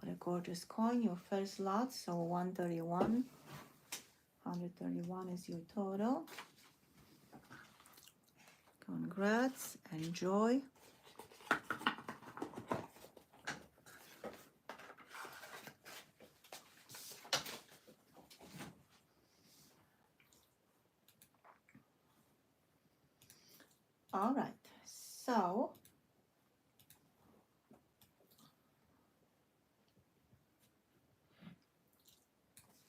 A: What a gorgeous coin. Your first lot, so 131. 131 is your total. Congrats. Enjoy. All right, so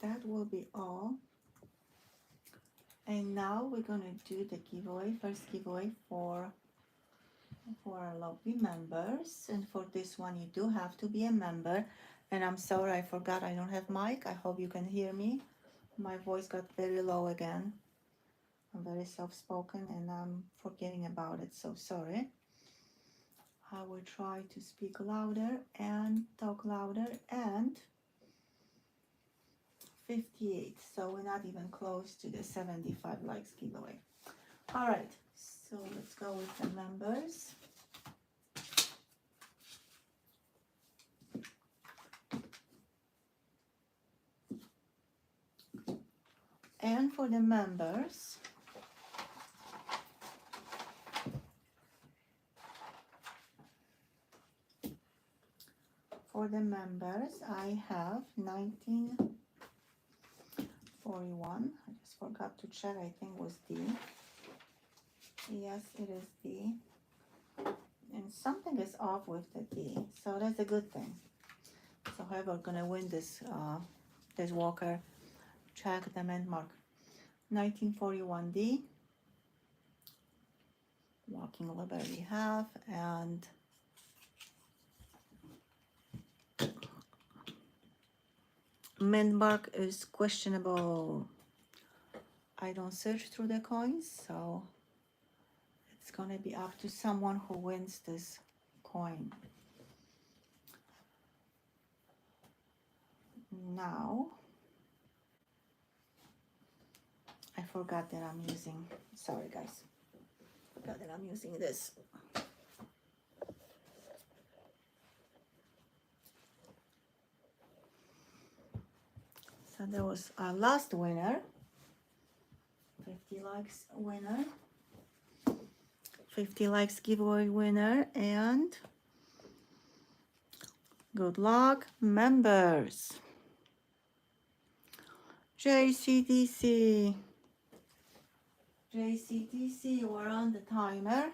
A: that will be all And now we're gonna do the giveaway, first giveaway for our lovely members. And for this one, you do have to be a member. And I'm sorry, I forgot I don't have mic. I hope you can hear me. My voice got very low again. I'm very soft-spoken and I'm forgetting about it, so sorry. I will try to speak louder and talk louder. And 58, so we're not even close to the 75 likes giveaway. All right, so let's go with the members. And for the members, I have 1941. I just forgot to check. I think it was D. Yes, it is D. And something is off with the D, so that's a good thing. So whoever's gonna win this walker, check the mint mark. 1941D, walking liberty half, and mint mark is questionable. I don't search through the coins, so it's gonna be up to someone who wins this coin. Now, I forgot that I'm using, sorry guys, forgot that I'm using this. So there was our last winner, 50 likes winner, 50 likes giveaway winner, and good luck members. JCDC, we're on the timer.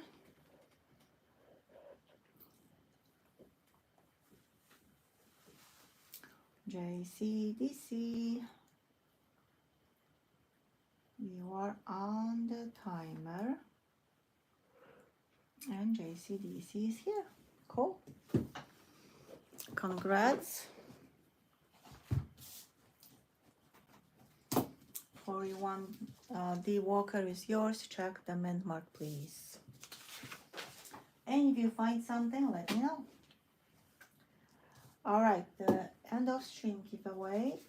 A: JCDC, you are on the timer, and JCDC is here. Cool. Congrats. 41 D Walker is yours. Check the mint mark, please. And if you find something, let me know. All right, the end of stream giveaway.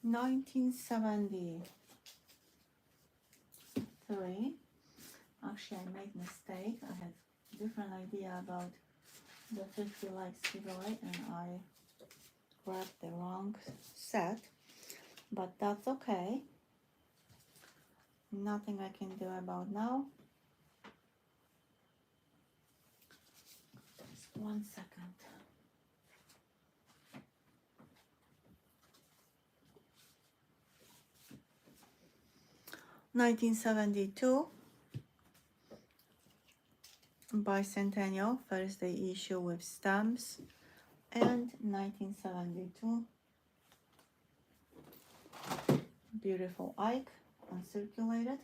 A: $19.73. Actually, I made a mistake. I had a different idea about the 50 likes giveaway, and I grabbed the wrong set, but that's okay. Nothing I can do about now. Just 1 second. $19.72 bicentennial first day issue with stamps, and $19.72 beautiful Ike uncirculated.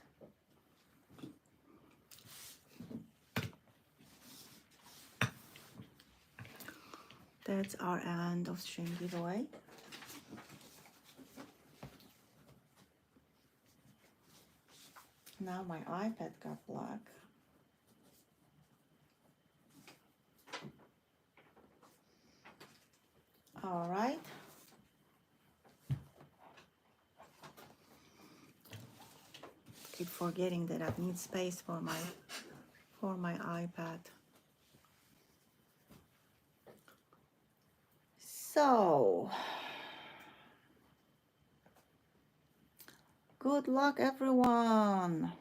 A: That's our end of stream giveaway. Now my iPad got black. All right. Keep forgetting that I need space for my iPad. So, good luck, everyone.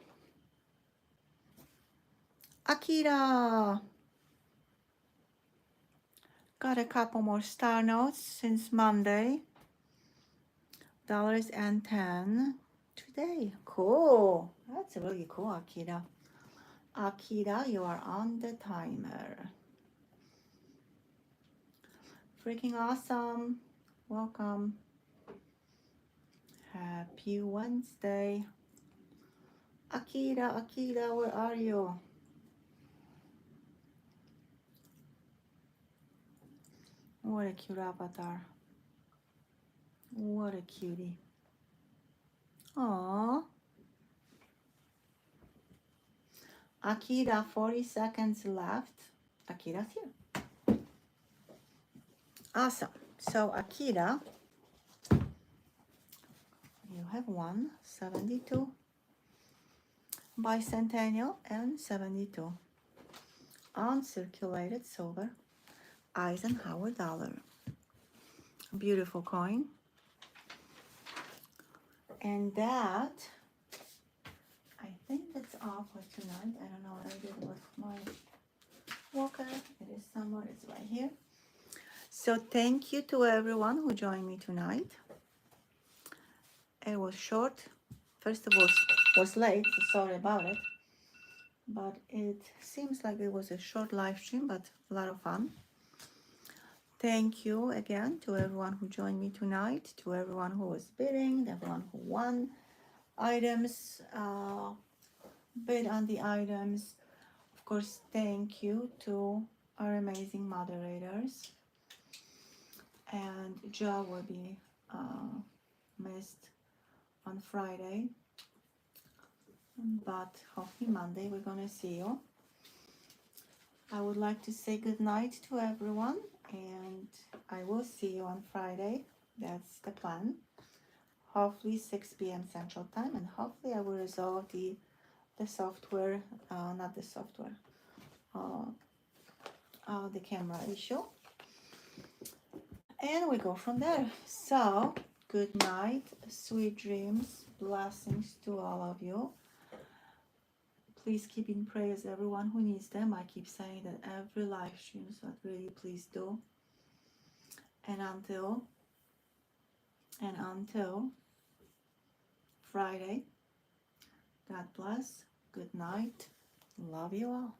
A: Akira. Got a couple more star notes since Monday. $10 today. Cool. That's really cool, Akira. Akira, you are on the timer. Freaking awesome. Welcome. Happy Wednesday. Akira, Akira, where are you? What a cute avatar. What a cutie. Aww. Akira, 40 seconds left. Akira's here. Awesome. So Akira, you have 172 bicentennial and 72 uncirculated silver Eisenhower dollar. Beautiful coin. And that, I think that's all for tonight. I don't know what I did with my walker. It is somewhere, it's right here. So thank you to everyone who joined me tonight. It was short. First of all, it was late, so sorry about it. But it seems like it was a short live stream, but a lot of fun. Thank you again to everyone who joined me tonight, to everyone who was bidding, everyone who won items, bid on the items. Of course, thank you to our amazing moderators. And Joe will be missed on Friday, but hopefully Monday we're gonna see you. I would like to say good night to everyone, and I will see you on Friday. That's the plan. Hopefully 6 p.m. Central Time, and hopefully I will resolve the software, not the software, the camera issue. And we go from there. So, good night, sweet dreams, blessings to all of you. Please keep in prayers everyone who needs them. I keep saying that every live stream, so really please do. And until Friday, God bless, good night, love you all.